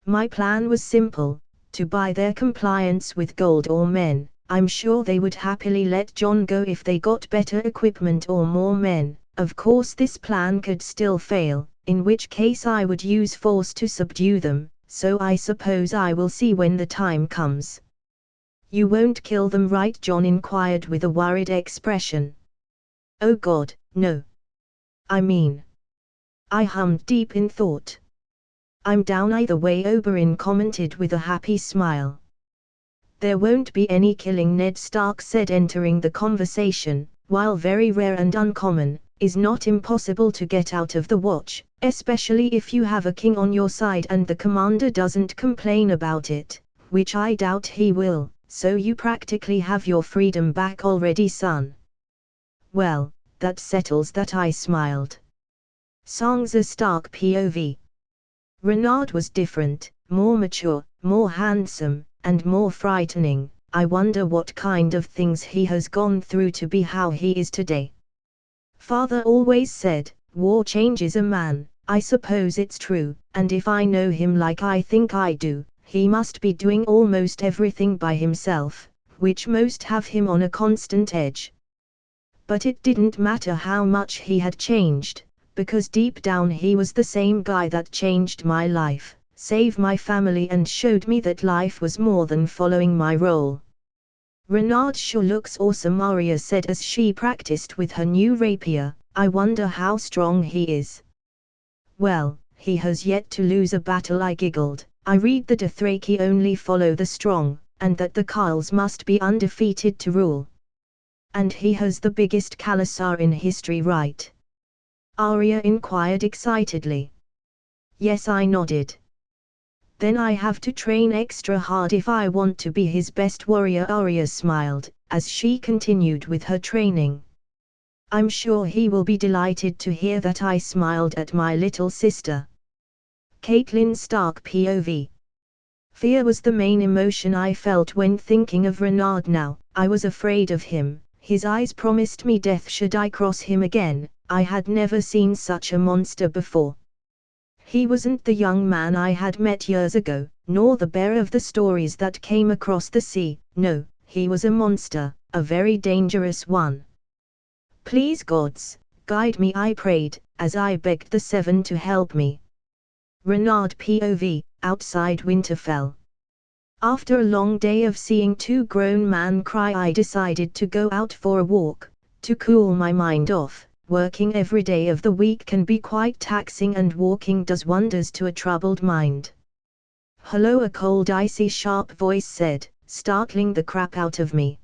My plan was simple, to buy their compliance with gold or men. I'm sure they would happily let Jon go if they got better equipment or more men. Of course this plan could still fail, in which case I would use force to subdue them, so I suppose I will see when the time comes. You won't kill them, right? Jon inquired with a worried expression. Oh God, no. I mean. I hummed deep in thought. I'm down either way, Oberyn commented with a happy smile. There won't be any killing, Ned Stark said, entering the conversation. While very rare and uncommon, is not impossible to get out of the Watch, especially if you have a king on your side and the commander doesn't complain about it, which I doubt he will, so you practically have your freedom back already, son. Well, that settles that, I smiled. Sansa Stark POV. Renard was different, more mature, more handsome, and more frightening. I wonder what kind of things he has gone through to be how he is today. Father always said, war changes a man. I suppose it's true, and if I know him like I think I do, he must be doing almost everything by himself, which most have him on a constant edge. But it didn't matter how much he had changed, because deep down he was the same guy that changed my life, saved my family and showed me that life was more than following my role. Renard sure looks awesome, Arya said as she practiced with her new rapier. I wonder how strong he is. Well, he has yet to lose a battle, I giggled. I read that Dothraki only follow the strong, and that the Kyles must be undefeated to rule. And he has the biggest Khalasar in history, right? Arya inquired excitedly. Yes, I nodded. Then I have to train extra hard if I want to be his best warrior, Arya smiled, as she continued with her training. I'm sure he will be delighted to hear that, I smiled at my little sister. Catelyn Stark POV. Fear was the main emotion I felt when thinking of Renard now. I was afraid of him. His eyes promised me death should I cross him again. I had never seen such a monster before. He wasn't the young man I had met years ago, nor the bearer of the stories that came across the sea. No, he was a monster, a very dangerous one. Please gods, guide me, I prayed, as I begged the seven to help me. Renard POV, outside Winterfell. After a long day of seeing two grown men cry, I decided to go out for a walk, to cool my mind off. Working every day of the week can be quite taxing, and walking does wonders to a troubled mind. Hello, a cold icy sharp voice said, startling the crap out of me.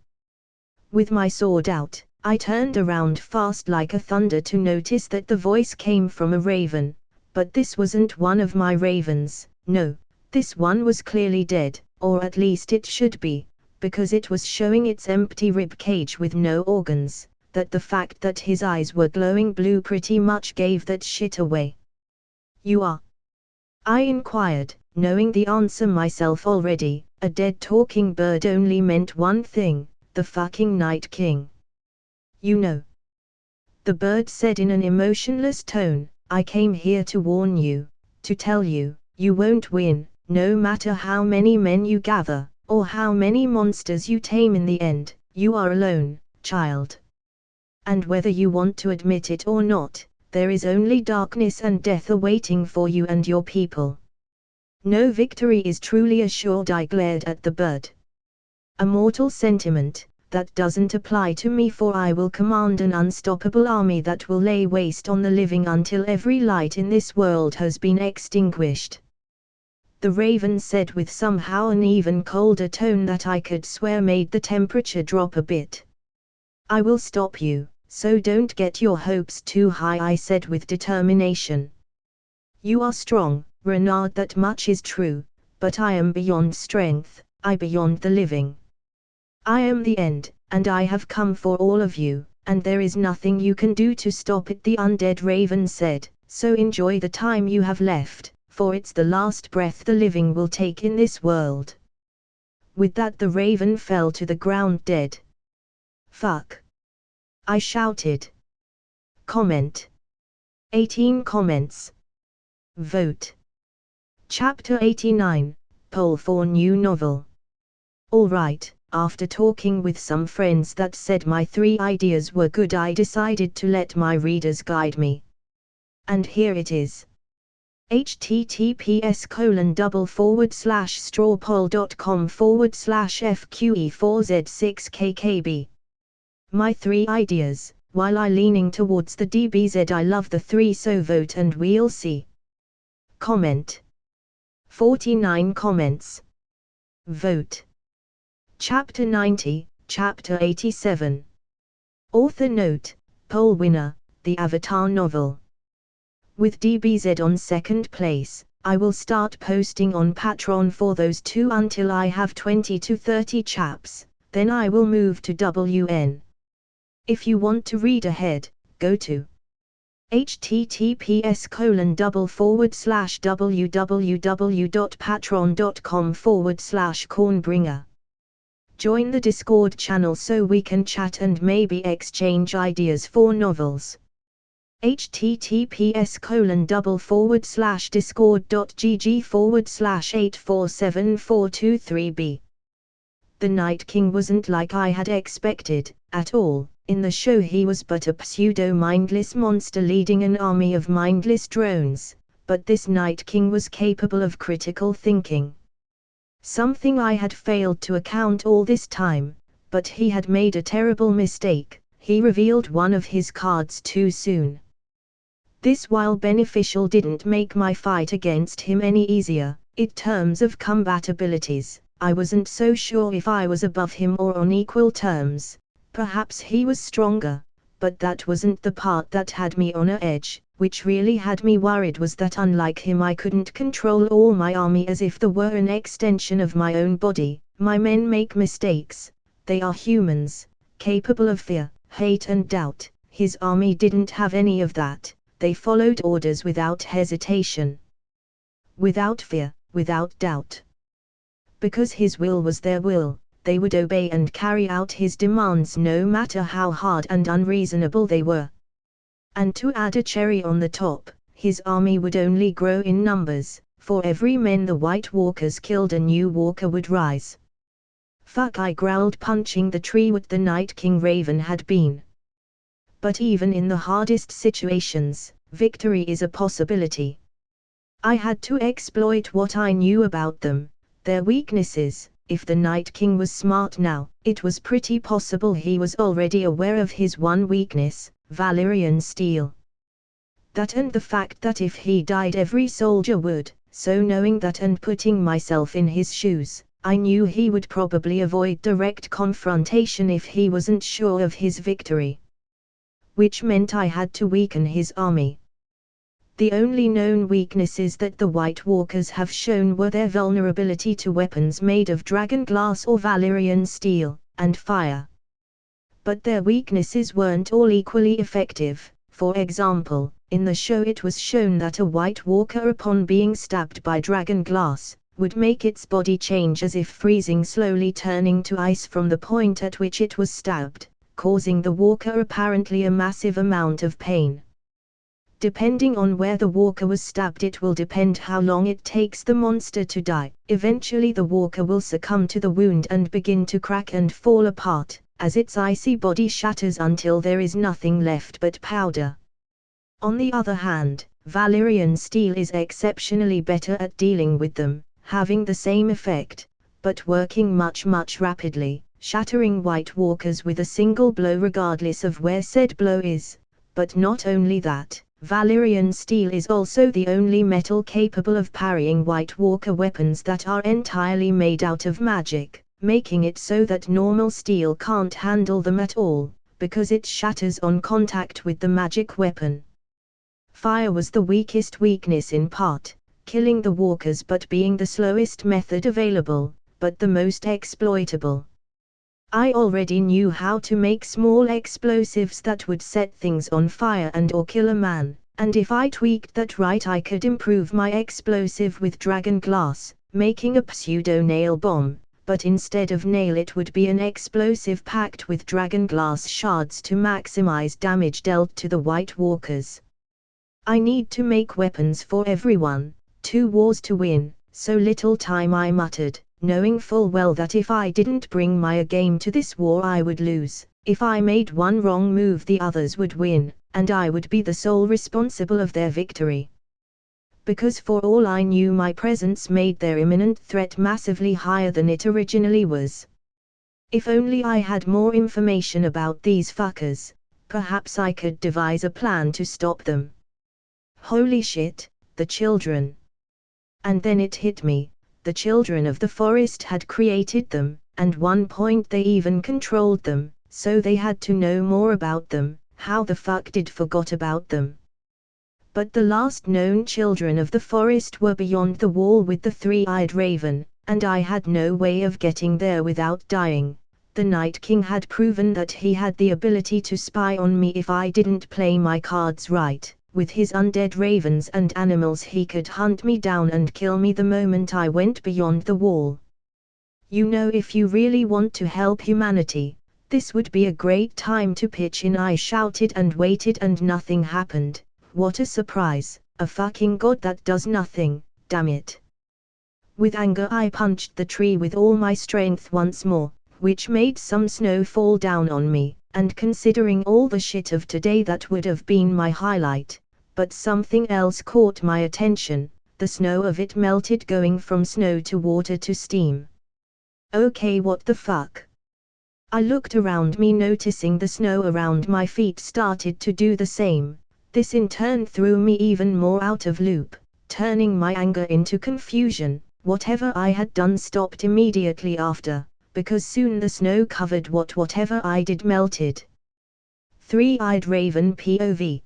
With my sword out, I turned around fast like a thunder to notice that the voice came from a raven, but this wasn't one of my ravens. No, this one was clearly dead, or at least it should be, because it was showing its empty rib cage with no organs. That the fact that his eyes were glowing blue pretty much gave that shit away. You are? I inquired, knowing the answer myself already. A dead talking bird only meant one thing, the fucking Night King. You know. The bird said in an emotionless tone, I came here to warn you, to tell you, you won't win, no matter how many men you gather, or how many monsters you tame. In the end, you are alone, child. And whether you want to admit it or not, there is only darkness and death awaiting for you and your people. No victory is truly assured. I glared at the bird. A mortal sentiment, that doesn't apply to me, for I will command an unstoppable army that will lay waste on the living until every light in this world has been extinguished. The raven said with somehow an even colder tone that I could swear made the temperature drop a bit. I will stop you. So don't get your hopes too high, I said with determination. You are strong, Renard, that much is true, but I am beyond strength, I beyond the living. I am the end, and I have come for all of you, and there is nothing you can do to stop it, the undead raven said, so enjoy the time you have left, for it's the last breath the living will take in this world. With that the raven fell to the ground dead. Fuck. I shouted. Comment. 18 comments. Vote. Chapter 89, Poll for New Novel. Alright, after talking with some friends that said my 3 ideas were good, I decided to let my readers guide me. And here it is. https://strawpoll.com/FQE4Z6KKB. My 3 ideas. While I leaning towards the DBZ, I love the 3, so vote and we'll see. Comment. 49 comments. Vote. Chapter 90, Chapter 87. Author note, poll winner, the Avatar novel. With DBZ on 2nd place, I will start posting on Patreon for those 2 until I have 20 to 30 chaps, then I will move to WN. If you want to read ahead, go to https://www.patreon.com/cornbringer. Join the Discord channel so we can chat and maybe exchange ideas for novels. https://discord.gg/8474223b. The Night King wasn't like I had expected, at all. In the show he was but a pseudo-mindless monster leading an army of mindless drones, but this Night King was capable of critical thinking. Something I had failed to account all this time, but he had made a terrible mistake. He revealed one of his cards too soon. This, while beneficial, didn't make my fight against him any easier. In terms of combat abilities, I wasn't so sure if I was above him or on equal terms. Perhaps he was stronger, but that wasn't the part that had me on edge. Which really had me worried was that unlike him I couldn't control all my army as if they were an extension of my own body. My men make mistakes, they are humans, capable of fear, hate and doubt. His army didn't have any of that, they followed orders without hesitation. Without fear, without doubt. Because his will was their will, they would obey and carry out his demands no matter how hard and unreasonable they were. And to add a cherry on the top, his army would only grow in numbers. For every man the White Walkers killed, a new walker would rise. Fuck, I growled, punching the tree what the Night King Raven had been. But even in the hardest situations, victory is a possibility. I had to exploit what I knew about them, their weaknesses. If the Night King was smart now, it was pretty possible he was already aware of his one weakness, Valyrian steel. That and the fact that if he died every soldier would, so knowing that and putting myself in his shoes, I knew he would probably avoid direct confrontation if he wasn't sure of his victory. Which meant I had to weaken his army. The only known weaknesses that the White Walkers have shown were their vulnerability to weapons made of dragon glass or Valyrian steel, and fire. But their weaknesses weren't all equally effective. For example, in the show it was shown that a White Walker, upon being stabbed by dragon glass, would make its body change as if freezing, slowly turning to ice from the point at which it was stabbed, causing the walker apparently a massive amount of pain. Depending on where the walker was stabbed, it will depend how long it takes the monster to die. Eventually the walker will succumb to the wound and begin to crack and fall apart, as its icy body shatters until there is nothing left but powder. On the other hand, Valyrian steel is exceptionally better at dealing with them, having the same effect, but working much rapidly, shattering White Walkers with a single blow regardless of where said blow is. But not only that, Valyrian steel is also the only metal capable of parrying White Walker weapons that are entirely made out of magic, making it so that normal steel can't handle them at all, because it shatters on contact with the magic weapon. Fire was the weakest weakness, in part, killing the walkers but being the slowest method available, but the most exploitable. I already knew how to make small explosives that would set things on fire or kill a man, and if I tweaked that right I could improve my explosive with dragon glass, making a pseudo-nail bomb, but instead of nail it would be an explosive packed with dragon glass shards to maximize damage dealt to the White Walkers. I need to make weapons for everyone, 2 wars to win, so little time, I muttered, knowing full well that if I didn't bring my A game to this war I would lose. If I made one wrong move the others would win, and I would be the sole responsible of their victory. Because for all I knew my presence made their imminent threat massively higher than it originally was. If only I had more information about these fuckers, perhaps I could devise a plan to stop them. Holy shit, the children. And then it hit me. The children of the forest had created them, and one point they even controlled them, so they had to know more about them. How the fuck did forgot about them? But the last known children of the forest were beyond the wall with the 3-eyed raven, and I had no way of getting there without dying. The Night King had proven that he had the ability to spy on me if I didn't play my cards right. With his undead ravens and animals he could hunt me down and kill me the moment I went beyond the wall. You know, if you really want to help humanity, this would be a great time to pitch in. I shouted and waited and nothing happened. What a surprise, a fucking god that does nothing, damn it. With anger I punched the tree with all my strength once more, which made some snow fall down on me, and considering all the shit of today that would have been my highlight. But something else caught my attention, the snow of it melted, going from snow to water to steam. Okay, what the fuck? I looked around me, noticing the snow around my feet started to do the same. This in turn threw me even more out of loop, turning my anger into confusion. Whatever I had done stopped immediately after, because soon the snow-covered whatever I did melted. 3-eyed raven POV.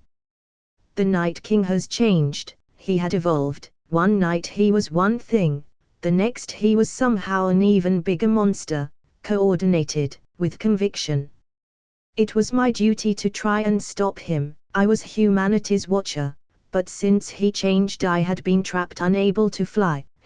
The Night King has changed, he had evolved. One night he was one thing, the next he was somehow an even bigger monster, coordinated, with conviction. It was my duty to try and stop him. I was humanity's watcher, but since he changed I had been trapped, unable to fly.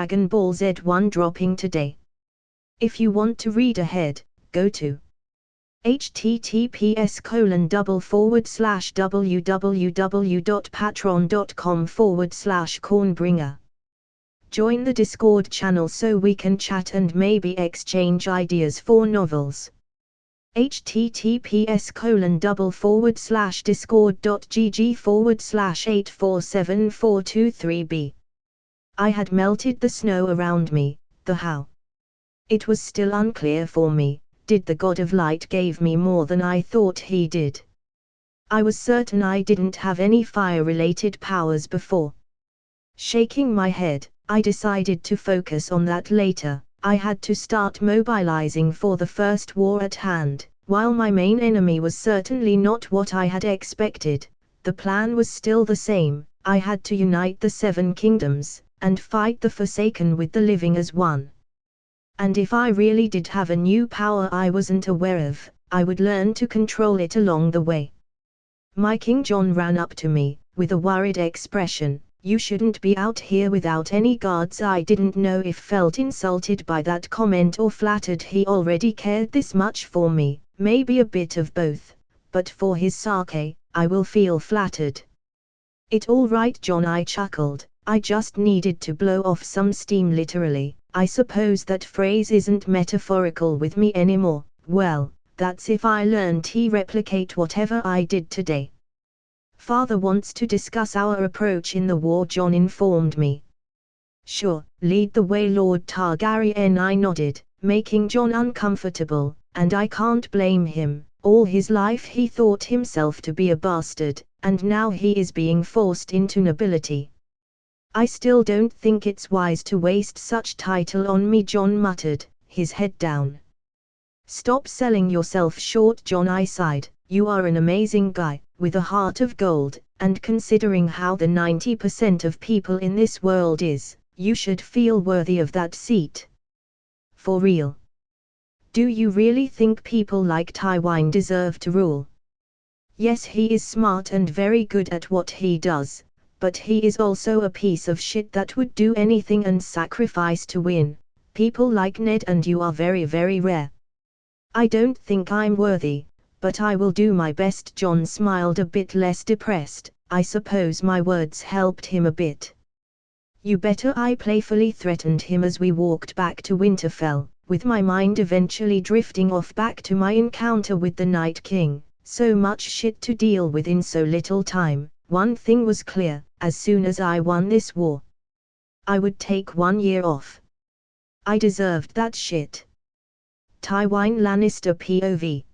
Dragon Ball Z1 dropping today. If you want to read ahead, go to https://www.patreon.com/cornbringer. Join the Discord channel so we can chat and maybe exchange ideas for novels. https://discord.gg/8474223b. I had melted the snow around me, the how. It was still unclear for me, did the God of Light gave me more than I thought he did? I was certain I didn't have any fire-related powers before. Shaking my head, I decided to focus on that later. I had to start mobilizing for the first war at hand. While my main enemy was certainly not what I had expected, the plan was still the same. I had to unite the 7 kingdoms, and fight the Forsaken with the living as one. And if I really did have a new power I wasn't aware of, I would learn to control it along the way. My King John ran up to me, with a worried expression. You shouldn't be out here without any guards. I didn't know if felt insulted by that comment or flattered he already cared this much for me, maybe a bit of both, but for his sake, I will feel flattered. It all right, John, I chuckled. I just needed to blow off some steam, literally. I suppose that phrase isn't metaphorical with me anymore. Well, that's if I learned to replicate whatever I did today. Father wants to discuss our approach in the war, John informed me. Sure, lead the way, Lord Targaryen, I nodded, making John uncomfortable, and I can't blame him. All his life he thought himself to be a bastard, and now he is being forced into nobility. I still don't think it's wise to waste such title on me, John muttered, his head down. Stop selling yourself short, John, I sighed. You are an amazing guy, with a heart of gold, and considering how the 90% of people in this world is, you should feel worthy of that seat. For real. Do you really think people like Tywin deserve to rule? Yes, he is smart and very good at what he does, but he is also a piece of shit that would do anything and sacrifice to win. People like Ned and you are very, very rare. I don't think I'm worthy, but I will do my best. John smiled a bit less depressed. I suppose my words helped him a bit. You better, I playfully threatened him as we walked back to Winterfell, with my mind eventually drifting off back to my encounter with the Night King. So much shit to deal with in so little time. One thing was clear: as soon as I won this war, I would take 1 year off. I deserved that shit. Tywin Lannister POV.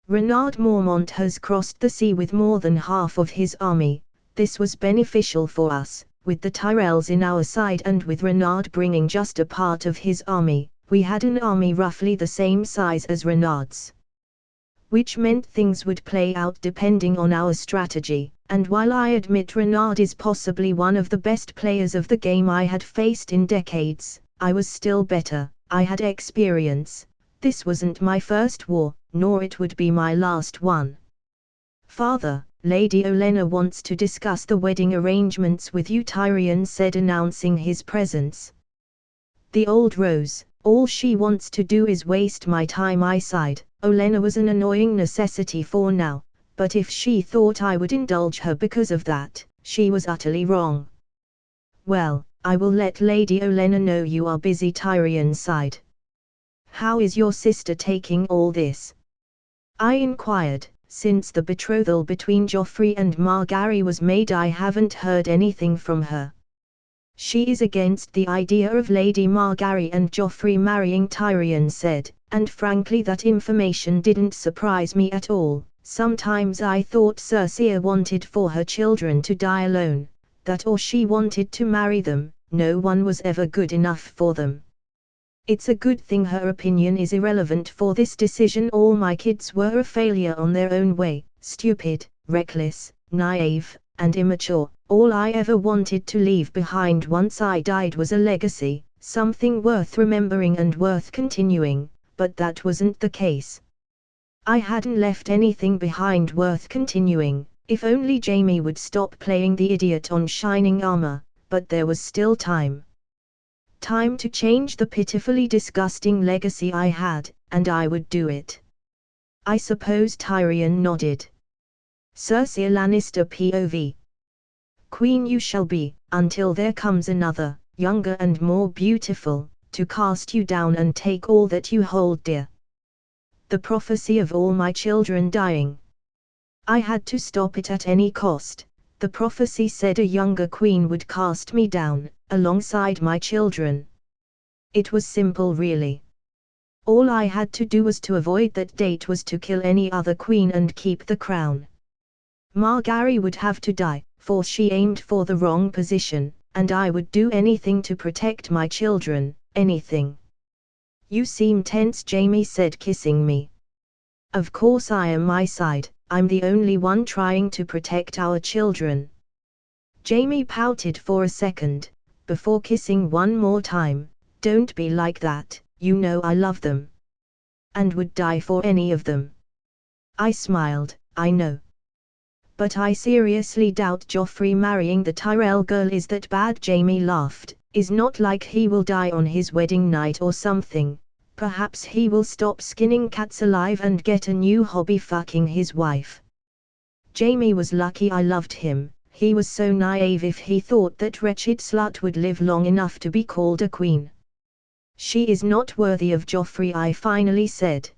Renard Mormont has crossed the sea with more than half of his army. This was beneficial for us, with the Tyrells in our side and with Renard bringing just a part of his army. We had an army roughly the same size as Renard's. Which meant things would play out depending on our strategy, and while I admit Renard is possibly one of the best players of the game I had faced in decades, I was still better. I had experience. This wasn't my first war, nor it would be my last one. Father, Lady Olenna wants to discuss the wedding arrangements with you, Tyrion said, announcing his presence. The old rose, all she wants to do is waste my time, I sighed. Olenna was an annoying necessity for now, but if she thought I would indulge her because of that, she was utterly wrong. Well, I will let Lady Olenna know you are busy, Tyrion sighed. How is your sister taking all this? I inquired. Since the betrothal between Joffrey and Margaery was made, I haven't heard anything from her. She is against the idea of Lady Margaery and Joffrey marrying, Tyrion said, and frankly that information didn't surprise me at all. Sometimes I thought Cersei wanted for her children to die alone, that or she wanted to marry them. No one was ever good enough for them. It's a good thing her opinion is irrelevant for this decision. All my kids were a failure on their own way, stupid, reckless, naive, and immature. All I ever wanted to leave behind once I died was a legacy, something worth remembering and worth continuing, but that wasn't the case. I hadn't left anything behind worth continuing. If only Jaime would stop playing the idiot on shining armor, but there was still time. Time to change the pitifully disgusting legacy I had, and I would do it. I suppose, Tyrion nodded. Cersei Lannister POV. Queen you shall be, until there comes another, younger and more beautiful, to cast you down and take all that you hold dear. The prophecy of all my children dying. I had to stop it at any cost. The prophecy said a younger queen would cast me down, alongside my children. It was simple really. All I had to do was to avoid that date, was to kill any other queen and keep the crown. Margaery would have to die, for she aimed for the wrong position, and I would do anything to protect my children, anything. You seem tense, Jaime said, kissing me. Of course I am, my side. I'm the only one trying to protect our children. Jaime pouted for a second, before kissing one more time. Don't be like that, you know I love them. And would die for any of them. I smiled, I know. But I seriously doubt Joffrey marrying the Tyrell girl. Is that bad? Jaime laughed. Is not like he will die on his wedding night or something. Perhaps he will stop skinning cats alive and get a new hobby, fucking his wife. Jaime was lucky I loved him. He was so naive if he thought that wretched slut would live long enough to be called a queen. She is not worthy of Joffrey, I finally said.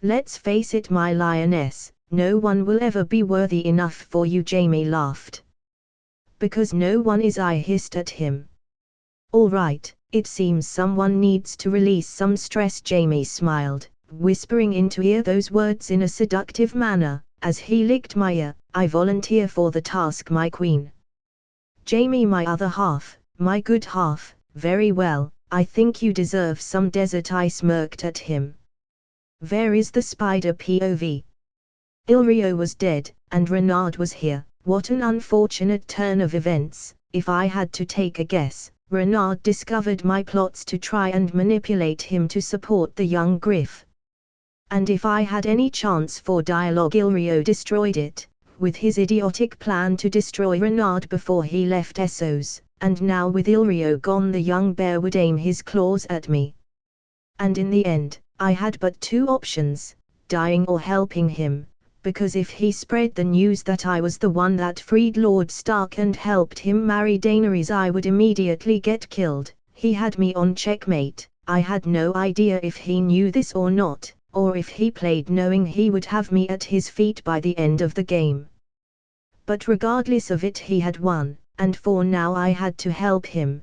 Let's face it, my lioness, no one will ever be worthy enough for you, Jaime laughed. Because no one is, I hissed at him. All right. It seems someone needs to release some stress, Jaime smiled, whispering into ear those words in a seductive manner, as he licked my ear. I volunteer for the task, my queen. Jaime, my other half, my good half, very well, I think you deserve some desert, I smirked at him. Where is the spider POV? Illyrio was dead, and Renard was here. What an unfortunate turn of events. If I had to take a guess, Renard discovered my plots to try and manipulate him to support the young Griff. And if I had any chance for dialogue, Illyrio destroyed it, with his idiotic plan to destroy Renard before he left Essos, and now with Illyrio gone, the young bear would aim his claws at me. And in the end, I had but two options, dying or helping him, because if he spread the news that I was the one that freed Lord Stark and helped him marry Daenerys, I would immediately get killed. He had me on checkmate. I had no idea if he knew this or not, or if he played knowing he would have me at his feet by the end of the game. But regardless of it, he had won, and for now I had to help him,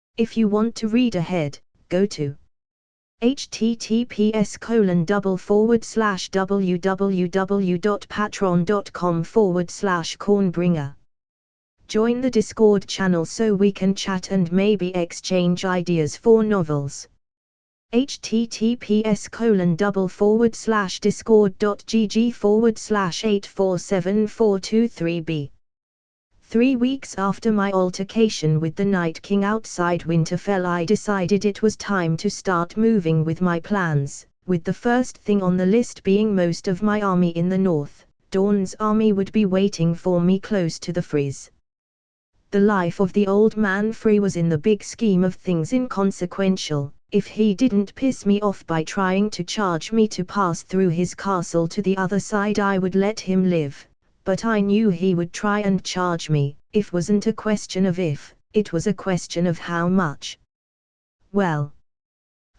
If you want to read ahead, go to https://www.patreon.com/cornbringer. Join the Discord channel so we can chat and maybe exchange ideas for novels. https://discord.gg/8474423b. 3 weeks after my altercation with the Night King outside Winterfell, I decided it was time to start moving with my plans, with the first thing on the list being most of my army in the north. Dawn's army would be waiting for me close to the Frizz. The life of the old man Free was in the big scheme of things inconsequential. If he didn't piss me off by trying to charge me to pass through his castle to the other side, I would let him live. But I knew he would try and charge me. It wasn't a question of if, it was a question of how much. Well,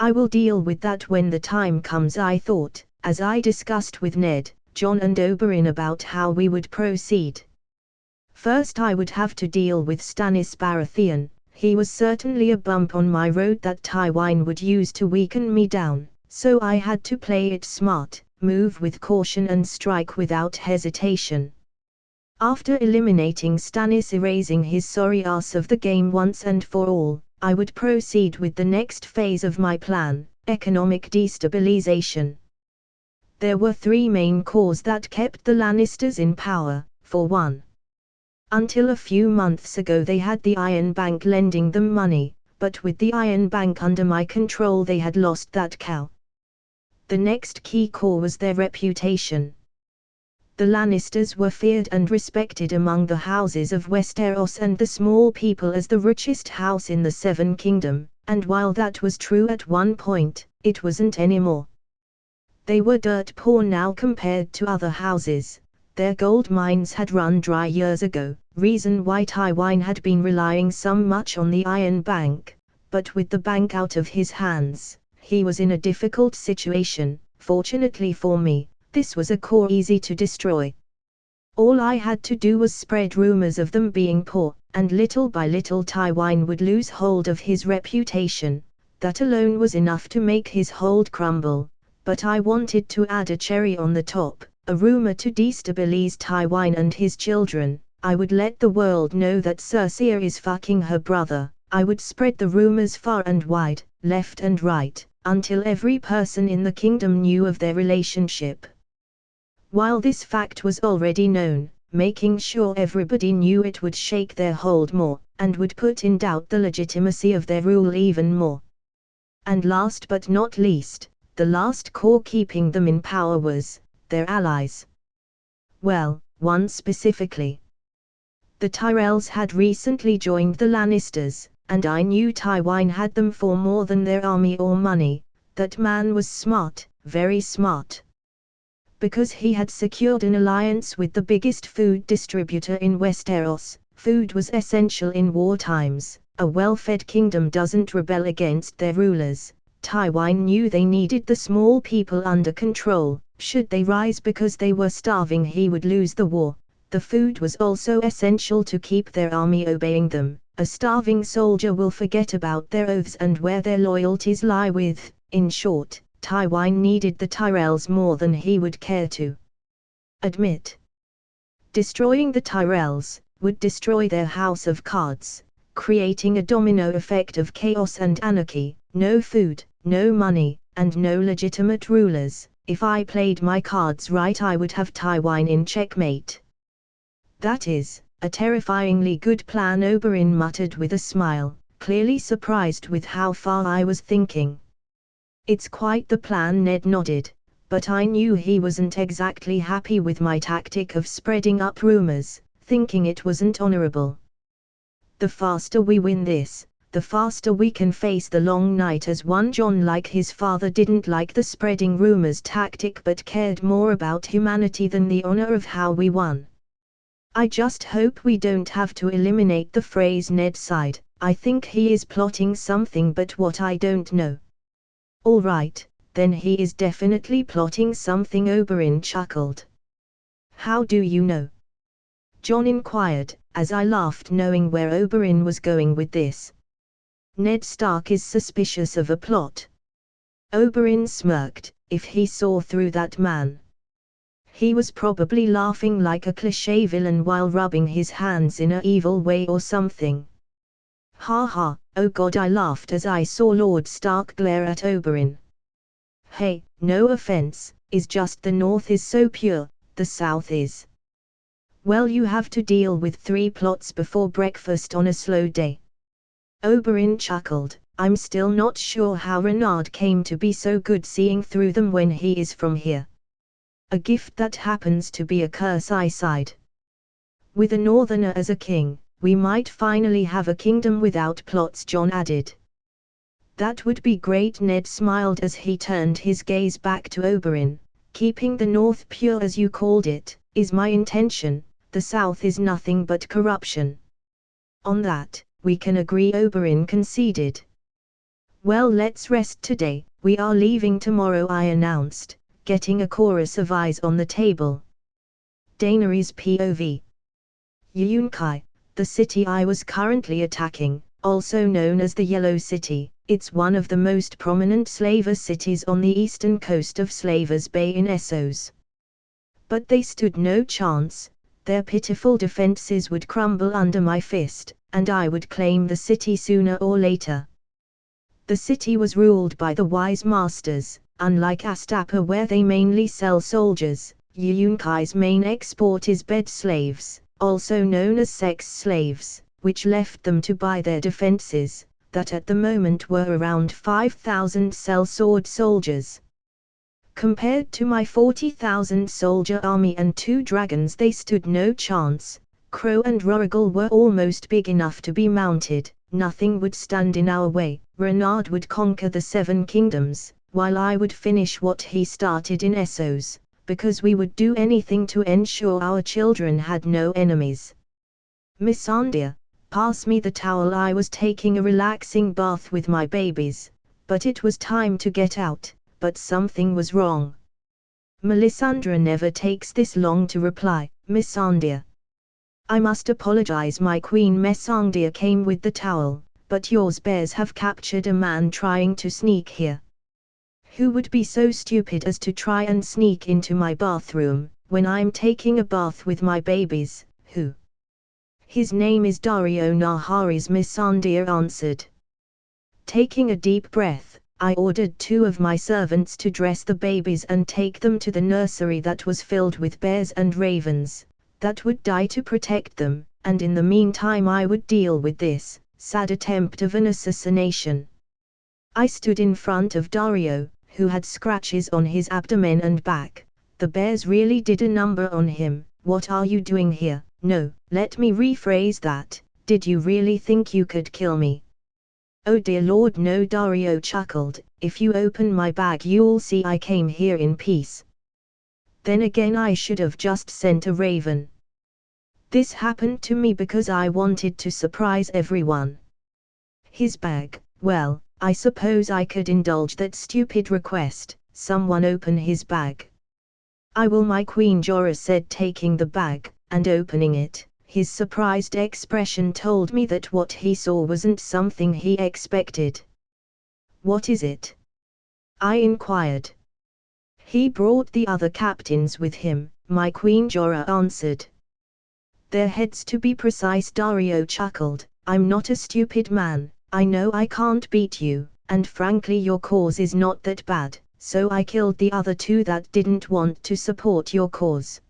I will deal with that when the time comes, I thought, as I discussed with Ned, John and Oberyn about how we would proceed. First I would have to deal with Stannis Baratheon. He was certainly a bump on my road that Tywin would use to weaken me down, so I had to play it smart, move with caution and strike without hesitation. After eliminating Stannis, erasing his sorry ass of the game once and for all, I would proceed with the next phase of my plan, economic destabilization. There were 3 main cores that kept the Lannisters in power. For one, until a few months ago they had the Iron Bank lending them money, but with the Iron Bank under my control they had lost that cow. The next key core was their reputation. The Lannisters were feared and respected among the houses of Westeros and the small people as the richest house in the Seven Kingdom, and while that was true at one point, it wasn't anymore. They were dirt poor now compared to other houses. Their gold mines had run dry years ago, reason why Tywin had been relying so much on the Iron Bank, but with the bank out of his hands, he was in a difficult situation. Fortunately for me, this was a core easy to destroy. All I had to do was spread rumors of them being poor, and little by little Tywin would lose hold of his reputation. That alone was enough to make his hold crumble, but I wanted to add a cherry on the top, a rumor to destabilize Tywin and his children. I would let the world know that Cersei is fucking her brother. I would spread the rumors far and wide, left and right, until every person in the kingdom knew of their relationship. While this fact was already known, making sure everybody knew it would shake their hold more, and would put in doubt the legitimacy of their rule even more. And last but not least, the last core keeping them in power was their allies. Well, one specifically. The Tyrells had recently joined the Lannisters, and I knew Tywin had them for more than their army or money. That man was smart, very smart. Because he had secured an alliance with the biggest food distributor in Westeros. Food was essential in war times. A well-fed kingdom doesn't rebel against their rulers. Tywin knew they needed the small people under control. Should they rise because they were starving, he would lose the war. The food was also essential to keep their army obeying them. A starving soldier will forget about their oaths and where their loyalties lie with. In short, Tywin needed the Tyrells more than he would care to admit. Destroying the Tyrells would destroy their house of cards, creating a domino effect of chaos and anarchy. No food, no money, and no legitimate rulers. If I played my cards right, I would have Tywin in checkmate. That is a terrifyingly good plan, Oberyn muttered with a smile, clearly surprised with how far I was thinking. It's quite the plan, Ned nodded, but I knew he wasn't exactly happy with my tactic of spreading up rumors, thinking it wasn't honorable. The faster we win this, the faster we can face the long night as one. John, like his father, didn't like the spreading rumors tactic but cared more about humanity than the honor of how we won. I just hope we don't have to eliminate the phrase. Ned sighed. I think he is plotting something, but what I don't know. All right, then he is definitely plotting something, Oberyn chuckled. How do you know? John inquired, as I laughed, knowing where Oberyn was going with this. Ned Stark is suspicious of a plot. Oberyn smirked. If he saw through that man. He was probably laughing like a cliché villain while rubbing his hands in an evil way or something. Ha ha, oh god, I laughed as I saw Lord Stark glare at Oberyn. Hey, no offense, is just the North is so pure, the South is. Well, you have to deal with 3 plots before breakfast on a slow day. Oberyn chuckled. I'm still not sure how Renard came to be so good seeing through them when he is from here. A gift that happens to be a curse, I sighed. With a northerner as a king, we might finally have a kingdom without plots, John added. That would be great, Ned smiled as he turned his gaze back to Oberyn. Keeping the North pure, as you called it, is my intention. The South is nothing but corruption. On that, we can agree, Oberyn conceded. Well, let's rest today, we are leaving tomorrow, I announced, getting a chorus of eyes on the table. Daenerys POV. Yunkai, the city I was currently attacking, also known as the Yellow City, it's one of the most prominent slaver cities on the eastern coast of Slavers Bay in Essos. But they stood no chance, their pitiful defenses would crumble under my fist, and I would claim the city sooner or later. The city was ruled by the wise masters. Unlike Astapa, where they mainly sell soldiers, Yunkai's main export is bed slaves, also known as sex slaves, which left them to buy their defenses, that at the moment were around 5,000 sellsword soldiers. Compared to my 40,000 soldier army and 2 dragons, they stood no chance. Crow and Rorigal were almost big enough to be mounted, nothing would stand in our way. Renard would conquer the 7 kingdoms, while I would finish what he started in Essos, because we would do anything to ensure our children had no enemies. Missandei, pass me the towel. I was taking a relaxing bath with my babies, but it was time to get out, but something was wrong. Melisandre never takes this long to reply. Missandei. I must apologize, my queen. Missandei came with the towel, but yours bears have captured a man trying to sneak here. Who would be so stupid as to try and sneak into my bathroom, when I'm taking a bath with my babies? Who? His name is Dario Naharis, Missandei answered. Taking a deep breath, I ordered 2 of my servants to dress the babies and take them to the nursery that was filled with bears and ravens, that would die to protect them, and in the meantime I would deal with this sad attempt of an assassination. I stood in front of Dario, who had scratches on his abdomen and back. The bears really did a number on him. What are you doing here? No, let me rephrase that. Did you really think you could kill me? Oh dear Lord, no, Dario chuckled. If you open my bag you'll see I came here in peace. Then again, I should have just sent a raven. This happened to me because I wanted to surprise everyone. His bag, well, I suppose I could indulge that stupid request. Someone open his bag. I will, my queen, Jorah said, taking the bag, and opening it. His surprised expression told me that what he saw wasn't something he expected. What is it? I inquired. He brought the other captains with him, my queen, Jorah answered. Their heads, to be precise, Dario chuckled. I'm not a stupid man. I know I can't beat you, and frankly your cause is not that bad, so I killed the other 2 that didn't want to support your cause.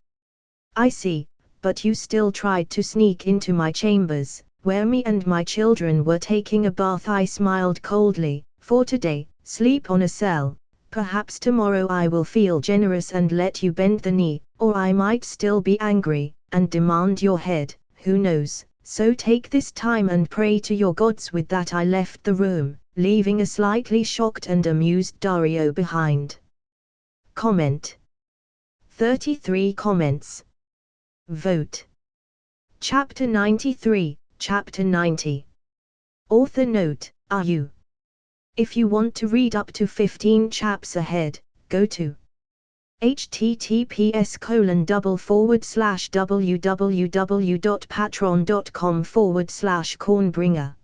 I see, but you still tried to sneak into my chambers, where me and my children were taking a bath. I smiled coldly. For today, sleep on a cell, Perhaps tomorrow I will feel generous and let you bend the knee, or I might still be angry, and demand your head, who knows? So take this time and pray to your gods." With that I left the room, leaving a slightly shocked and amused Dario behind. Comment. 33 comments. Vote. Chapter 93, Chapter 90. Author note: are you? If you want to read up to 15 chaps ahead, go to https://www.patreon.com/cornbringer.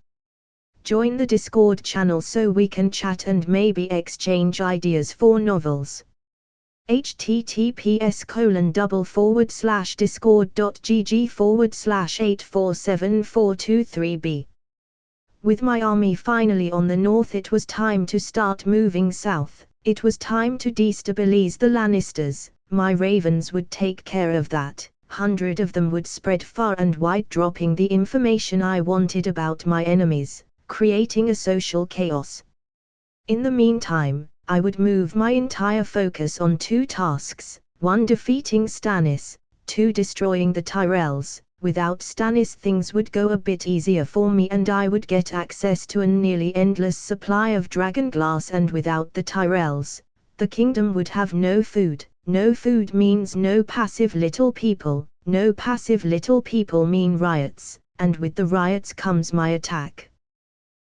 Join the Discord channel so we can chat and maybe exchange ideas for novels. https://discord.gg/8474223b. With my army finally on the north, it was time to start moving south. It was time to destabilize the Lannisters. My ravens would take care of that. 100 of them would spread far and wide, dropping the information I wanted about my enemies, creating a social chaos. In the meantime, I would move my entire focus on 2 tasks: 1, defeating Stannis; 2, destroying the Tyrells. Without Stannis things would go a bit easier for me and I would get access to a nearly endless supply of dragonglass, and without the Tyrells, the kingdom would have no food. No food means no passive little people. No passive little people mean riots, and with the riots comes my attack.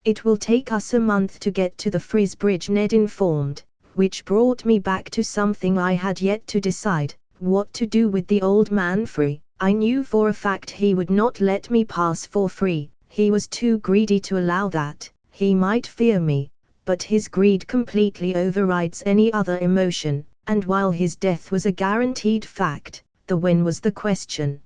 It will take us a month to get to the Frizz Bridge, Ned informed, which brought me back to something I had yet to decide: what to do with the old man Free. I knew for a fact he would not let me pass for free. He was too greedy to allow that. He might fear me, but his greed completely overrides any other emotion, and while his death was a guaranteed fact, the when was the question.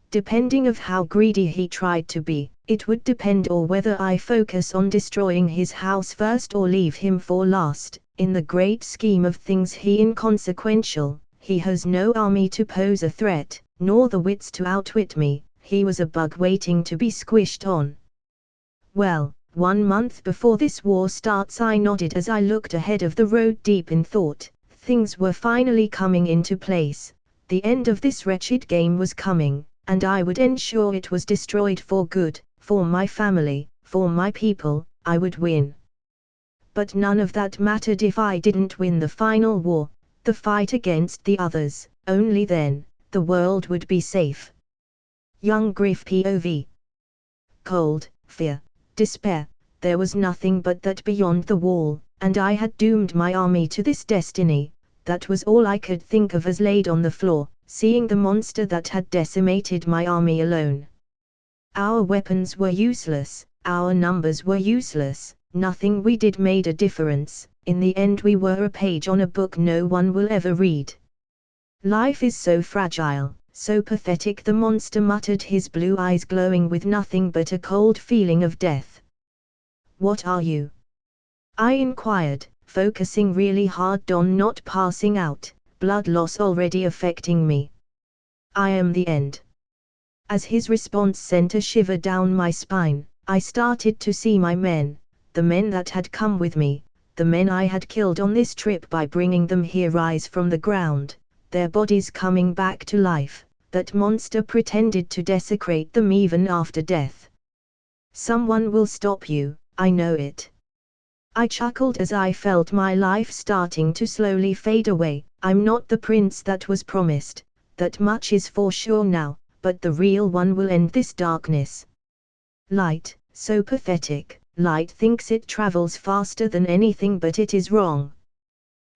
Depending of how greedy he tried to be, it would depend on whether I focus on destroying his house first or leave him for last. In the great scheme of things he inconsequential. He has no army to pose a threat, nor the wits to outwit me. He was a bug waiting to be squished on. Well, 1 month before this war starts, I nodded as I looked ahead of the road deep in thought. Things were finally coming into place. The end of this wretched game was coming, and I would ensure it was destroyed for good, for my family, for my people. I would win. But none of that mattered if I didn't win the final war, the fight against the others. Only then, the world would be safe. Young Griff POV. Cold, fear, despair, there was nothing but that beyond the wall, and I had doomed my army to this destiny. That was all I could think of as laid on the floor, seeing the monster that had decimated my army alone. Our weapons were useless, our numbers were useless, nothing we did made a difference. In the end we were a page on a book no one will ever read. Life is so fragile, so pathetic, the monster muttered, his blue eyes glowing with nothing but a cold feeling of death. What are you? I inquired, focusing really hard on not passing out, blood loss already affecting me. I am the end. As his response sent a shiver down my spine, I started to see my men, the men that had come with me, the men I had killed on this trip by bringing them here, rise from the ground, their bodies coming back to life. That monster pretended to desecrate them even after death. Someone will stop you, I know it. I chuckled as I felt my life starting to slowly fade away. I'm not the prince that was promised, that much is for sure now, but the real one will end this darkness. Light, so pathetic. Light thinks it travels faster than anything, but it is wrong.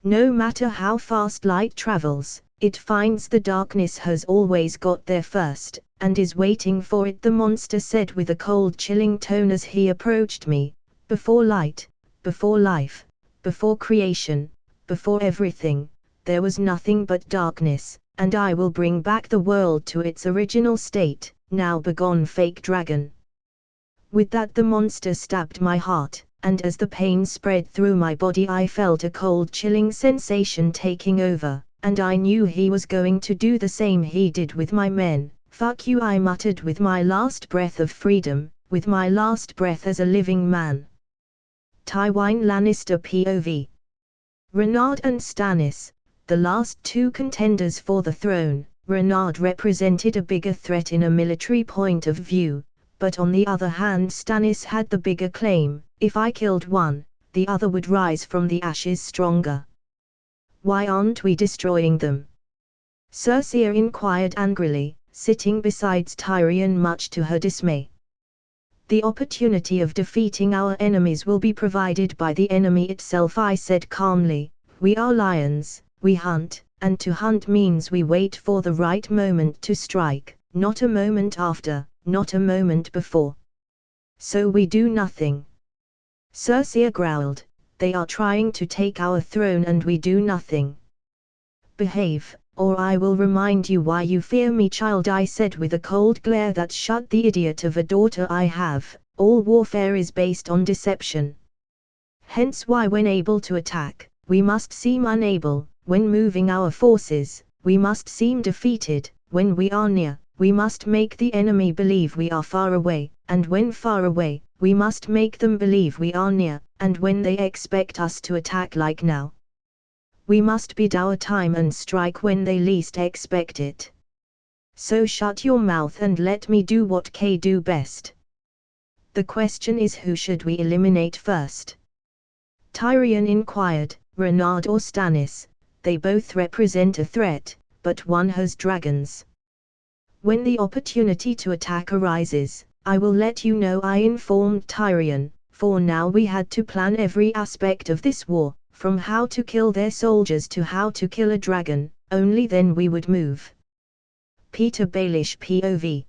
No matter how fast light travels, it finds the darkness has always got there first, and is waiting for it, the monster said with a cold, chilling tone as he approached me. Before light, before life, before creation, before everything, there was nothing but darkness, and I will bring back the world to its original state. Now begone, fake dragon. With that the monster stabbed my heart, and as the pain spread through my body I felt a cold, chilling sensation taking over, and I knew he was going to do the same he did with my men. Fuck you, I muttered with my last breath of freedom, with my last breath as a living man. Tywin Lannister POV. Renaud and Stannis, the last two contenders for the throne. Renaud represented a bigger threat in a military point of view, but on the other hand Stannis had the bigger claim. If I killed one, the other would rise from the ashes stronger. Why aren't we destroying them? Cersei inquired angrily, sitting beside Tyrion much to her dismay. The opportunity of defeating our enemies will be provided by the enemy itself, I said calmly. We are lions, we hunt, and to hunt means we wait for the right moment to strike, not a moment after, not a moment before. So we do nothing. Cersei growled, they are trying to take our throne and we do nothing. Behave, or I will remind you why you fear me, child, I said with a cold glare that shut the idiot of a daughter I have. All warfare is based on deception. Hence why when able to attack, we must seem unable. When moving our forces, we must seem defeated. When we are near, we must make the enemy believe we are far away, and when far away, we must make them believe we are near, and when they expect us to attack like now, we must bide our time and strike when they least expect it. So shut your mouth and let me do what I do best. The question is, who should we eliminate first? Tyrion inquired. Renaud or Stannis? They both represent a threat, but one has dragons. When the opportunity to attack arises, I will let you know, I informed Tyrion. For now we had to plan every aspect of this war, from how to kill their soldiers to how to kill a dragon. Only then we would move. Peter Baelish POV.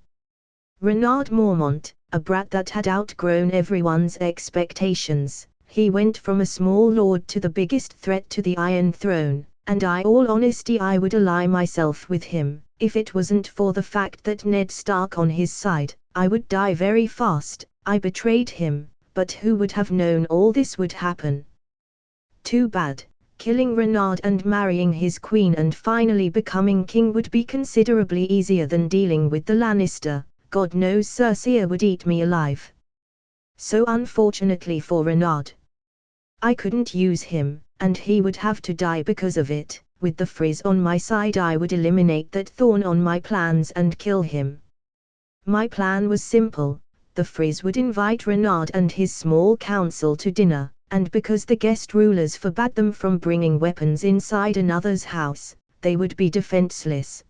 Renaud Mormont, a brat that had outgrown everyone's expectations. He went from a small lord to the biggest threat to the Iron Throne, and all honesty I would ally myself with him. If it wasn't for the fact that Ned Stark on his side, I would die very fast. I betrayed him, but who would have known all this would happen? Too bad. Killing Renaud and marrying his queen and finally becoming king would be considerably easier than dealing with the Lannister. God knows Cersei would eat me alive. So unfortunately for Renaud, I couldn't use him, and he would have to die because of it. With the Frizz on my side, I would eliminate that thorn on my plans and kill him. My plan was simple. The Frizz would invite Renaud and his small council to dinner, and because the guest rulers forbade them from bringing weapons inside another's house, they would be defenseless.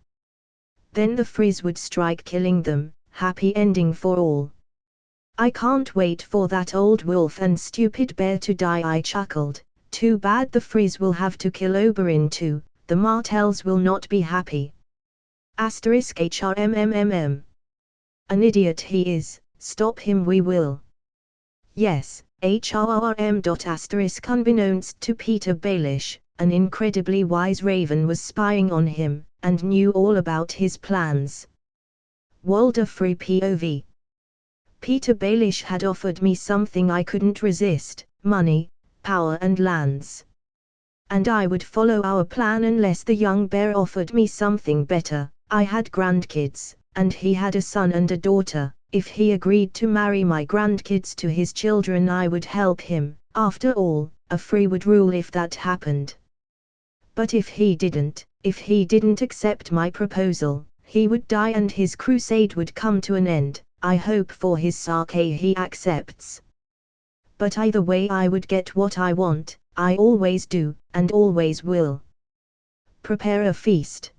Then the Frizz would strike, killing them. Happy ending for all. I can't wait for that old wolf and stupid bear to die, I chuckled. Too bad the Frizz will have to kill Oberyn too. The Martells will not be happy. *HRMMMM. An idiot he is. Stop him we will. Yes, HRRM. Unbeknownst to Peter Baelish, an incredibly wise raven was spying on him, and knew all about his plans. Walder Free POV. Peter Baelish had offered me something I couldn't resist: money, power and lands. And I would follow our plan unless the young bear offered me something better. I had grandkids, and he had a son and a daughter. If he agreed to marry my grandkids to his children, I would help him. After all, a Free would rule if that happened. But if he didn't accept my proposal, he would die and his crusade would come to an end. I hope for his sake he accepts. But either way I would get what I want. I always do, and always will. Prepare a feast.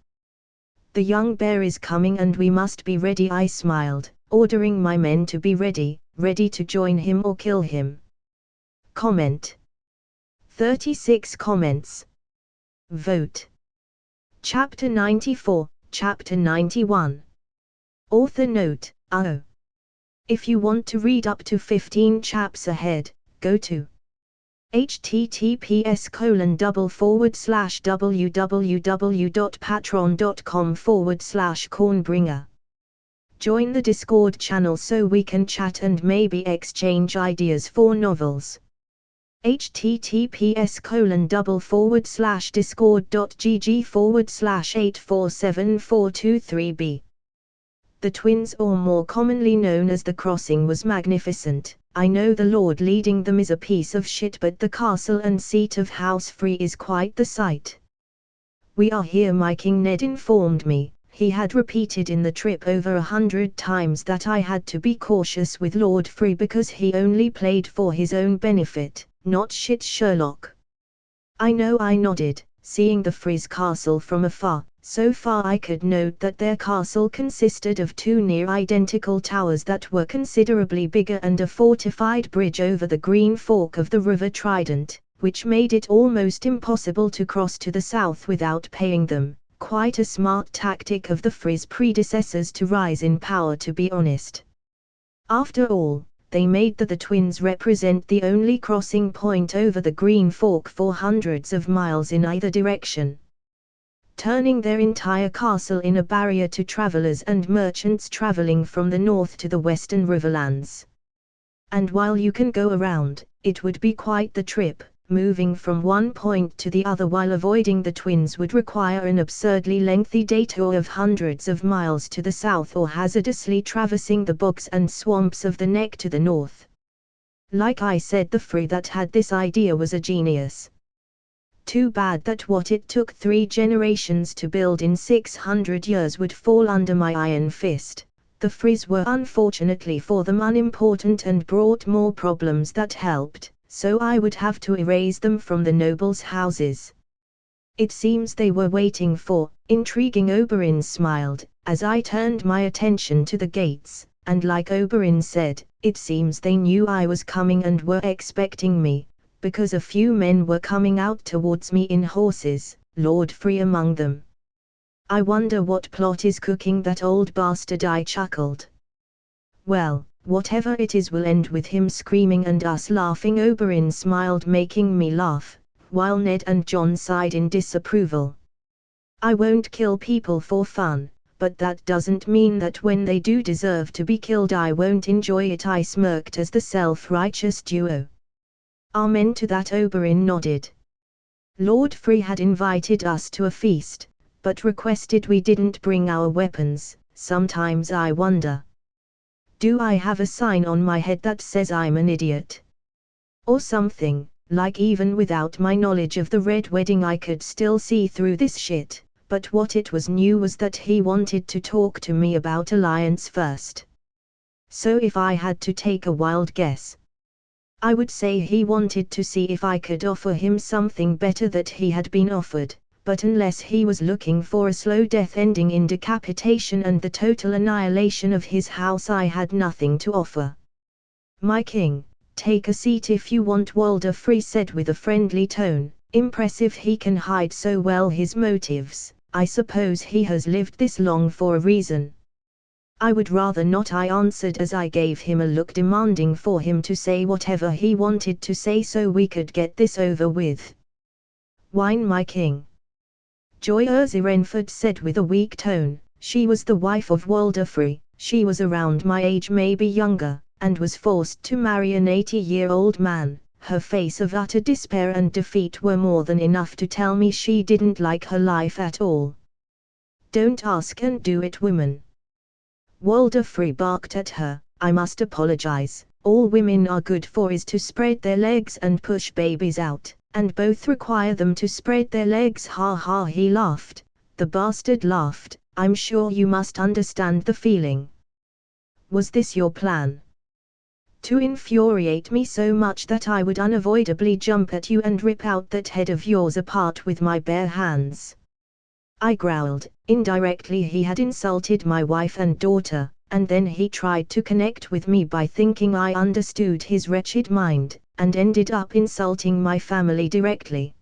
The young bear is coming and we must be ready, I smiled, ordering my men to be ready to join him or kill him. Comment. 36 comments. Vote. Chapter 94, Chapter 91. Author note: if you want to read up to 15 chaps ahead, go to https://www.patreon.com/cornbringer. Join the Discord channel so we can chat and maybe exchange ideas for novels. https://discord.gg/847423b The twins, or more commonly known as the crossing, was magnificent. I know the lord leading them is a piece of shit, but the castle and seat of House Free is quite the sight. We are here, my king, Ned informed me. He had repeated in the trip over 100 times that I had to be cautious with Lord Free because he only played for his own benefit, not shit Sherlock. I know, I nodded, seeing the Frees' castle from afar. So far I could note that their castle consisted of 2 near identical towers that were considerably bigger and a fortified bridge over the green fork of the River Trident, which made it almost impossible to cross to the south without paying them. Quite a smart tactic of the Frees' predecessors to rise in power, to be honest. After all, they made the twins represent the only crossing point over the green fork for hundreds of miles in either direction, turning their entire castle in a barrier to travelers and merchants traveling from the north to the western riverlands. And while you can go around, it would be quite the trip. Moving from one point to the other while avoiding the twins would require an absurdly lengthy detour of hundreds of miles to the south, or hazardously traversing the bogs and swamps of the neck to the north. Like I said, the Free that had this idea was a genius. Too bad that what it took 3 generations to build in 600 years would fall under my iron fist. The Frees were unfortunately for them unimportant and brought more problems than helped, so I would have to erase them from the nobles' houses. It seems they were waiting for, intriguing. Oberyn smiled, as I turned my attention to the gates, and like Oberyn said, it seems they knew I was coming and were expecting me, because a few men were coming out towards me in horses, Lord Free among them. I wonder what plot is cooking that old bastard, I chuckled. Well, whatever it is will end with him screaming and us laughing. Oberyn smiled, making me laugh, while Ned and John sighed in disapproval. I won't kill people for fun, but that doesn't mean that when they do deserve to be killed I won't enjoy it, I smirked as the self-righteous duo. Amen to that. Oberyn nodded. Lord Free had invited us to a feast, but requested we didn't bring our weapons. Sometimes I wonder, do I have a sign on my head that says I'm an idiot? Or something, like even without my knowledge of the Red Wedding I could still see through this shit, but what it was new was that he wanted to talk to me about alliance first. So if I had to take a wild guess, I would say he wanted to see if I could offer him something better that he had been offered, but unless he was looking for a slow death ending in decapitation and the total annihilation of his house, I had nothing to offer. My king, take a seat if you want, Walder Free said with a friendly tone. Impressive he can hide so well his motives. I suppose he has lived this long for a reason. I would rather not, I answered as I gave him a look demanding for him to say whatever he wanted to say so we could get this over with. Wine, my king. Joy Renford said with a weak tone. She was the wife of Walder Free. She was around my age, maybe younger, and was forced to marry an 80-year-old man. Her face of utter despair and defeat were more than enough to tell me she didn't like her life at all. Don't ask and do it, woman. Walder Free barked at her. I must apologize. All women are good for is to spread their legs and push babies out, and both require them to spread their legs. Ha ha, he laughed. The bastard laughed. I'm sure you must understand the feeling. Was this your plan? To infuriate me so much that I would unavoidably jump at you and rip out that head of yours apart with my bare hands? I growled. Indirectly he had insulted my wife and daughter, and then he tried to connect with me by thinking I understood his wretched mind, and ended up insulting my family directly.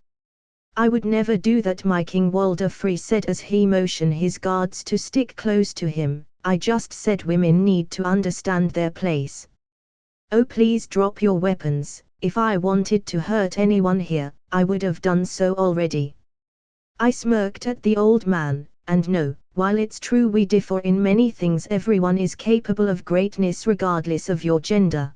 I would never do that, my king, Walder Free said as he motioned his guards to stick close to him. I just said women need to understand their place. Oh, please drop your weapons. If I wanted to hurt anyone here, I would have done so already. I smirked at the old man, and no, while it's true we differ in many things, everyone is capable of greatness regardless of your gender.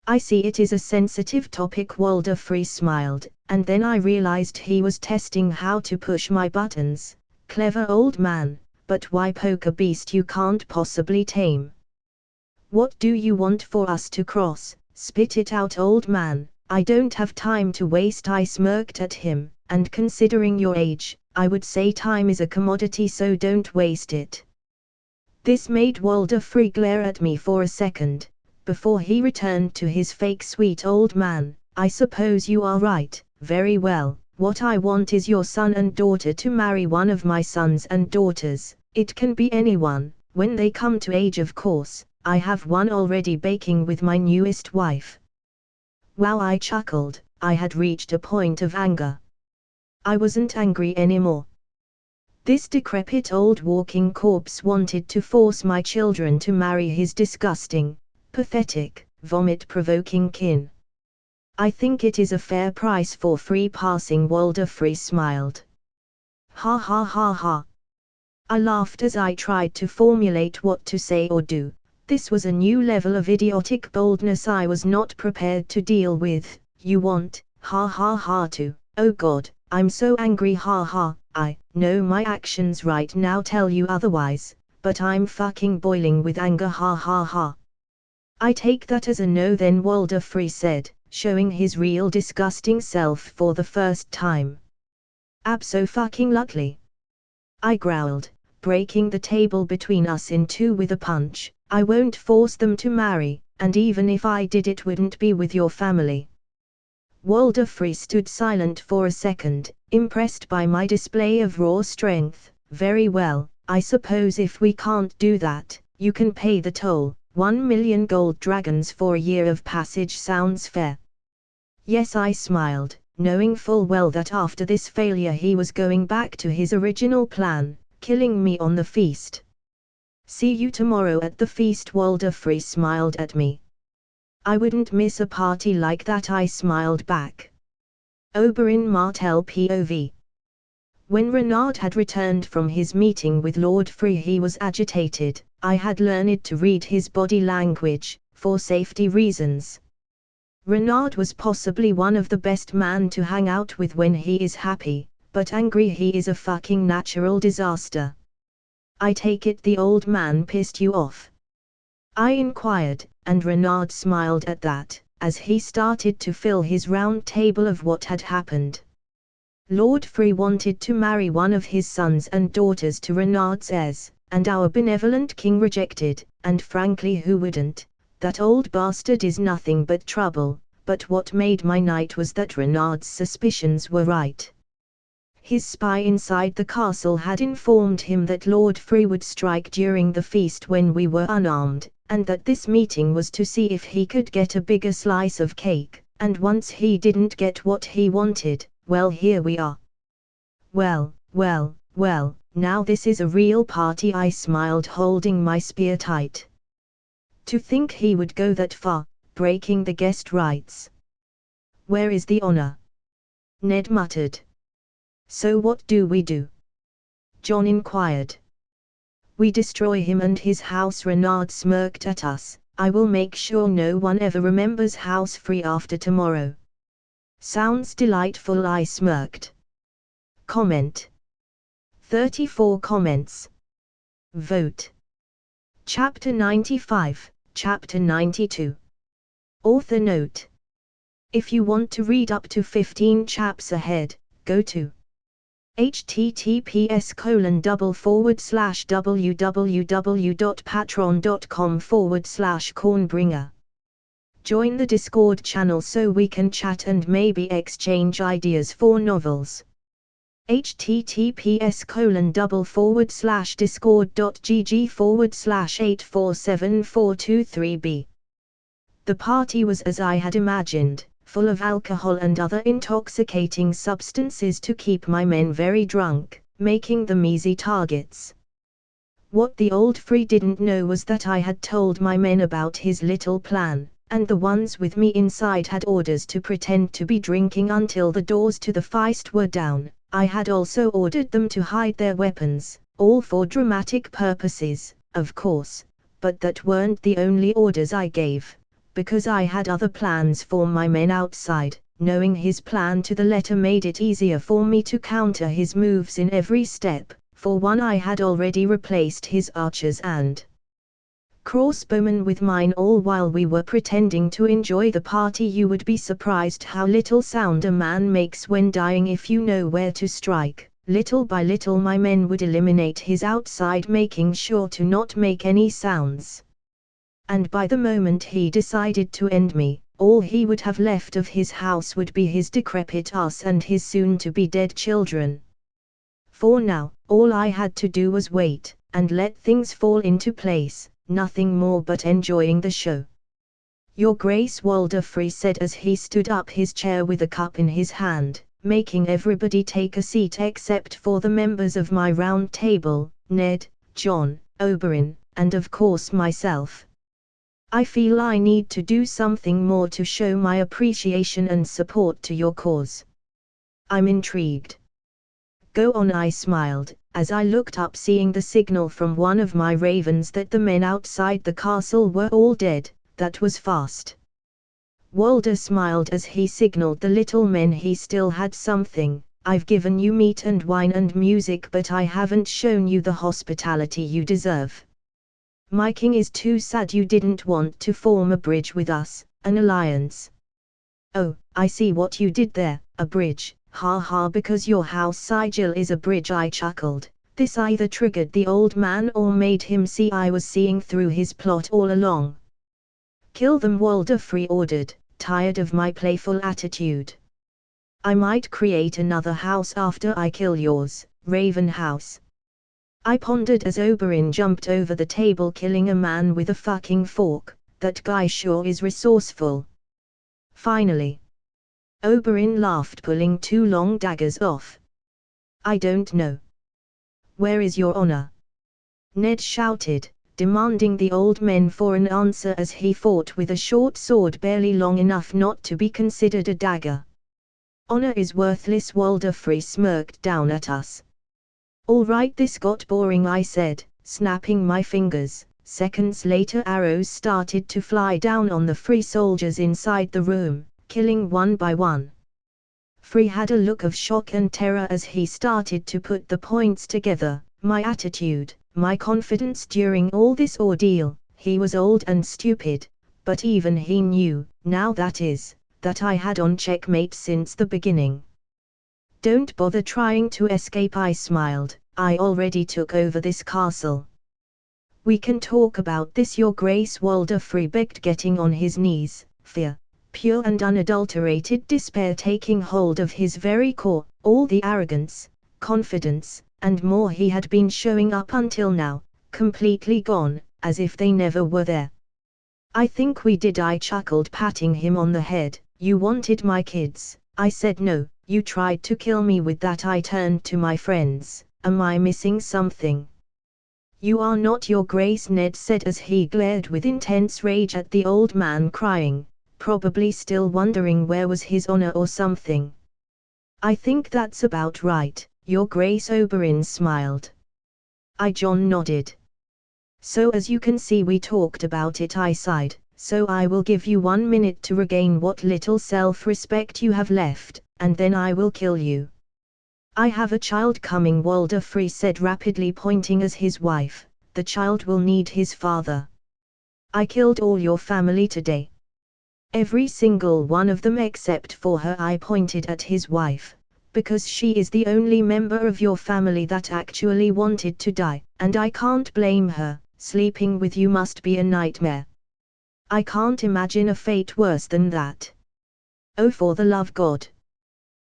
I see it is a sensitive topic. Walder Free smiled, and then I realized he was testing how to push my buttons. Clever old man, but why poke a beast you can't possibly tame? What do you want for us to cross? Spit it out, old man, I don't have time to waste. I smirked at him, and considering your age, I would say time is a commodity, so don't waste it. This made Walder Free glare at me for a second, before he returned to his fake sweet old man. I suppose you are right. Very well, what I want is your son and daughter to marry one of my sons and daughters. It can be anyone, when they come to age, of course. I have one already baking with my newest wife. Wow, I chuckled. I had reached a point of anger. I wasn't angry anymore. This decrepit old walking corpse wanted to force my children to marry his disgusting, pathetic, vomit-provoking kin. I think it is a fair price for free passing. Walder Free smiled. Ha ha ha ha. I laughed as I tried to formulate what to say or do. This was a new level of idiotic boldness I was not prepared to deal with. You want, ha ha ha, to, oh God, I'm so angry, ha ha. I know my actions right now tell you otherwise, but I'm fucking boiling with anger, ha ha ha. I take that as a no then, Walder Free said, showing his real disgusting self for the first time. Abso-fucking-lutely, I growled, breaking the table between us in two with a punch. I won't force them to marry, and even if I did, it wouldn't be with your family. Walder Free stood silent for a second, impressed by my display of raw strength. Very well, I suppose if we can't do that, you can pay the toll. 1 million gold dragons for a year of passage sounds fair. Yes, I smiled, knowing full well that after this failure he was going back to his original plan, killing me on the feast. See you tomorrow at the feast. Walder Free smiled at me. I wouldn't miss a party like that, I smiled back. Oberyn Martell POV. When Renard had returned from his meeting with Lord Free, he was agitated. I had learned to read his body language, for safety reasons. Renard was possibly one of the best men to hang out with when he is happy, but angry he is a fucking natural disaster. I take it the old man pissed you off? I inquired, and Renard smiled at that, as he started to fill his round table of what had happened. Lord Free wanted to marry one of his sons and daughters to Renard's heirs, and our benevolent king rejected, and frankly, who wouldn't? That old bastard is nothing but trouble. But what made my night was that Renard's suspicions were right. His spy inside the castle had informed him that Lord Free would strike during the feast when we were unarmed, and that this meeting was to see if he could get a bigger slice of cake, and once he didn't get what he wanted, well, here we are. Well, now this is a real party, I smiled, holding my spear tight. To think he would go that far, breaking the guest rights. Where is the honor? Ned muttered. So what do we do? Jon inquired. We destroy him and his house. Renard smirked at us. I will make sure no one ever remembers House Free after tomorrow. Sounds delightful, I smirked. Comment. 34 comments. Vote. Chapter 95, Chapter 92. Author note. If you want to read up to 15 chaps ahead, go to https://www.patreon.com/cornbringer. Join the Discord channel so we can chat and maybe exchange ideas for novels. https://discord.gg/8474223b. The party was as I had imagined, full of alcohol and other intoxicating substances to keep my men very drunk, making them easy targets. What the old Free didn't know was that I had told my men about his little plan, and the ones with me inside had orders to pretend to be drinking until the doors to the feast were down. I had also ordered them to hide their weapons, all for dramatic purposes, of course, but that weren't the only orders I gave, because I had other plans for my men outside. Knowing his plan to the letter made it easier for me to counter his moves in every step, For one, I had already replaced his archers and crossbowmen with mine, all while we were pretending to enjoy the party. You would be surprised how little sound a man makes when dying if you know where to strike. Little by little my men would eliminate his outside, making sure to not make any sounds. And by the moment he decided to end me, all he would have left of his house would be his decrepit ass and his soon-to-be dead children. For now, all I had to do was wait, and let things fall into place, nothing more but enjoying the show. Your Grace, Walder Free said as he stood up his chair with a cup in his hand, making everybody take a seat except for the members of my round table, Ned, John, Oberyn, and of course myself. I feel I need to do something more to show my appreciation and support to your cause. I'm intrigued. Go on, I smiled, as I looked up, seeing the signal from one of my ravens that the men outside the castle were all dead. That was fast. Walder smiled as he signaled the little men he still had something. I've given you meat and wine and music, but I haven't shown you the hospitality you deserve. My king is too sad you didn't want to form a bridge with us, an alliance. Oh, I see what you did there, a bridge, ha ha, because your house sigil is a bridge, I chuckled. This either triggered the old man or made him see I was seeing through his plot all along. Kill them, Walder Free ordered, tired of my playful attitude. I might create another house after I kill yours, Raven House. I pondered as Oberyn jumped over the table, killing a man with a fucking fork. That guy sure is resourceful. Finally, Oberyn laughed, pulling 2 long daggers off. I don't know. Where is your honor? Ned shouted, demanding the old men for an answer as he fought with a short sword barely long enough not to be considered a dagger. Honor is worthless, Walder Free smirked down at us. All right, this got boring, I said, snapping my fingers. Seconds later, arrows started to fly down on the Free soldiers inside the room, killing one by one. Free had a look of shock and terror as he started to put the points together. My attitude, my confidence during all this ordeal. He was old and stupid, but even he knew, now that I had on checkmate since the beginning. Don't bother trying to escape, I smiled. I already took over this castle. We can talk about this, Your Grace, Walder Free begged, getting on his knees, fear, pure and unadulterated despair taking hold of his very core. All the arrogance, confidence, and more he had been showing up until now, completely gone, as if they never were there. I think we did, I chuckled, patting him on the head. You wanted my kids. I said no. You tried to kill me with that. I turned to my friends. Am I missing something? You are not, Your Grace, Ned said as he glared with intense rage at the old man, crying, probably still wondering where was his honor or something. I think that's about right, Your Grace, Oberyn smiled. John nodded. So as you can see, we talked about it, I sighed. So I will give you 1 minute to regain what little self-respect you have left, and then I will kill you. I have a child coming, Walder Free said rapidly, pointing at his wife. The child will need his father. I killed all your family today. Every single one of them except for her. I pointed at his wife, because she is the only member of your family that actually wanted to die, and I can't blame her. Sleeping with you must be a nightmare. I can't imagine a fate worse than that. Oh, for the love God!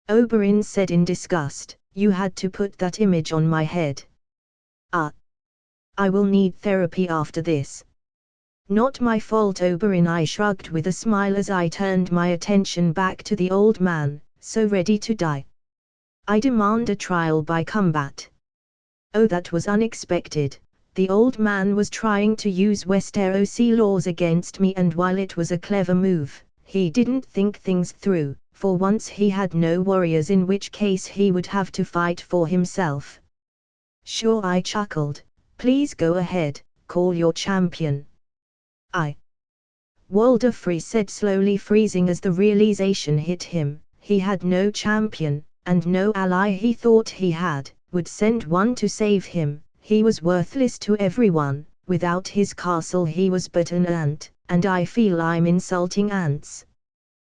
Oberyn said in disgust, you had to put that image on my head. I will need therapy after this. Not my fault, Oberyn, I shrugged with a smile as I turned my attention back to the old man, so ready to die. I demand a trial by combat. Oh, that was unexpected. The old man was trying to use Westerosi laws against me, and while it was a clever move, he didn't think things through. For once he had no warriors, in which case he would have to fight for himself. Sure, I chuckled. Please go ahead, call your champion. Walder Free said slowly, freezing as the realization hit him. He had no champion, and no ally he thought he had. would send one to save him. He was worthless to everyone. Without his castle he was but an ant, and I feel I'm insulting ants.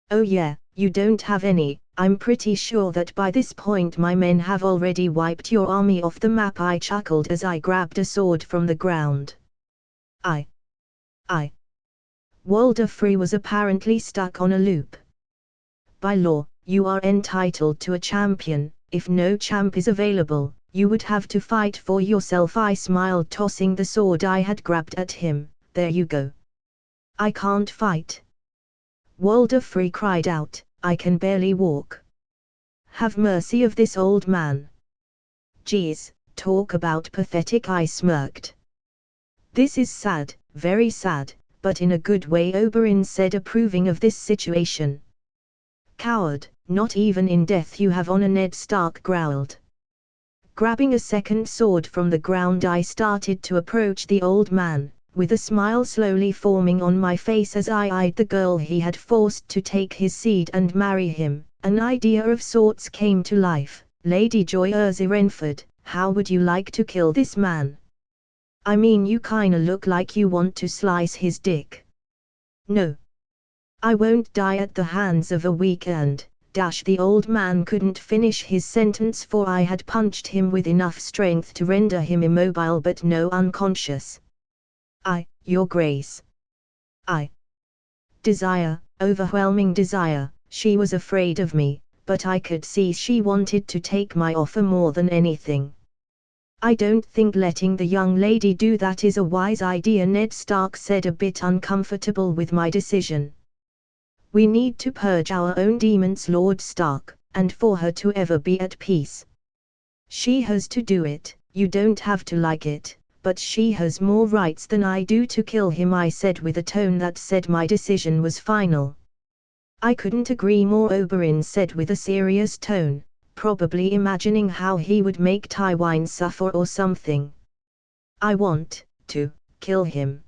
Oh yeah, you don't have any. I'm pretty sure that by this point my men have already wiped your army off the map, I chuckled as I grabbed a sword from the ground. I. Walder Free was apparently stuck on a loop. By law, you are entitled to a champion. If no champ is available, you would have to fight for yourself, I smiled, tossing the sword I had grabbed at him. There you go. I can't fight. Walder Free cried out, I can barely walk. Have mercy of this old man. Geez, talk about pathetic, I smirked. This is sad, very sad, but in a good way, Oberyn said, approving of this situation. Coward, not even in death you have honor, Ned Stark growled. Grabbing a second sword from the ground, I started to approach the old man, with a smile slowly forming on my face as I eyed the girl he had forced to take his seed and marry him. An idea of sorts came to life. Lady Joyous Renford, how would you like to kill this man? I mean, you kinda look like you want to slice his dick. No. I won't die at the hands of a weak and, the old man couldn't finish his sentence, for I had punched him with enough strength to render him immobile but no unconscious. Your Grace. Desire, overwhelming desire. She was afraid of me, but I could see she wanted to take my offer more than anything. I don't think letting the young lady do that is a wise idea, Ned Stark said, a bit uncomfortable with my decision. We need to purge our own demons, Lord Stark, and for her to ever be at peace. She has to do it. You don't have to like it, but she has more rights than I do to kill him, I said with a tone that said my decision was final. I couldn't agree more, Oberyn said with a serious tone, probably imagining how he would make Tywin suffer or something. I want to kill him.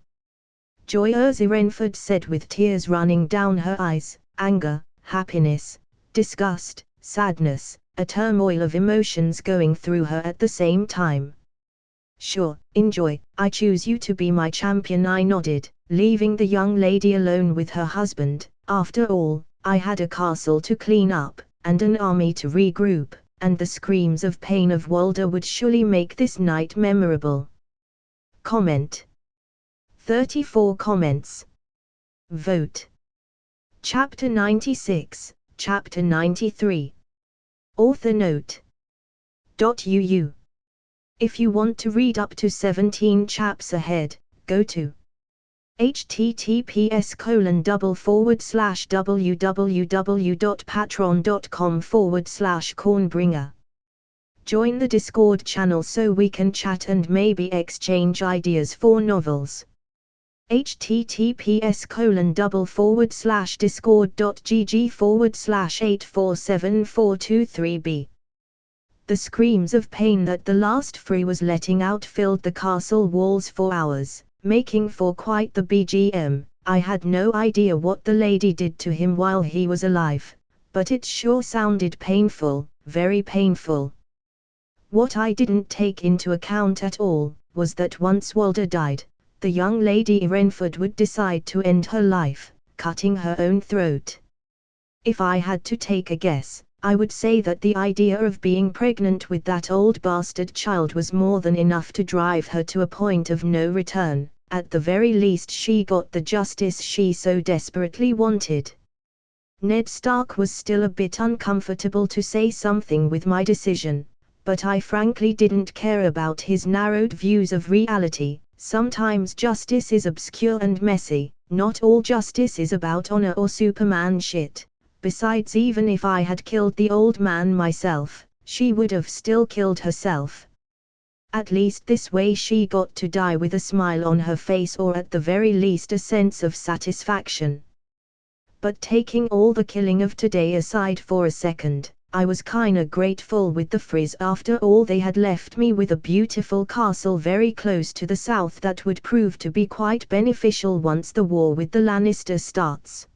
Joyous Renford said with tears running down her eyes, anger, happiness, disgust, sadness, a turmoil of emotions going through her at the same time. Sure, enjoy, I choose you to be my champion, I nodded, leaving the young lady alone with her husband. After all, I had a castle to clean up, and an army to regroup, and the screams of pain of Walder would surely make this night memorable. Comment. 34 comments. Vote. Chapter 96, Chapter 93. Author note. .uu. If you want to read up to 17 chaps ahead, go to https://www.patreon.com/cornbringer. Join the Discord channel so we can chat and maybe exchange ideas for novels. https://discord.gg/8474223b. The screams of pain that the last Free was letting out filled the castle walls for hours, making for quite the BGM. I had no idea what the lady did to him while he was alive, but it sure sounded painful, very painful. What I didn't take into account at all, was that once Walder died, the young lady Renford would decide to end her life, cutting her own throat. If I had to take a guess, I would say that the idea of being pregnant with that old bastard child was more than enough to drive her to a point of no return. At the very least she got the justice she so desperately wanted. Ned Stark was still a bit uncomfortable to say something with my decision, but I frankly didn't care about his narrowed views of reality. Sometimes justice is obscure and messy, not all justice is about honor or Superman shit. Besides, even if I had killed the old man myself, she would have still killed herself. At least this way she got to die with a smile on her face, or at the very least a sense of satisfaction. But taking all the killing of today aside for a second, I was kinda grateful with the Freys. After all, they had left me with a beautiful castle very close to the south that would prove to be quite beneficial once the war with the Lannisters starts.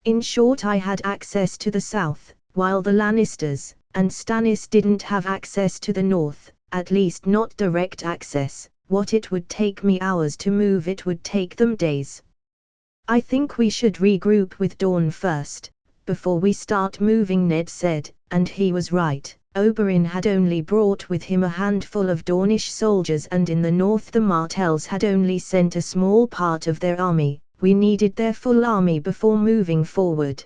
In short, I had access to the south, while the Lannisters, and Stannis didn't have access to the north, at least not direct access. What it would take me hours to move, it would take them days. I think we should regroup with Dawn first, before we start moving, Ned said, and he was right. Oberyn had only brought with him a handful of Dornish soldiers, and in the north the Martells had only sent a small part of their army. We needed their full army before moving forward.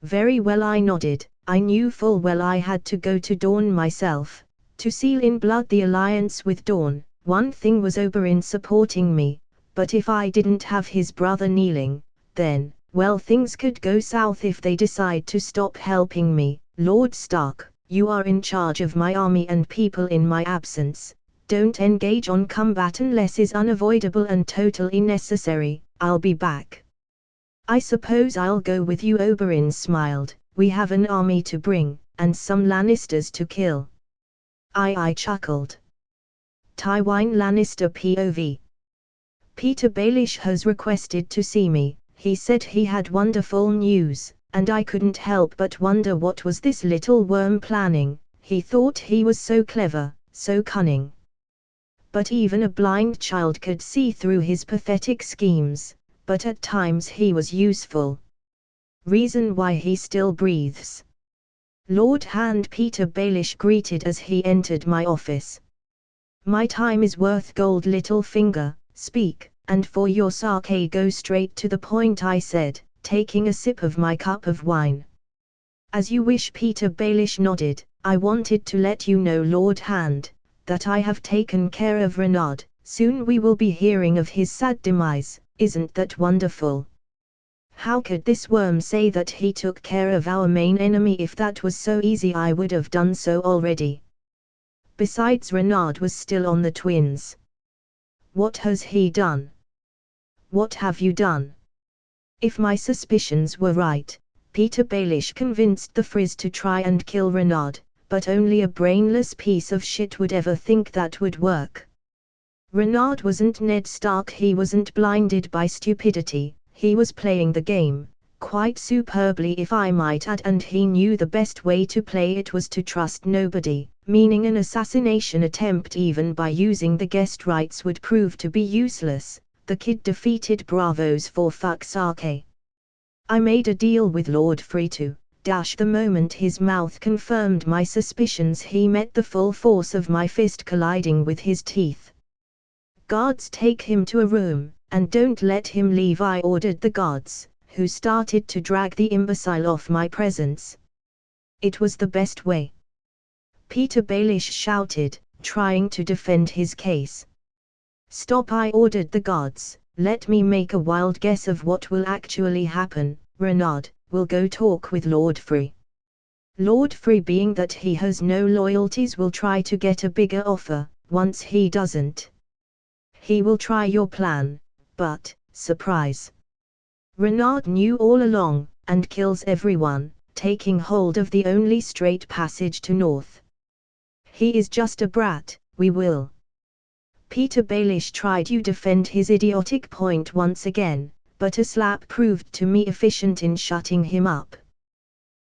Very well, I nodded. I knew full well I had to go to Dawn myself, to seal in blood the alliance with Dawn. One thing was Oberyn supporting me, but if I didn't have his brother kneeling, then, well, things could go south if they decide to stop helping me. Lord Stark, you are in charge of my army and people in my absence. Don't engage on combat unless is unavoidable and totally necessary. I'll be back. I suppose I'll go with you, Oberyn smiled. We have an army to bring, and some Lannisters to kill. I chuckled. Tywin Lannister POV. Peter Baelish has requested to see me. He said he had wonderful news, and I couldn't help but wonder what was this little worm planning. He thought he was so clever, so cunning. But even a blind child could see through his pathetic schemes, but at times he was useful. Reason why he still breathes. Lord Hand, Peter Baelish greeted as he entered my office. My time is worth gold, Littlefinger. Speak, and for your sake go straight to the point, I said, taking a sip of my cup of wine. As you wish, Peter Baelish nodded. I wanted to let you know, Lord Hand, that I have taken care of Renard. Soon we will be hearing of his sad demise. Isn't that wonderful? How could this worm say that he took care of our main enemy? If that was so easy, I would have done so already. Besides, Renard was still on the twins. What has he done? What have you done? If my suspicions were right, Peter Baelish convinced the Frizz to try and kill Renard, but only a brainless piece of shit would ever think that would work. Renard wasn't Ned Stark, he wasn't blinded by stupidity, he was playing the game, quite superbly if I might add, and he knew the best way to play it was to trust nobody, meaning an assassination attempt even by using the guest rights would prove to be useless. The kid defeated bravos for fuck's sake. I made a deal with Lord Free to dash the moment his mouth confirmed my suspicions. He met the full force of my fist colliding with his teeth. Guards, take him to a room, and don't let him leave, I ordered the guards, who started to drag the imbecile off my presence. It was the best way. Peter Baelish shouted, trying to defend his case. Stop, I ordered the guards. Let me make a wild guess of what will actually happen. Renard will go talk with Lord Free. Lord Free, being that he has no loyalties, will try to get a bigger offer. Once he doesn't, he will try your plan, but, surprise. Renard knew all along, and kills everyone, taking hold of the only straight passage to north. He is just a brat. We will. Peter Baelish tried to defend his idiotic point once again, but a slap proved to me efficient in shutting him up.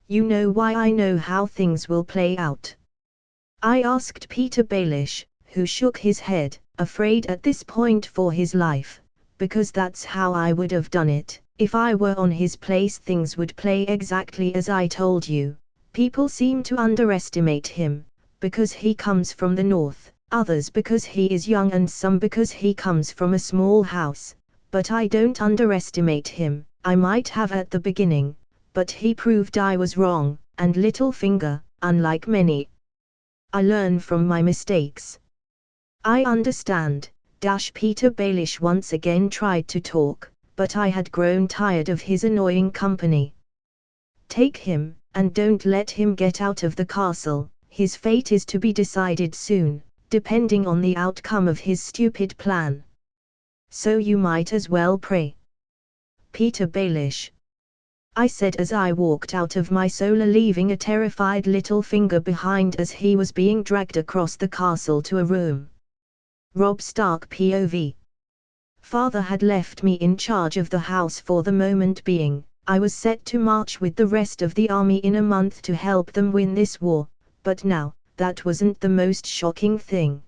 You know why I know how things will play out? I asked Peter Baelish, who shook his head, afraid at this point for his life. Because that's how I would have done it. If I were on his place, things would play exactly as I told you. People seem to underestimate him, because he comes from the north, others because he is young, and some because he comes from a small house. But I don't underestimate him. I might have at the beginning, but he proved I was wrong, and Littlefinger, unlike many, I learn from my mistakes. I understand. Peter Baelish once again tried to talk, but I had grown tired of his annoying company. Take him, and don't let him get out of the castle. His fate is to be decided soon, depending on the outcome of his stupid plan. So you might as well pray. Peter Baelish, I said as I walked out of my solar, leaving a terrified Littlefinger behind as he was being dragged across the castle to a room. Robb Stark POV. Father had left me in charge of the house for the moment being. I was set to march with the rest of the army in a month to help them win this war, but now, that wasn't the most shocking thing.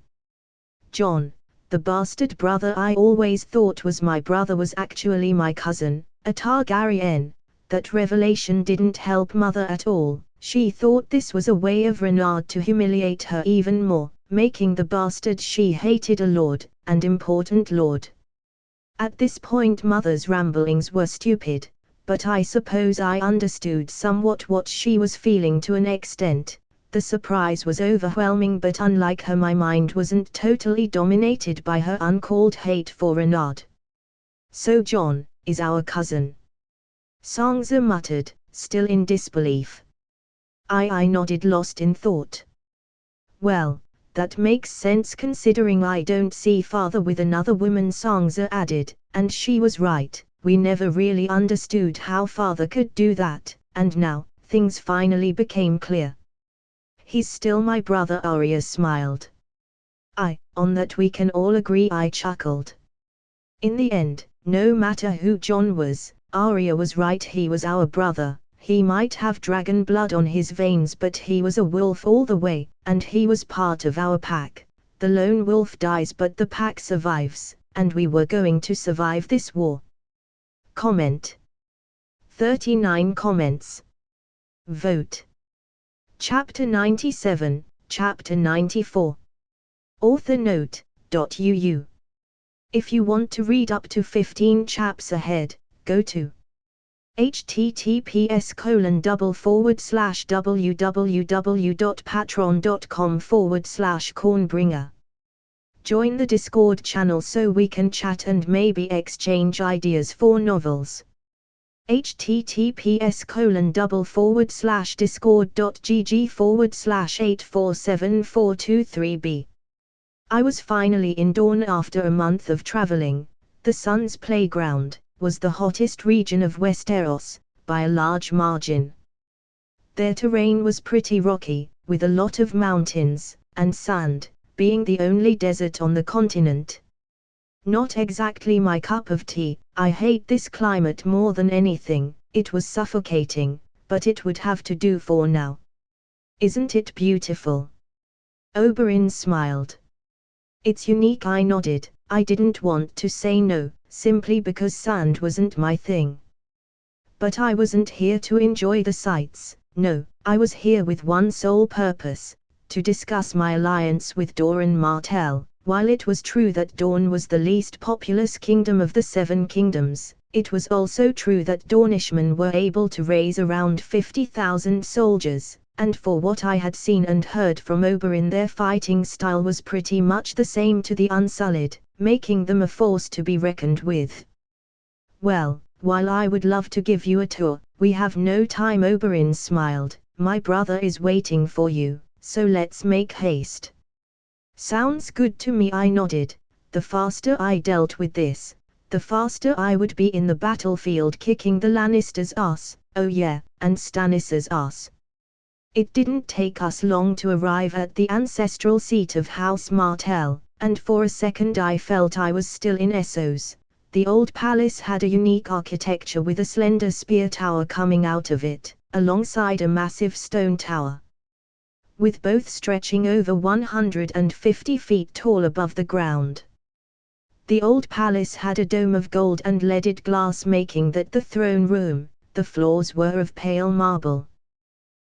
John, the bastard brother I always thought was my brother, was actually my cousin, a Targaryen. That revelation didn't help Mother at all. She thought this was a way of Renard to humiliate her even more, making the bastard she hated a lord, and important lord. At this point Mother's ramblings were stupid, but I suppose I understood somewhat what she was feeling to an extent. The surprise was overwhelming, but unlike her, my mind wasn't totally dominated by her uncalled hate for Renard. So John is our cousin? Sansa muttered, still in disbelief. I nodded, lost in thought. Well, that makes sense considering I don't see father with another woman, Sansa added, and she was right. We never really understood how father could do that, and now, things finally became clear. He's still my brother, Arya smiled. On that we can all agree, I chuckled. In the end, no matter who John was, Arya was right, he was our brother. He might have dragon blood on his veins, but he was a wolf all the way, and he was part of our pack. The lone wolf dies but the pack survives, and we were going to survive this war. Comment. 39 comments. Vote. Chapter 97, Chapter 94. Author note, .uu. If you want to read up to 15 chaps ahead, go to https://www.patreon.com/cornbringer. Join the Discord channel so we can chat and maybe exchange ideas for novels. https://discord.gg/8474223b. I was finally in Dawn after a month of traveling. The Sun's Playground was the hottest region of Westeros, by a large margin. Their terrain was pretty rocky, with a lot of mountains, and sand, being the only desert on the continent. Not exactly my cup of tea. I hate this climate more than anything. It was suffocating, but it would have to do for now. Isn't it beautiful? Oberyn smiled. It's unique, I nodded. I didn't want to say no, simply because sand wasn't my thing. But I wasn't here to enjoy the sights. No, I was here with one sole purpose, to discuss my alliance with Doran Martell. While it was true that Dorne was the least populous kingdom of the Seven Kingdoms, it was also true that Dornishmen were able to raise around 50,000 soldiers, and for what I had seen and heard from Oberyn, their fighting style was pretty much the same to the Unsullied, making them a force to be reckoned with. Well, while I would love to give you a tour, we have no time, Oberyn smiled. My brother is waiting for you, so let's make haste. Sounds good to me, I nodded. The faster I dealt with this, the faster I would be in the battlefield kicking the Lannisters' ass, oh yeah, and Stannis' ass. It didn't take us long to arrive at the ancestral seat of House Martell, and for a second I felt I was still in Essos. The old palace had a unique architecture with a slender spear tower coming out of it, alongside a massive stone tower, with both stretching over 150 feet tall above the ground. The old palace had a dome of gold and leaded glass, making that the throne room. The floors were of pale marble.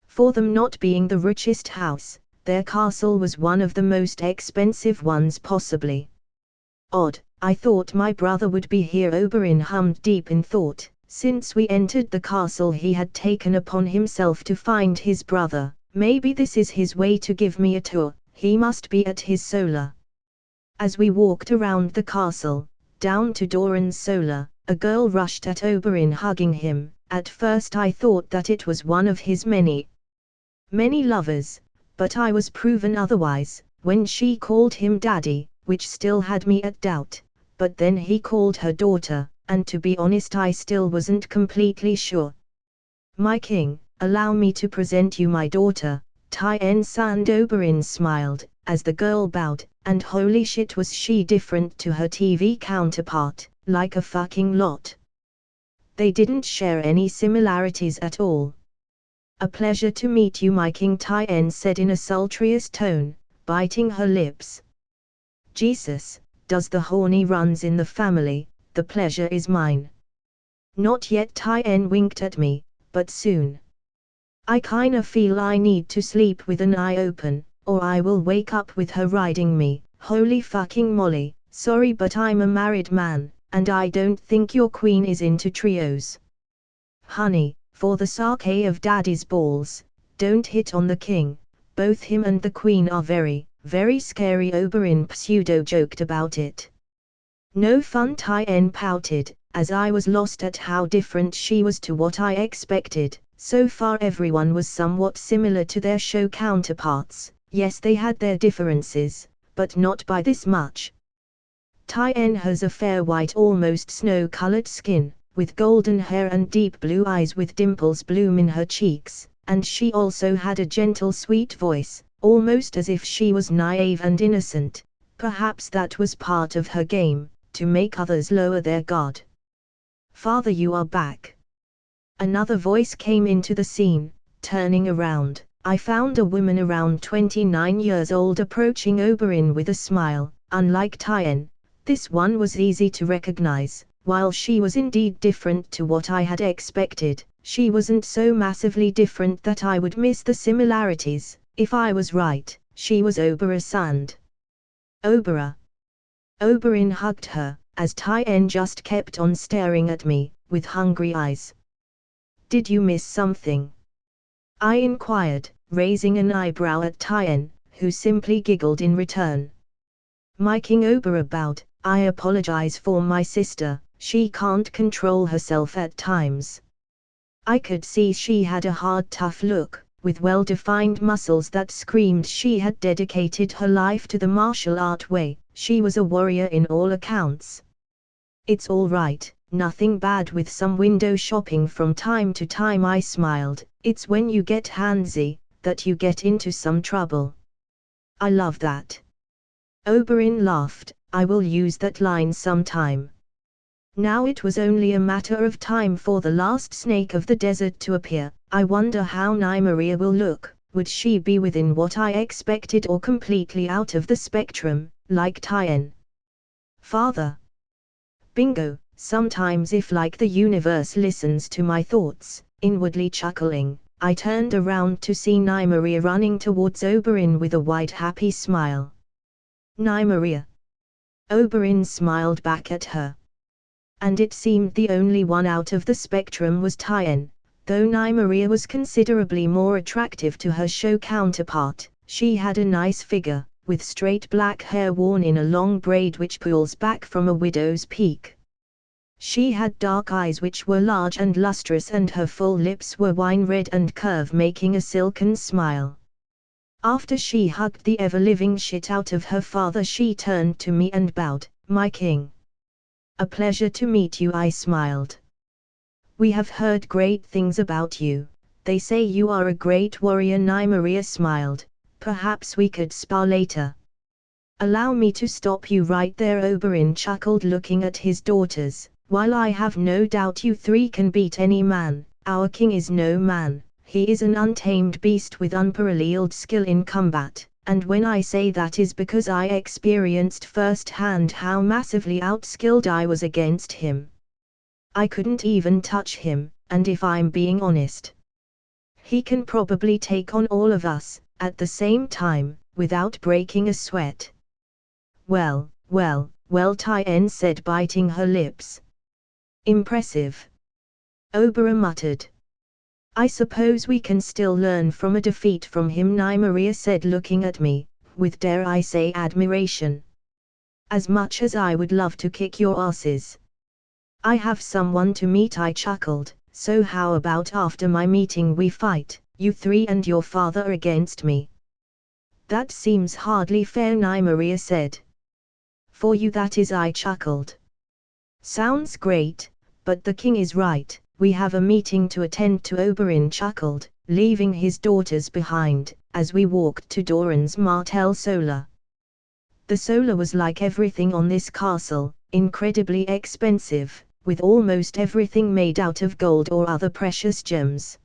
For them not being the richest house, their castle was one of the most expensive ones possibly. Odd, I thought my brother would be here, Oberyn hummed, deep in thought. Since we entered the castle he had taken upon himself to find his brother. Maybe this is his way to give me a tour. He must be at his solar. As we walked around the castle, down to Doran's solar, a girl rushed at Oberyn, hugging him. At first I thought that it was one of his many lovers, but I was proven otherwise, when she called him daddy, which still had me at doubt, but then he called her daughter, and to be honest I still wasn't completely sure. My king, allow me to present you my daughter, Tyen Sand. Oberyn smiled, as the girl bowed, and holy shit was she different to her TV counterpart, like a fucking lot. They didn't share any similarities at all. A pleasure to meet you, my king, Tien said in a sultryous tone, biting her lips. Jesus, does the horny runs in the family, the pleasure is mine. Not yet, Tien winked at me, but soon. I kinda feel I need to sleep with an eye open, or I will wake up with her riding me. Holy fucking moly, sorry but I'm a married man, and I don't think your queen is into trios. Honey, for the sake of daddy's balls, don't hit on the king, both him and the queen are very, very scary. Oberyn pseudo-joked about it. No fun, Tien pouted, as I was lost at how different she was to what I expected. So far everyone was somewhat similar to their show counterparts. Yes, they had their differences, but not by this much. Tien has a fair white, almost snow-colored skin, with golden hair and deep blue eyes with dimples bloom in her cheeks, and she also had a gentle sweet voice, almost as if she was naive and innocent. Perhaps that was part of her game, to make others lower their guard. Father, you are back. Another voice came into the scene. Turning around, I found a woman around 29 years old approaching Oberyn with a smile. Unlike Tien, this one was easy to recognize. While she was indeed different to what I had expected, she wasn't so massively different that I would miss the similarities. If I was right, she was Obera Sand. Obera. Oberyn hugged her, as Tien just kept on staring at me, with hungry eyes. Did you miss something? I inquired, raising an eyebrow at Tien, who simply giggled in return. My king. Obera bowed. I apologize for my sister, she can't control herself at times. I could see she had a hard, tough look, with well-defined muscles that screamed she had dedicated her life to the martial art way. She was a warrior in all accounts. It's all right, nothing bad with some window shopping from time to time, I smiled. It's when you get handsy, that you get into some trouble. I love that. Oberyn laughed. I will use that line sometime. Now it was only a matter of time for the last snake of the desert to appear. I wonder how Nymeria will look. Would she be within what I expected or completely out of the spectrum, like Tien? Father. Bingo. Sometimes, if like the universe listens to my thoughts. Inwardly chuckling, I turned around to see Nymeria running towards Oberyn with a wide happy smile. Nymeria. Oberyn smiled back at her. And it seemed the only one out of the spectrum was Tien. Though Nymeria was considerably more attractive to her show counterpart, she had a nice figure, with straight black hair worn in a long braid which pulls back from a widow's peak. She had dark eyes which were large and lustrous, and her full lips were wine red and curve, making a silken smile. After she hugged the ever-living shit out of her father, she turned to me and bowed. My king. A pleasure to meet you, I smiled. We have heard great things about you. They say you are a great warrior. Nymeria smiled. Perhaps we could spar later. Allow me to stop you right there, Oberyn chuckled, looking at his daughters. While I have no doubt you three can beat any man, our king is no man. He is an untamed beast with unparalleled skill in combat, and when I say that is because I experienced firsthand how massively outskilled I was against him. I couldn't even touch him, and if I'm being honest, he can probably take on all of us, at the same time, without breaking a sweat. Well, Tien said, biting her lips. Impressive. Obera muttered. I suppose we can still learn from a defeat from him, Nymeria said, looking at me, with dare I say admiration. As much as I would love to kick your asses, I have someone to meet, I chuckled. So how about after my meeting we fight, you three and your father against me? That seems hardly fair, Nymeria said. For you that is, I chuckled. Sounds great, but the king is right. We have a meeting to attend to. Oberyn chuckled, leaving his daughters behind, as we walked to Doran's Martell Solar. The solar was like everything on this castle, incredibly expensive, with almost everything made out of gold or other precious gems.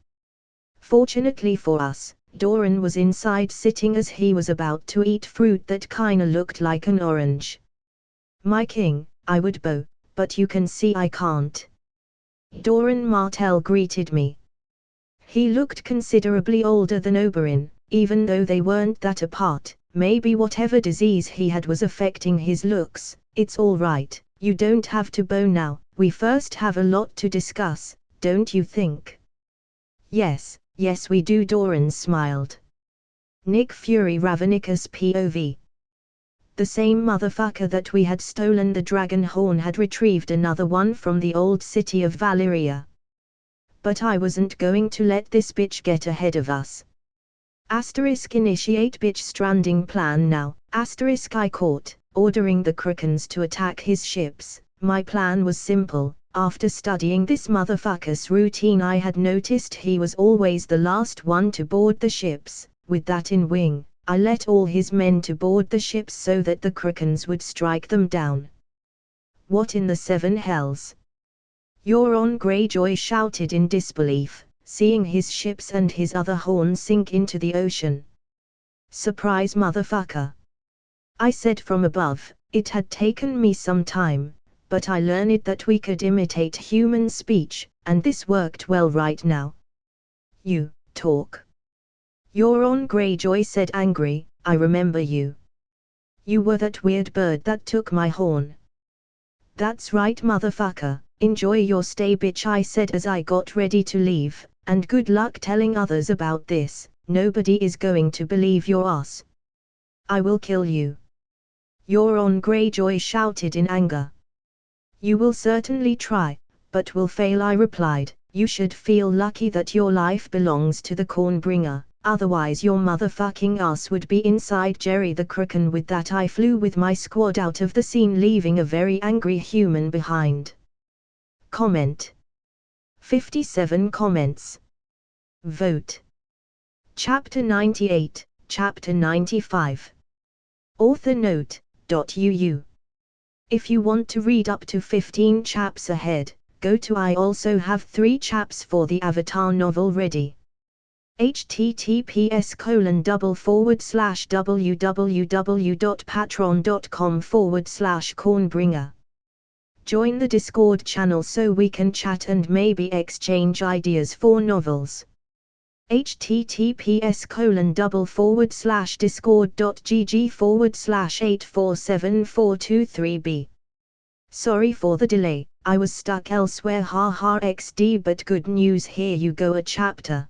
Fortunately for us, Doran was inside sitting as he was about to eat fruit that kinda looked like an orange. "My king, I would bow, but you can see I can't." Doran Martell greeted me. He looked considerably older than Oberyn, even though they weren't that apart. Maybe whatever disease he had was affecting his looks. "It's all right, you don't have to bow now, we first have a lot to discuss, don't you think?" Yes, we do, Doran smiled. Nick Fury Ravenicus POV. The same motherfucker that we had stolen the dragon horn had retrieved another one from the old city of Valyria. But I wasn't going to let this bitch get ahead of us. Initiate bitch stranding plan now. I caught, ordering the Krakens to attack his ships. My plan was simple. After studying this motherfucker's routine, I had noticed he was always the last one to board the ships. With that in wing, I let all his men to board the ships so that the Krakens would strike them down. What in the seven hells? Euron Greyjoy shouted in disbelief, seeing his ships and his other horn sink into the ocean. "Surprise, motherfucker," I said from above. It had taken me some time, but I learned that we could imitate human speech, and this worked well right now. "You talk." Euron Greyjoy said angry, "I remember you. You were that weird bird that took my horn." "That's right, motherfucker, enjoy your stay, bitch," I said as I got ready to leave, "and good luck telling others about this. Nobody is going to believe your ass. I will kill you." Euron Greyjoy shouted in anger. "You will certainly try, but will fail," I replied. "You should feel lucky that your life belongs to the cornbringer, otherwise your motherfucking ass would be inside Jerry the Kraken." With that I flew with my squad out of the scene, leaving a very angry human behind. Comment. 57 comments. Vote. Chapter 98, Chapter 95. Author note, .uu. If you want to read up to 15 chaps ahead, go to I also have 3 chaps for the Avatar novel ready. https://www.patreon.com/cornbringer. Join the Discord channel so we can chat and maybe exchange ideas for novels. https://discord.gg/8474223b. Sorry for the delay, I was stuck elsewhere xd, but good news, here you go, a chapter.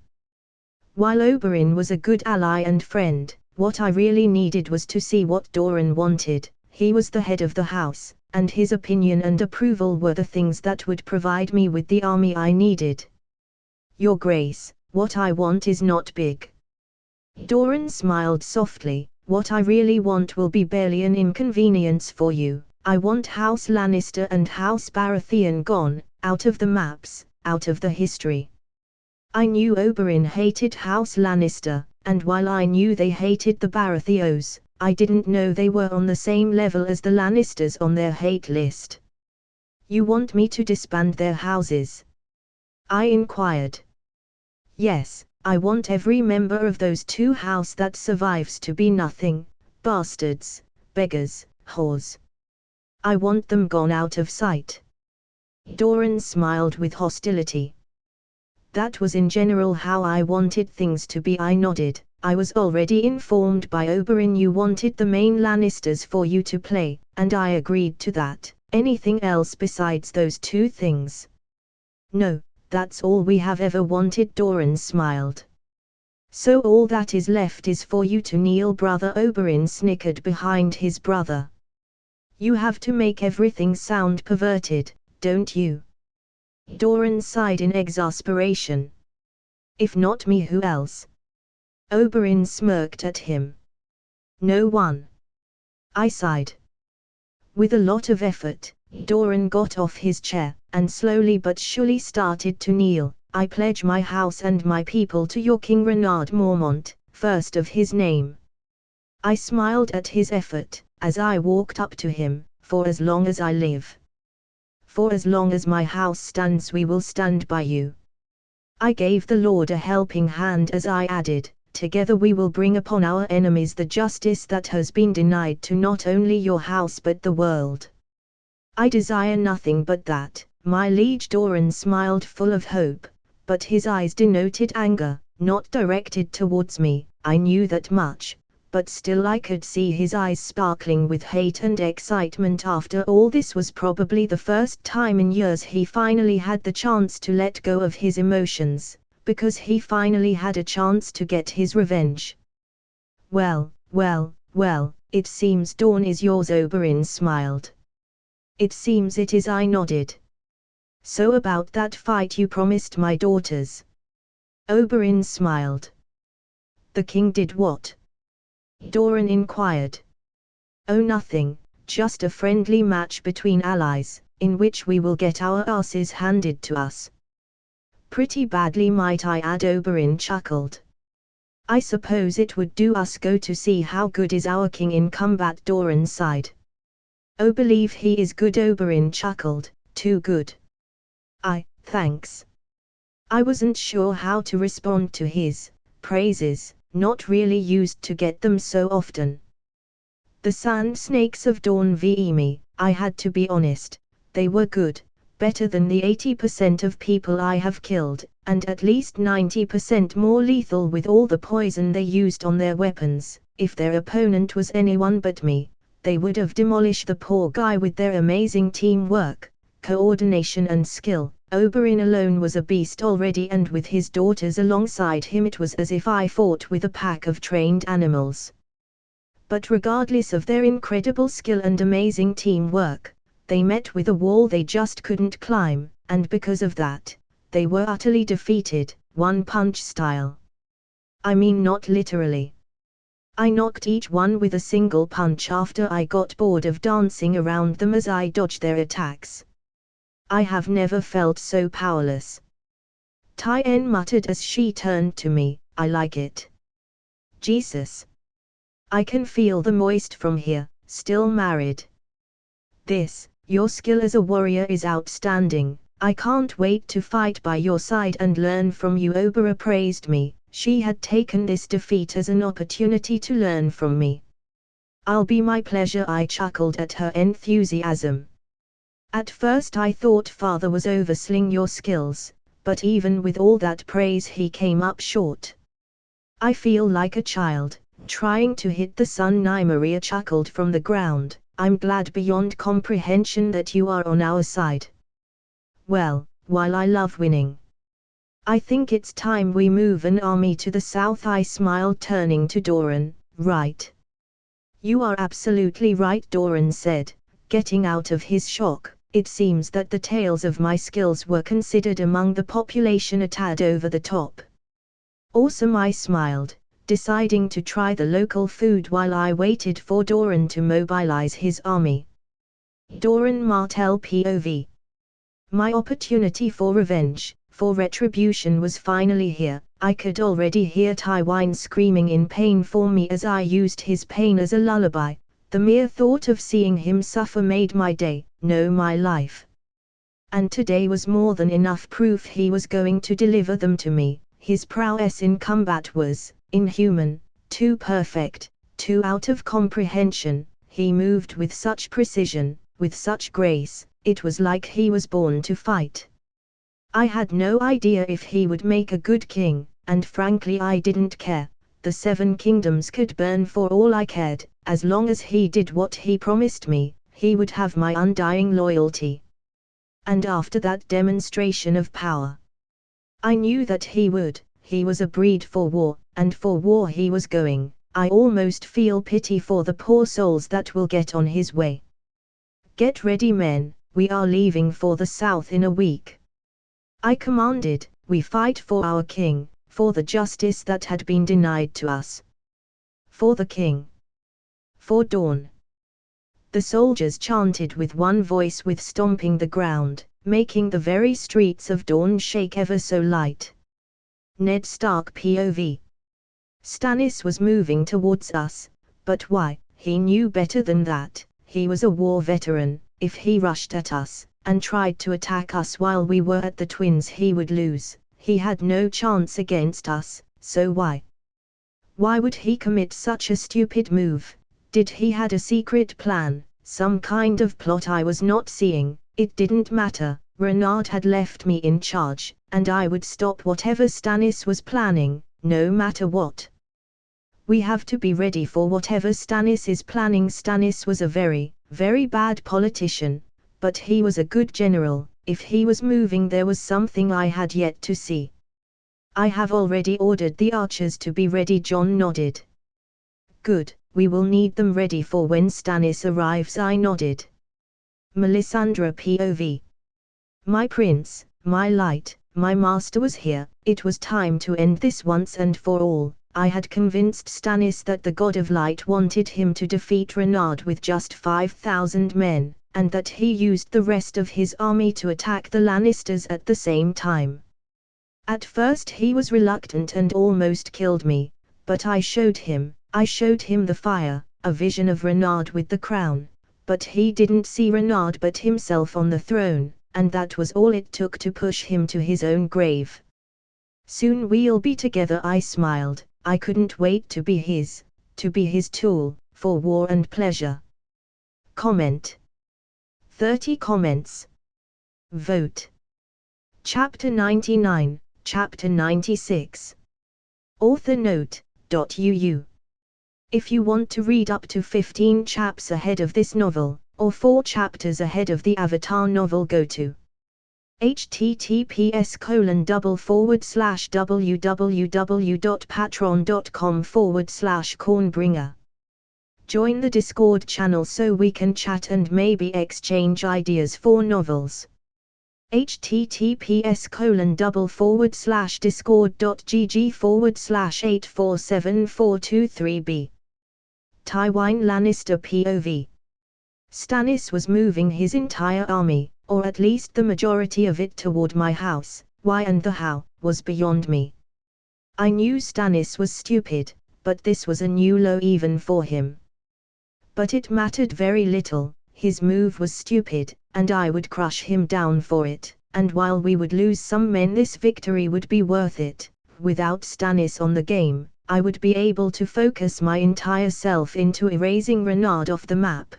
While Oberyn was a good ally and friend, what I really needed was to see what Doran wanted. He was the head of the house, and his opinion and approval were the things that would provide me with the army I needed. "Your Grace, what I want is not big." Doran smiled softly. "What I really want will be barely an inconvenience for you. I want House Lannister and House Baratheon gone, out of the maps, out of the history." I knew Oberyn hated House Lannister, and while I knew they hated the Baratheons, I didn't know they were on the same level as the Lannisters on their hate list. "You want me to disband their houses?" I inquired. "Yes, I want every member of those 2 houses that survives to be nothing, bastards, beggars, whores. I want them gone out of sight." Doran smiled with hostility. "That was in general how I wanted things to be," I nodded. "I was already informed by Oberyn you wanted the main Lannisters for you to play, and I agreed to that. Anything else besides those 2 things?" "No, that's all we have ever wanted," Doran smiled. "So all that is left is for you to kneel?" Brother Oberyn snickered behind his brother. "You have to make everything sound perverted, don't you?" Doran sighed in exasperation. "If not me, who else?" Oberyn smirked at him. "No one." I sighed. With a lot of effort, Doran got off his chair, and slowly but surely started to kneel. "I pledge my house and my people to your King Renard Mormont, first of his name." I smiled at his effort, as I walked up to him. "For as long as I live." For as long as my house stands we will stand by you. I gave the Lord a helping hand as I added, together we will bring upon our enemies the justice that has been denied to not only your house but the world. I desire nothing but that, my liege. Doran smiled full of hope, but his eyes denoted anger, not directed towards me. I knew that much, but still I could see his eyes sparkling with hate and excitement. After all, this was probably the first time in years he finally had the chance to let go of his emotions, because he finally had a chance to get his revenge. Well, it seems Dawn is yours. Oberyn smiled. It seems it is, I nodded. So about that fight you promised my daughters? Oberyn smiled. The king did what? Doran inquired. Oh, nothing, just a friendly match between allies, in which we will get our asses handed to us. Pretty badly, might I add. Oberyn chuckled. I suppose it would do us go to see how good is our king in combat. Doran sighed. Oh, believe he is good. Oberyn chuckled. Too good. Thanks. I wasn't sure how to respond to his praises, not really used to get them so often. The sand snakes of Dawn v me, I had to be honest, they were good, better than the 80% of people I have killed, and at least 90% more lethal with all the poison they used on their weapons. If their opponent was anyone but me, they would have demolished the poor guy with their amazing teamwork, coordination and skill. Oberyn alone was a beast already, and with his daughters alongside him it was as if I fought with a pack of trained animals. But regardless of their incredible skill and amazing teamwork, they met with a wall they just couldn't climb, and because of that, they were utterly defeated, one-punch style. I mean, not literally. I knocked each one with a single punch after I got bored of dancing around them as I dodged their attacks. I have never felt so powerless. Tyen muttered as she turned to me, I like it. Jesus. I can feel the moist from here, still married. Your skill as a warrior is outstanding. I can't wait to fight by your side and learn from you. Oberyn praised me. She had taken this defeat as an opportunity to learn from me. I'll be my pleasure. I chuckled at her enthusiasm. At first I thought father was overselling your skills, but even with all that praise he came up short. I feel like a child, trying to hit the sun. Nymeria chuckled from the ground. I'm glad beyond comprehension that you are on our side. Well, while I love winning, I think it's time we move an army to the south. I smiled, turning to Doran. Right. You are absolutely right, Doran said, getting out of his shock. It seems that the tales of my skills were considered among the population a tad over the top. Awesome, I smiled, deciding to try the local food while I waited for Doran to mobilize his army. Doran Martell POV. My opportunity for revenge, for retribution was finally here. I could already hear Tywin screaming in pain for me as I used his pain as a lullaby. The mere thought of seeing him suffer made my day, no, my life. And today was more than enough proof he was going to deliver them to me. His prowess in combat was inhuman, too perfect, too out of comprehension. He moved with such precision, with such grace, it was like he was born to fight. I had no idea if he would make a good king, and frankly I didn't care. The 7 kingdoms could burn for all I cared, as long as he did what he promised me, he would have my undying loyalty. And after that demonstration of power, I knew that he would. He was a breed for war, and for war he was going. I almost feel pity for the poor souls that will get on his way. Get ready, men, we are leaving for the south in a week. I commanded. We fight for our king, for the justice that had been denied to us. For the king. For Dawn. The soldiers chanted with one voice, with stomping the ground, making the very streets of Dawn shake ever so light. Ned Stark POV. Stannis was moving towards us, but why? He knew better than that. He was a war veteran. If he rushed at us, and tried to attack us while we were at the twins, he would lose. He had no chance against us, so why? Why would he commit such a stupid move? Did he had a secret plan, some kind of plot I was not seeing? It didn't matter, Renard had left me in charge, and I would stop whatever Stannis was planning, no matter what. We have to be ready for whatever Stannis is planning. Stannis was a very, very bad politician, but he was a good general. If he was moving, there was something I had yet to see. I have already ordered the archers to be ready. Jon nodded. Good, we will need them ready for when Stannis arrives. I nodded. Melisandre POV. My prince, my light, my master was here. It was time to end this once and for all. I had convinced Stannis that the God of Light wanted him to defeat Renard with just 5,000 men, and that he used the rest of his army to attack the Lannisters at the same time. At first he was reluctant and almost killed me, but I showed him the fire, a vision of Renard with the crown, but he didn't see Renard but himself on the throne, and that was all it took to push him to his own grave. Soon we'll be together, I smiled. I couldn't wait to be his tool, for war and pleasure. Comment. 30 comments. Vote. Chapter 99, Chapter 96. Author note, .uu. If you want to read up to 15 chaps ahead of this novel, or 4 chapters ahead of the Avatar novel, go to https://www.patreon.com/cornbringer. Join the Discord channel so we can chat and maybe exchange ideas for novels. https://discord.gg/8474223b. Tywin Lannister POV. Stannis was moving his entire army, or at least the majority of it, toward my house. Why and the how was beyond me. I knew Stannis was stupid, but this was a new low even for him. But it mattered very little. His move was stupid, and I would crush him down for it, and while we would lose some men, this victory would be worth it. Without Stannis on the game, I would be able to focus my entire self into erasing Renard off the map.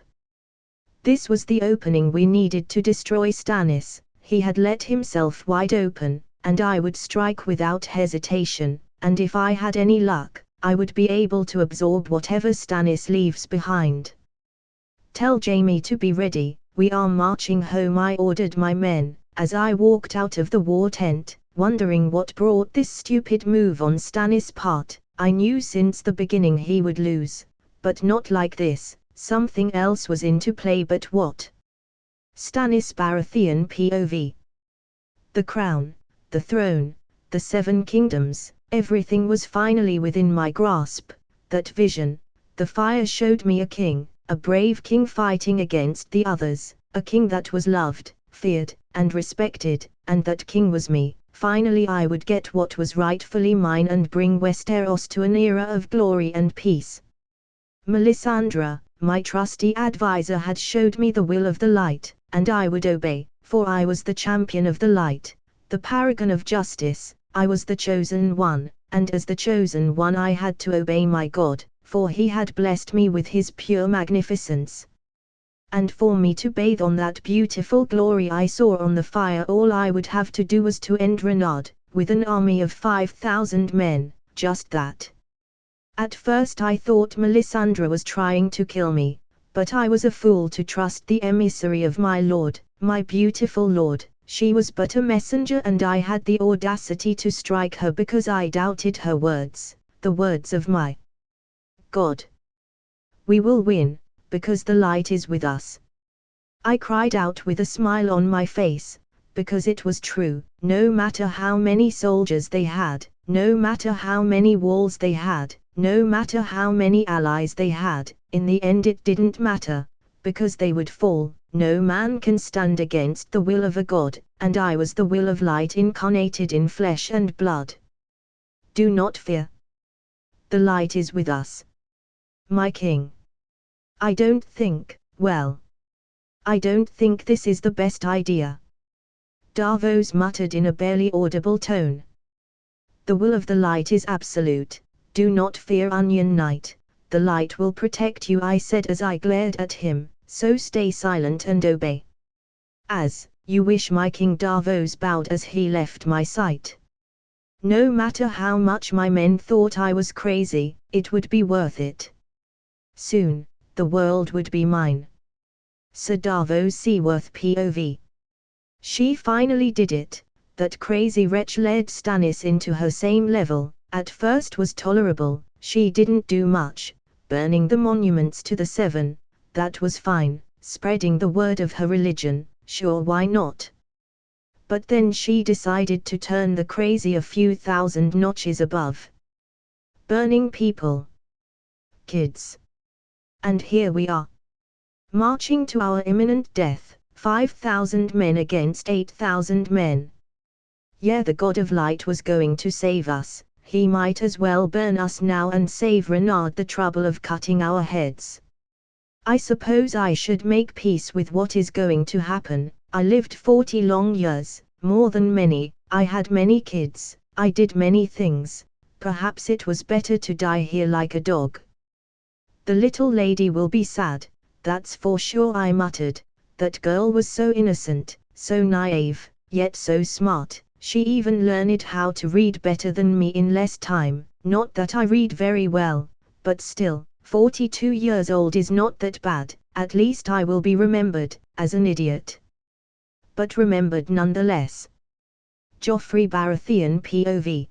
This was the opening we needed to destroy Stannis. He had let himself wide open, and I would strike without hesitation, and if I had any luck, I would be able to absorb whatever Stannis leaves behind. Tell Jaime to be ready, we are marching home, I ordered my men, as I walked out of the war tent, wondering what brought this stupid move on Stannis' part. I knew since the beginning he would lose, but not like this. Something else was into play, but what? Stannis Baratheon POV. The crown, the throne, the 7 kingdoms, everything was finally within my grasp. That vision, the fire showed me a king, a brave king fighting against the others, a king that was loved, feared, and respected, and that king was me. Finally I would get what was rightfully mine and bring Westeros to an era of glory and peace. Melisandre, my trusty advisor, had showed me the will of the light, and I would obey, for I was the champion of the light, the paragon of justice. I was the chosen one, and as the chosen one I had to obey my God, for he had blessed me with his pure magnificence. And for me to bathe on that beautiful glory I saw on the fire, all I would have to do was to end Renard, with an army of 5,000 men, just that. At first I thought Melisandre was trying to kill me, but I was a fool to trust the emissary of my lord, my beautiful lord. She was but a messenger, and I had the audacity to strike her because I doubted her words, the words of my God. We will win, because the light is with us. I cried out with a smile on my face, because it was true. No matter how many soldiers they had, no matter how many walls they had, no matter how many allies they had, in the end it didn't matter, because they would fall. No man can stand against the will of a god, and I was the will of light incarnated in flesh and blood. Do not fear. The light is with us. My king. I don't think, well, I don't think this is the best idea. Davos muttered in a barely audible tone. The will of the light is absolute. Do not fear, Onion Knight. The light will protect you, I said as I glared at him, so stay silent and obey. As you wish, my king. Davos bowed as he left my sight. No matter how much my men thought I was crazy, it would be worth it. Soon, the world would be mine. Sir Davos Seaworth POV. She finally did it. That crazy wretch led Stannis into her same level. At first was tolerable, she didn't do much, burning the monuments to the Seven, that was fine, spreading the word of her religion, sure, why not? But then she decided to turn the crazy a few thousand notches above. Burning people. Kids. And here we are. Marching to our imminent death, 5,000 men against 8,000 men. Yeah, the God of Light was going to save us. He might as well burn us now and save Renard the trouble of cutting our heads. I suppose I should make peace with what is going to happen. I lived 40 long years, more than many, I had many kids, I did many things. Perhaps it was better to die here like a dog. The little lady will be sad, that's for sure, I muttered. That girl was so innocent, so naive, yet so smart. She even learned how to read better than me in less time. Not that I read very well, but still, 42 years old is not that bad. At least I will be remembered as an idiot. But remembered nonetheless. Joffrey Baratheon POV.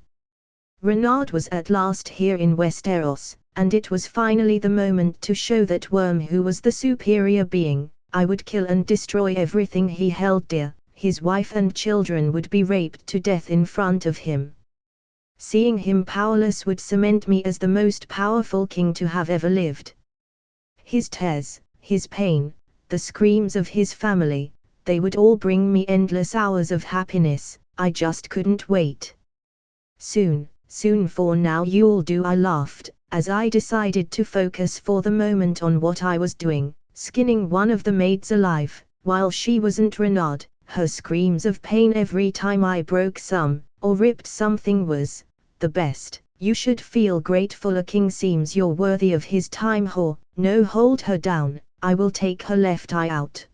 Renard was at last here in Westeros, and it was finally the moment to show that worm who was the superior being. I would kill and destroy everything he held dear. His wife and children would be raped to death in front of him. Seeing him powerless would cement me as the most powerful king to have ever lived. His tears, his pain, the screams of his family, they would all bring me endless hours of happiness. I just couldn't wait. Soon, for now you'll do, I laughed, as I decided to focus for the moment on what I was doing, skinning one of the maids alive, while she wasn't Renard. Her screams of pain every time I broke some, or ripped something was the best. You should feel grateful, a king seems you're worthy of his time, whore. No, hold her down, I will take her left eye out.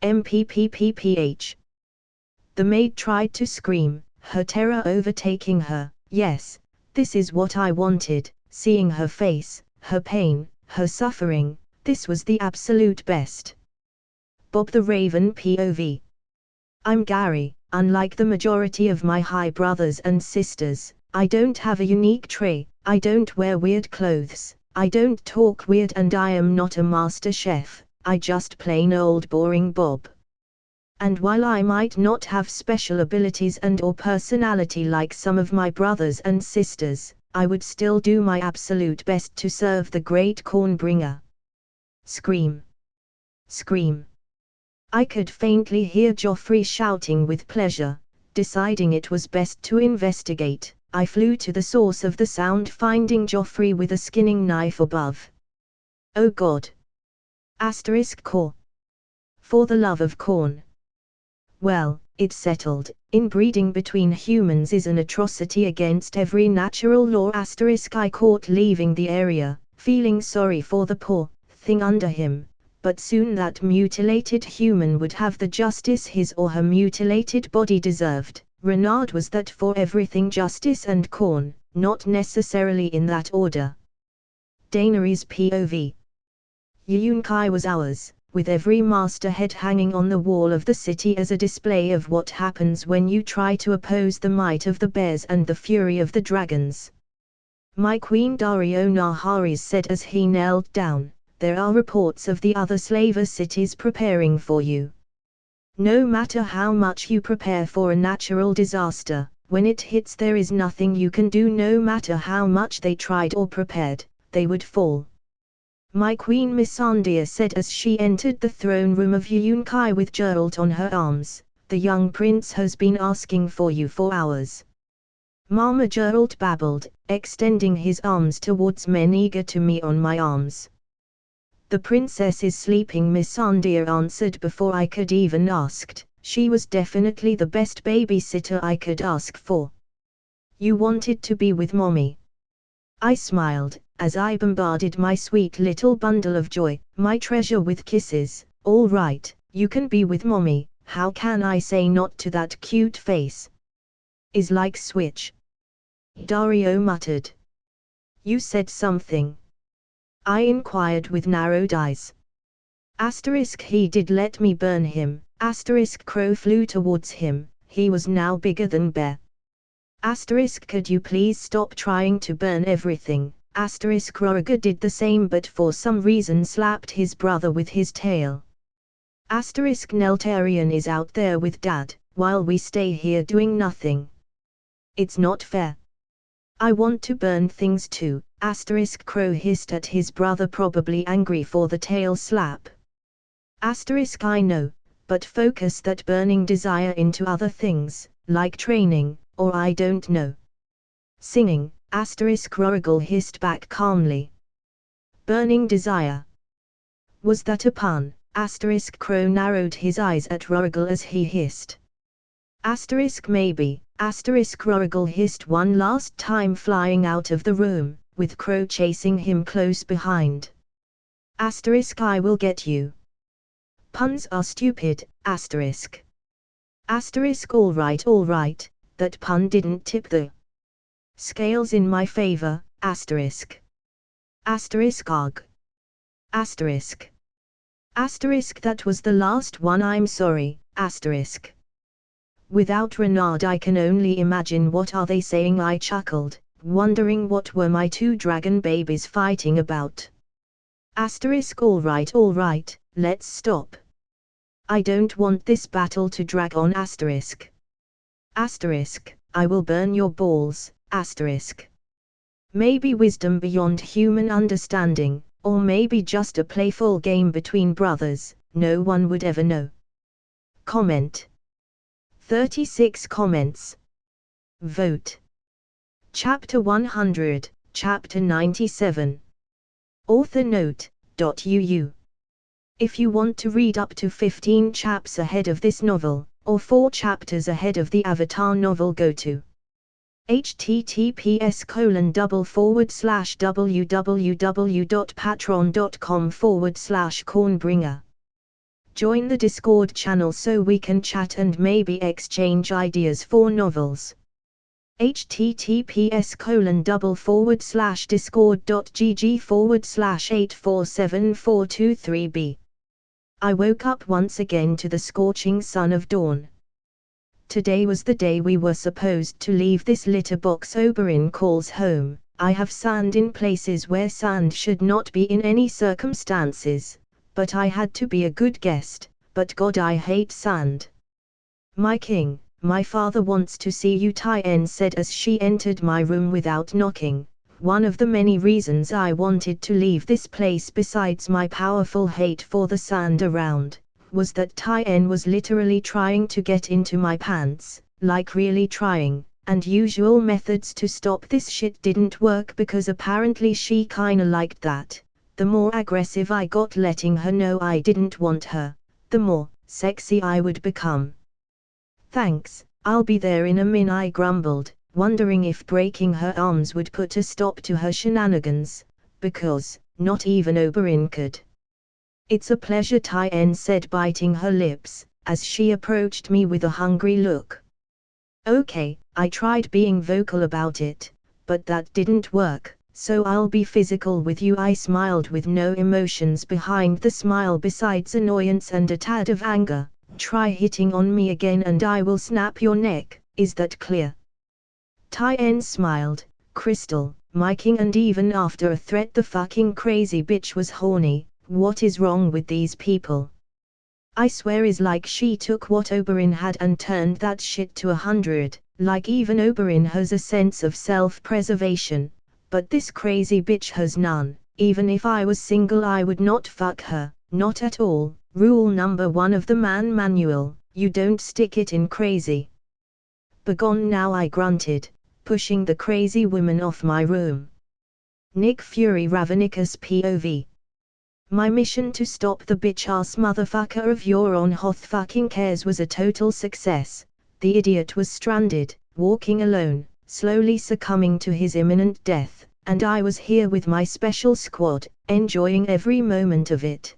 MPPPPH. The maid tried to scream, her terror overtaking her. Yes, this is what I wanted, seeing her face, her pain, her suffering, this was the absolute best. Bob the Raven POV. I'm Gary. Unlike the majority of my high brothers and sisters, I don't have a unique trait, I don't wear weird clothes, I don't talk weird, and I am not a master chef, I just plain old boring Bob. And while I might not have special abilities and or personality like some of my brothers and sisters, I would still do my absolute best to serve the great cornbringer. Scream. Scream. I could faintly hear Joffrey shouting with pleasure. Deciding it was best to investigate, I flew to the source of the sound, finding Joffrey with a skinning knife above. Oh God! *core. For the love of corn. Well, it's settled, inbreeding between humans is an atrocity against every natural law. I caught leaving the area, feeling sorry for the poor thing under him. But soon that mutilated human would have the justice his or her mutilated body deserved. Renard was that for everything justice and corn, not necessarily in that order. Daenerys POV. Yunkai was ours, with every masthead hanging on the wall of the city as a display of what happens when you try to oppose the might of the bears and the fury of the dragons. My queen Dario Naharis said as he knelt down. There are reports of the other slaver cities preparing for you. No matter how much you prepare for a natural disaster, when it hits there is nothing you can do. No matter how much they tried or prepared, they would fall. My queen Missandei said as she entered the throne room of Yunkai with Geralt on her arms. The young prince has been asking for you for hours. Mama, Geralt babbled, extending his arms towards men eager to me on my arms. The princess is sleeping, Miss Andia answered before I could even asked. She was definitely the best babysitter I could ask for. You wanted to be with mommy. I smiled, as I bombarded my sweet little bundle of joy, my treasure with kisses. All right, you can be with mommy, how can I say not to that cute face? Is like switch. Dario muttered. You said something. I inquired with narrowed eyes. Asterisk he did let me burn him. Asterisk crow flew towards him, he was now bigger than bear. Asterisk could you please stop trying to burn everything. Asterisk Roriga did the same but for some reason slapped his brother with his tail. Asterisk Neltarian is out there with dad, while we stay here doing nothing. It's not fair. I want to burn things too. Asterisk Crow hissed at his brother, probably angry for the tail slap. Asterisk I know, but focus that burning desire into other things, like training, or I don't know. Singing, Asterisk Rorigal hissed back calmly. Burning desire. Was that a pun? Asterisk Crow narrowed his eyes at Rorigal as he hissed. Asterisk maybe. Asterisk Rorigal hissed one last time, flying out of the room, with Crow chasing him close behind. Asterisk I will get you. Puns are stupid, asterisk. Asterisk all right, that pun didn't tip the scales in my favor, asterisk. Asterisk arg. Asterisk. Asterisk that was the last one, I'm sorry, asterisk. Without Renard I can only imagine what are they saying, I chuckled, wondering what were my two dragon babies fighting about. Asterisk all right, let's stop. I don't want this battle to drag on, asterisk. Asterisk, I will burn your balls, asterisk. Maybe wisdom beyond human understanding, or maybe just a playful game between brothers, no one would ever know. Comment. 36 comments. Vote. Chapter 100, Chapter 97. Author note, .uu. If you want to read up to 15 chaps ahead of this novel, or 4 chapters ahead of the Avatar novel, go to https://www.patreon.com/cornbringer. Join the Discord channel so we can chat and maybe exchange ideas for novels. https://discord.gg/8474223b. I woke up once again to the scorching sun of dawn. Today was the day we were supposed to leave this litter box Oberyn calls home. I have sand in places where sand should not be in any circumstances, but I had to be a good guest, but God I hate sand. My king, my father wants to see you, Tien said as she entered my room without knocking. One of the many reasons I wanted to leave this place, besides my powerful hate for the sand around, was that Tien was literally trying to get into my pants, like really trying, and usual methods to stop this shit didn't work because apparently she kinda liked that. The more aggressive I got letting her know I didn't want her, the more sexy I would become. Thanks, I'll be there in a min, I grumbled, wondering if breaking her arms would put a stop to her shenanigans, because not even Oberyn could. It's a pleasure, Tien said, biting her lips, as she approached me with a hungry look. Okay, I tried being vocal about it, but that didn't work, so I'll be physical with you. I smiled with no emotions behind the smile besides annoyance and a tad of anger. Try hitting on me again and I will snap your neck, is that clear? Tien smiled, Crystal, my king, and even after a threat the fucking crazy bitch was horny. What is wrong with these people? I swear is like she took what Oberyn had and turned that shit to 100, like even Oberyn has a sense of self-preservation, but this crazy bitch has none. Even if I was single I would not fuck her, not at all. Rule number 1 of the man manual, you don't stick it in crazy. Begone now, I grunted, pushing the crazy woman off my room. Nick Fury Ravenicus POV. My mission to stop the bitch-ass motherfucker of Euron Hoth fucking cares was a total success. The idiot was stranded, walking alone, slowly succumbing to his imminent death, and I was here with my special squad, enjoying every moment of it.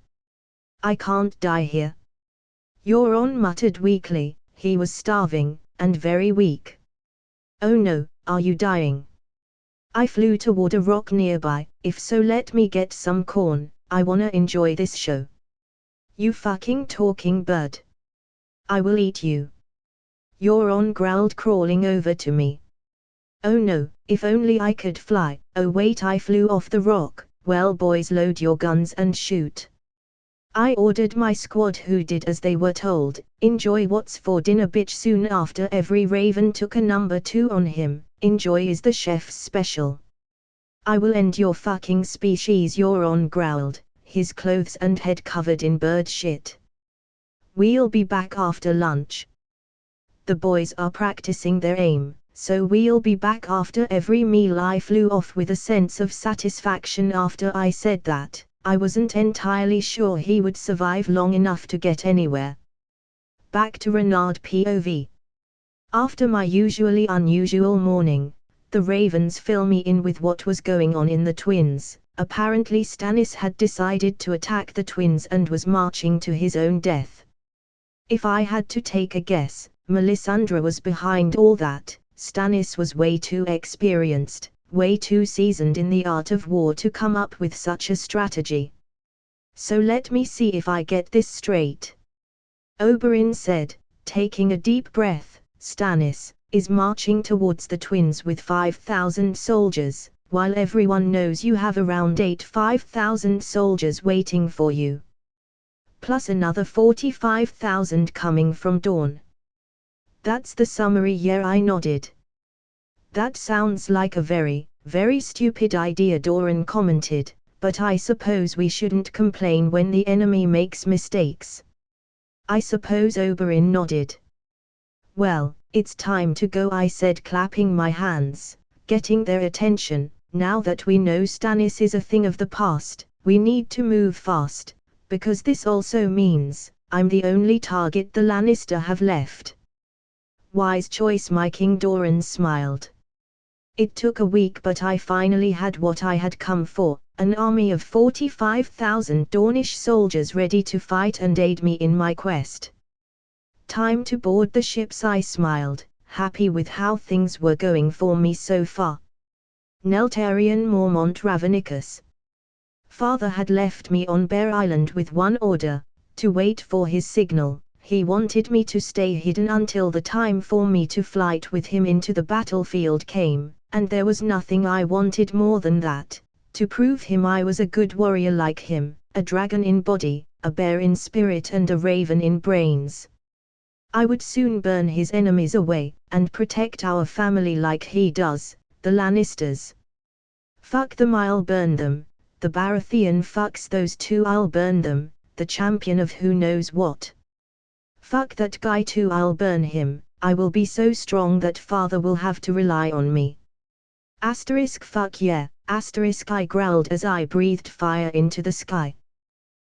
I can't die here. Euron muttered weakly. He was starving, and very weak. Oh no, are you dying? I flew toward a rock nearby. If so, let me get some corn. I wanna enjoy this show. You fucking talking bird. I will eat you. Euron growled, crawling over to me. Oh no, if only I could fly. Oh wait, I flew off the rock. Well boys, load your guns and shoot. I ordered my squad, who did as they were told. Enjoy what's for dinner, bitch. Soon after, every raven took a number 2 on him. Enjoy is the chef's special. I will end your fucking species, Euron growled, his clothes and head covered in bird shit. We'll be back after lunch. The boys are practicing their aim, so we'll be back after every meal. I flew off with a sense of satisfaction. After I said that, I wasn't entirely sure he would survive long enough to get anywhere. Back to Renard POV. After my usually unusual morning, the ravens fill me in with what was going on in the twins. Apparently Stannis had decided to attack the twins and was marching to his own death. If I had to take a guess, Melisandre was behind all that. Stannis was way too experienced, way too seasoned in the art of war to come up with such a strategy. So let me see if I get this straight. Oberyn said, taking a deep breath. Stannis is marching towards the twins with 5,000 soldiers, while everyone knows you have around 5,000 soldiers waiting for you. Plus another 45,000 coming from Dawn. That's the summary. Yeah, I nodded. That sounds like a very, very stupid idea, Doran commented, but I suppose we shouldn't complain when the enemy makes mistakes. I suppose. Oberyn nodded. Well, it's time to go, I said, clapping my hands, getting their attention. Now that we know Stannis is a thing of the past, we need to move fast, because this also means I'm the only target the Lannister have left. Wise choice, my king, Doran smiled. It took a week, but I finally had what I had come for, an army of 45,000 Dornish soldiers ready to fight and aid me in my quest. Time to board the ships, I smiled, happy with how things were going for me so far. Neltarion Mormont Ravnicus. Father had left me on Bear Island with one order, to wait for his signal. He wanted me to stay hidden until the time for me to fight with him into the battlefield came, and there was nothing I wanted more than that, to prove him I was a good warrior like him, a dragon in body, a bear in spirit and a raven in brains. I would soon burn his enemies away, and protect our family like he does, the Lannisters. Fuck them, I'll burn them. The Baratheon fucks those two, I'll burn them. The champion of who knows what. Fuck that guy too, I'll burn him. I will be so strong that father will have to rely on me. Asterisk fuck yeah, asterisk, I growled as I breathed fire into the sky.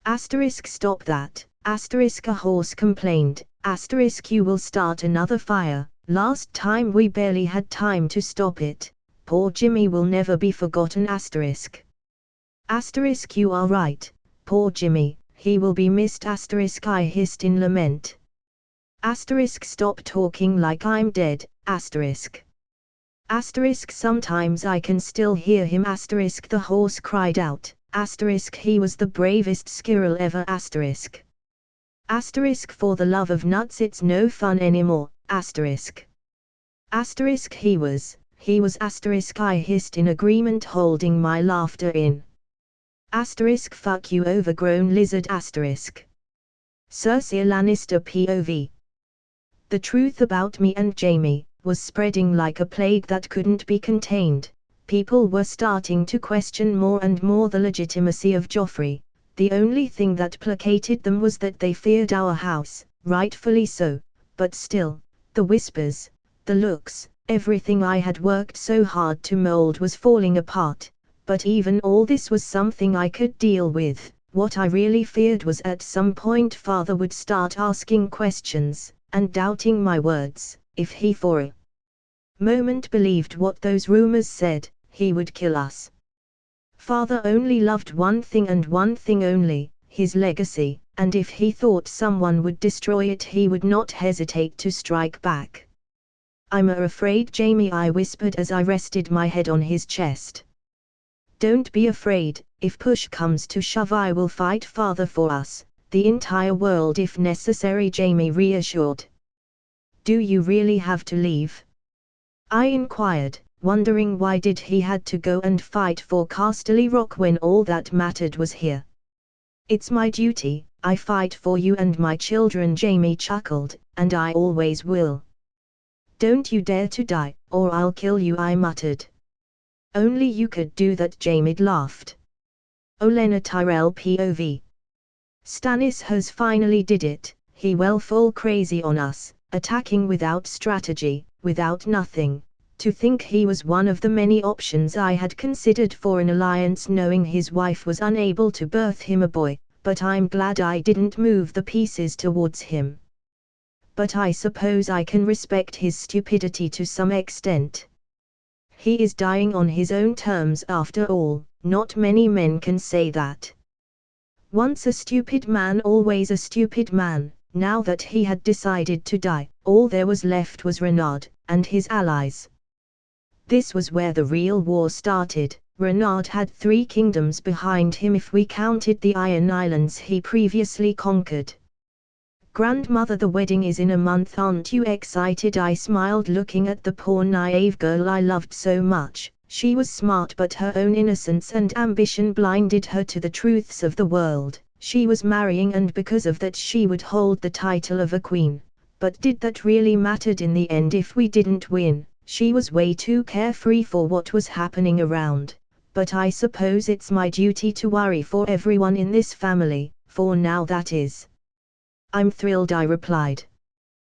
Asterisk stop that, asterisk, a horse complained. Asterisk, you will start another fire. Last time we barely had time to stop it. Poor Jimmy will never be forgotten. Asterisk. Asterisk, you are right. Poor Jimmy, he will be missed. Asterisk, I hissed in lament. Asterisk, stop talking like I'm dead. Asterisk. Asterisk, sometimes I can still hear him. Asterisk, the horse cried out. Asterisk, he was the bravest squirrel ever. Asterisk. Asterisk, for the love of nuts, it's no fun anymore. Asterisk. Asterisk, he was. Asterisk, I hissed in agreement, holding my laughter in. Asterisk, fuck you, overgrown lizard. Asterisk. Cersei Lannister POV. The truth about me and Jaime was spreading like a plague that couldn't be contained. People were starting to question more and more the legitimacy of Joffrey. The only thing that placated them was that they feared our house, rightfully so, but still, the whispers, the looks, everything I had worked so hard to mold was falling apart. But even all this was something I could deal with What I really feared was at some point father would start asking questions, and doubting my words. If he for a moment believed what those rumors said, he would kill us. Father only loved one thing and one thing only, his legacy, and if he thought someone would destroy it he would not hesitate to strike back. "I'm afraid, Jamie," I whispered as I rested my head on his chest. "Don't be afraid, if push comes to shove I will fight father for us, the entire world if necessary," Jamie reassured. "Do you really have to leave?" I inquired, wondering why did he had to go and fight for Casterly Rock when all that mattered was here. "It's my duty, I fight for you and my children," Jamie chuckled, "and I always will." "Don't you dare to die, or I'll kill you," I muttered. "Only you could do that," Jamie laughed. Olenna Tyrell POV. Stannis has finally did it, he will fall crazy on us, attacking without strategy, without nothing. To think he was one of the many options I had considered for an alliance, knowing his wife was unable to birth him a boy, but I'm glad I didn't move the pieces towards him. But I suppose I can respect his stupidity to some extent. He is dying on his own terms after all, not many men can say that. Once a stupid man, always a stupid man. Now that he had decided to die, all there was left was Renard, and his allies. This was where the real war started. Renard had 3 kingdoms behind him if we counted the Iron Islands he previously conquered. "Grandmother, the wedding is in a month, aren't you excited?" I smiled, looking at the poor naive girl I loved so much. She was smart, but her own innocence and ambition blinded her to the truths of the world. She was marrying, and because of that she would hold the title of a queen. But did that really matter in the end if we didn't win? She was way too carefree for what was happening around. But I suppose it's my duty to worry for everyone in this family, for now that is. "I'm thrilled," I replied.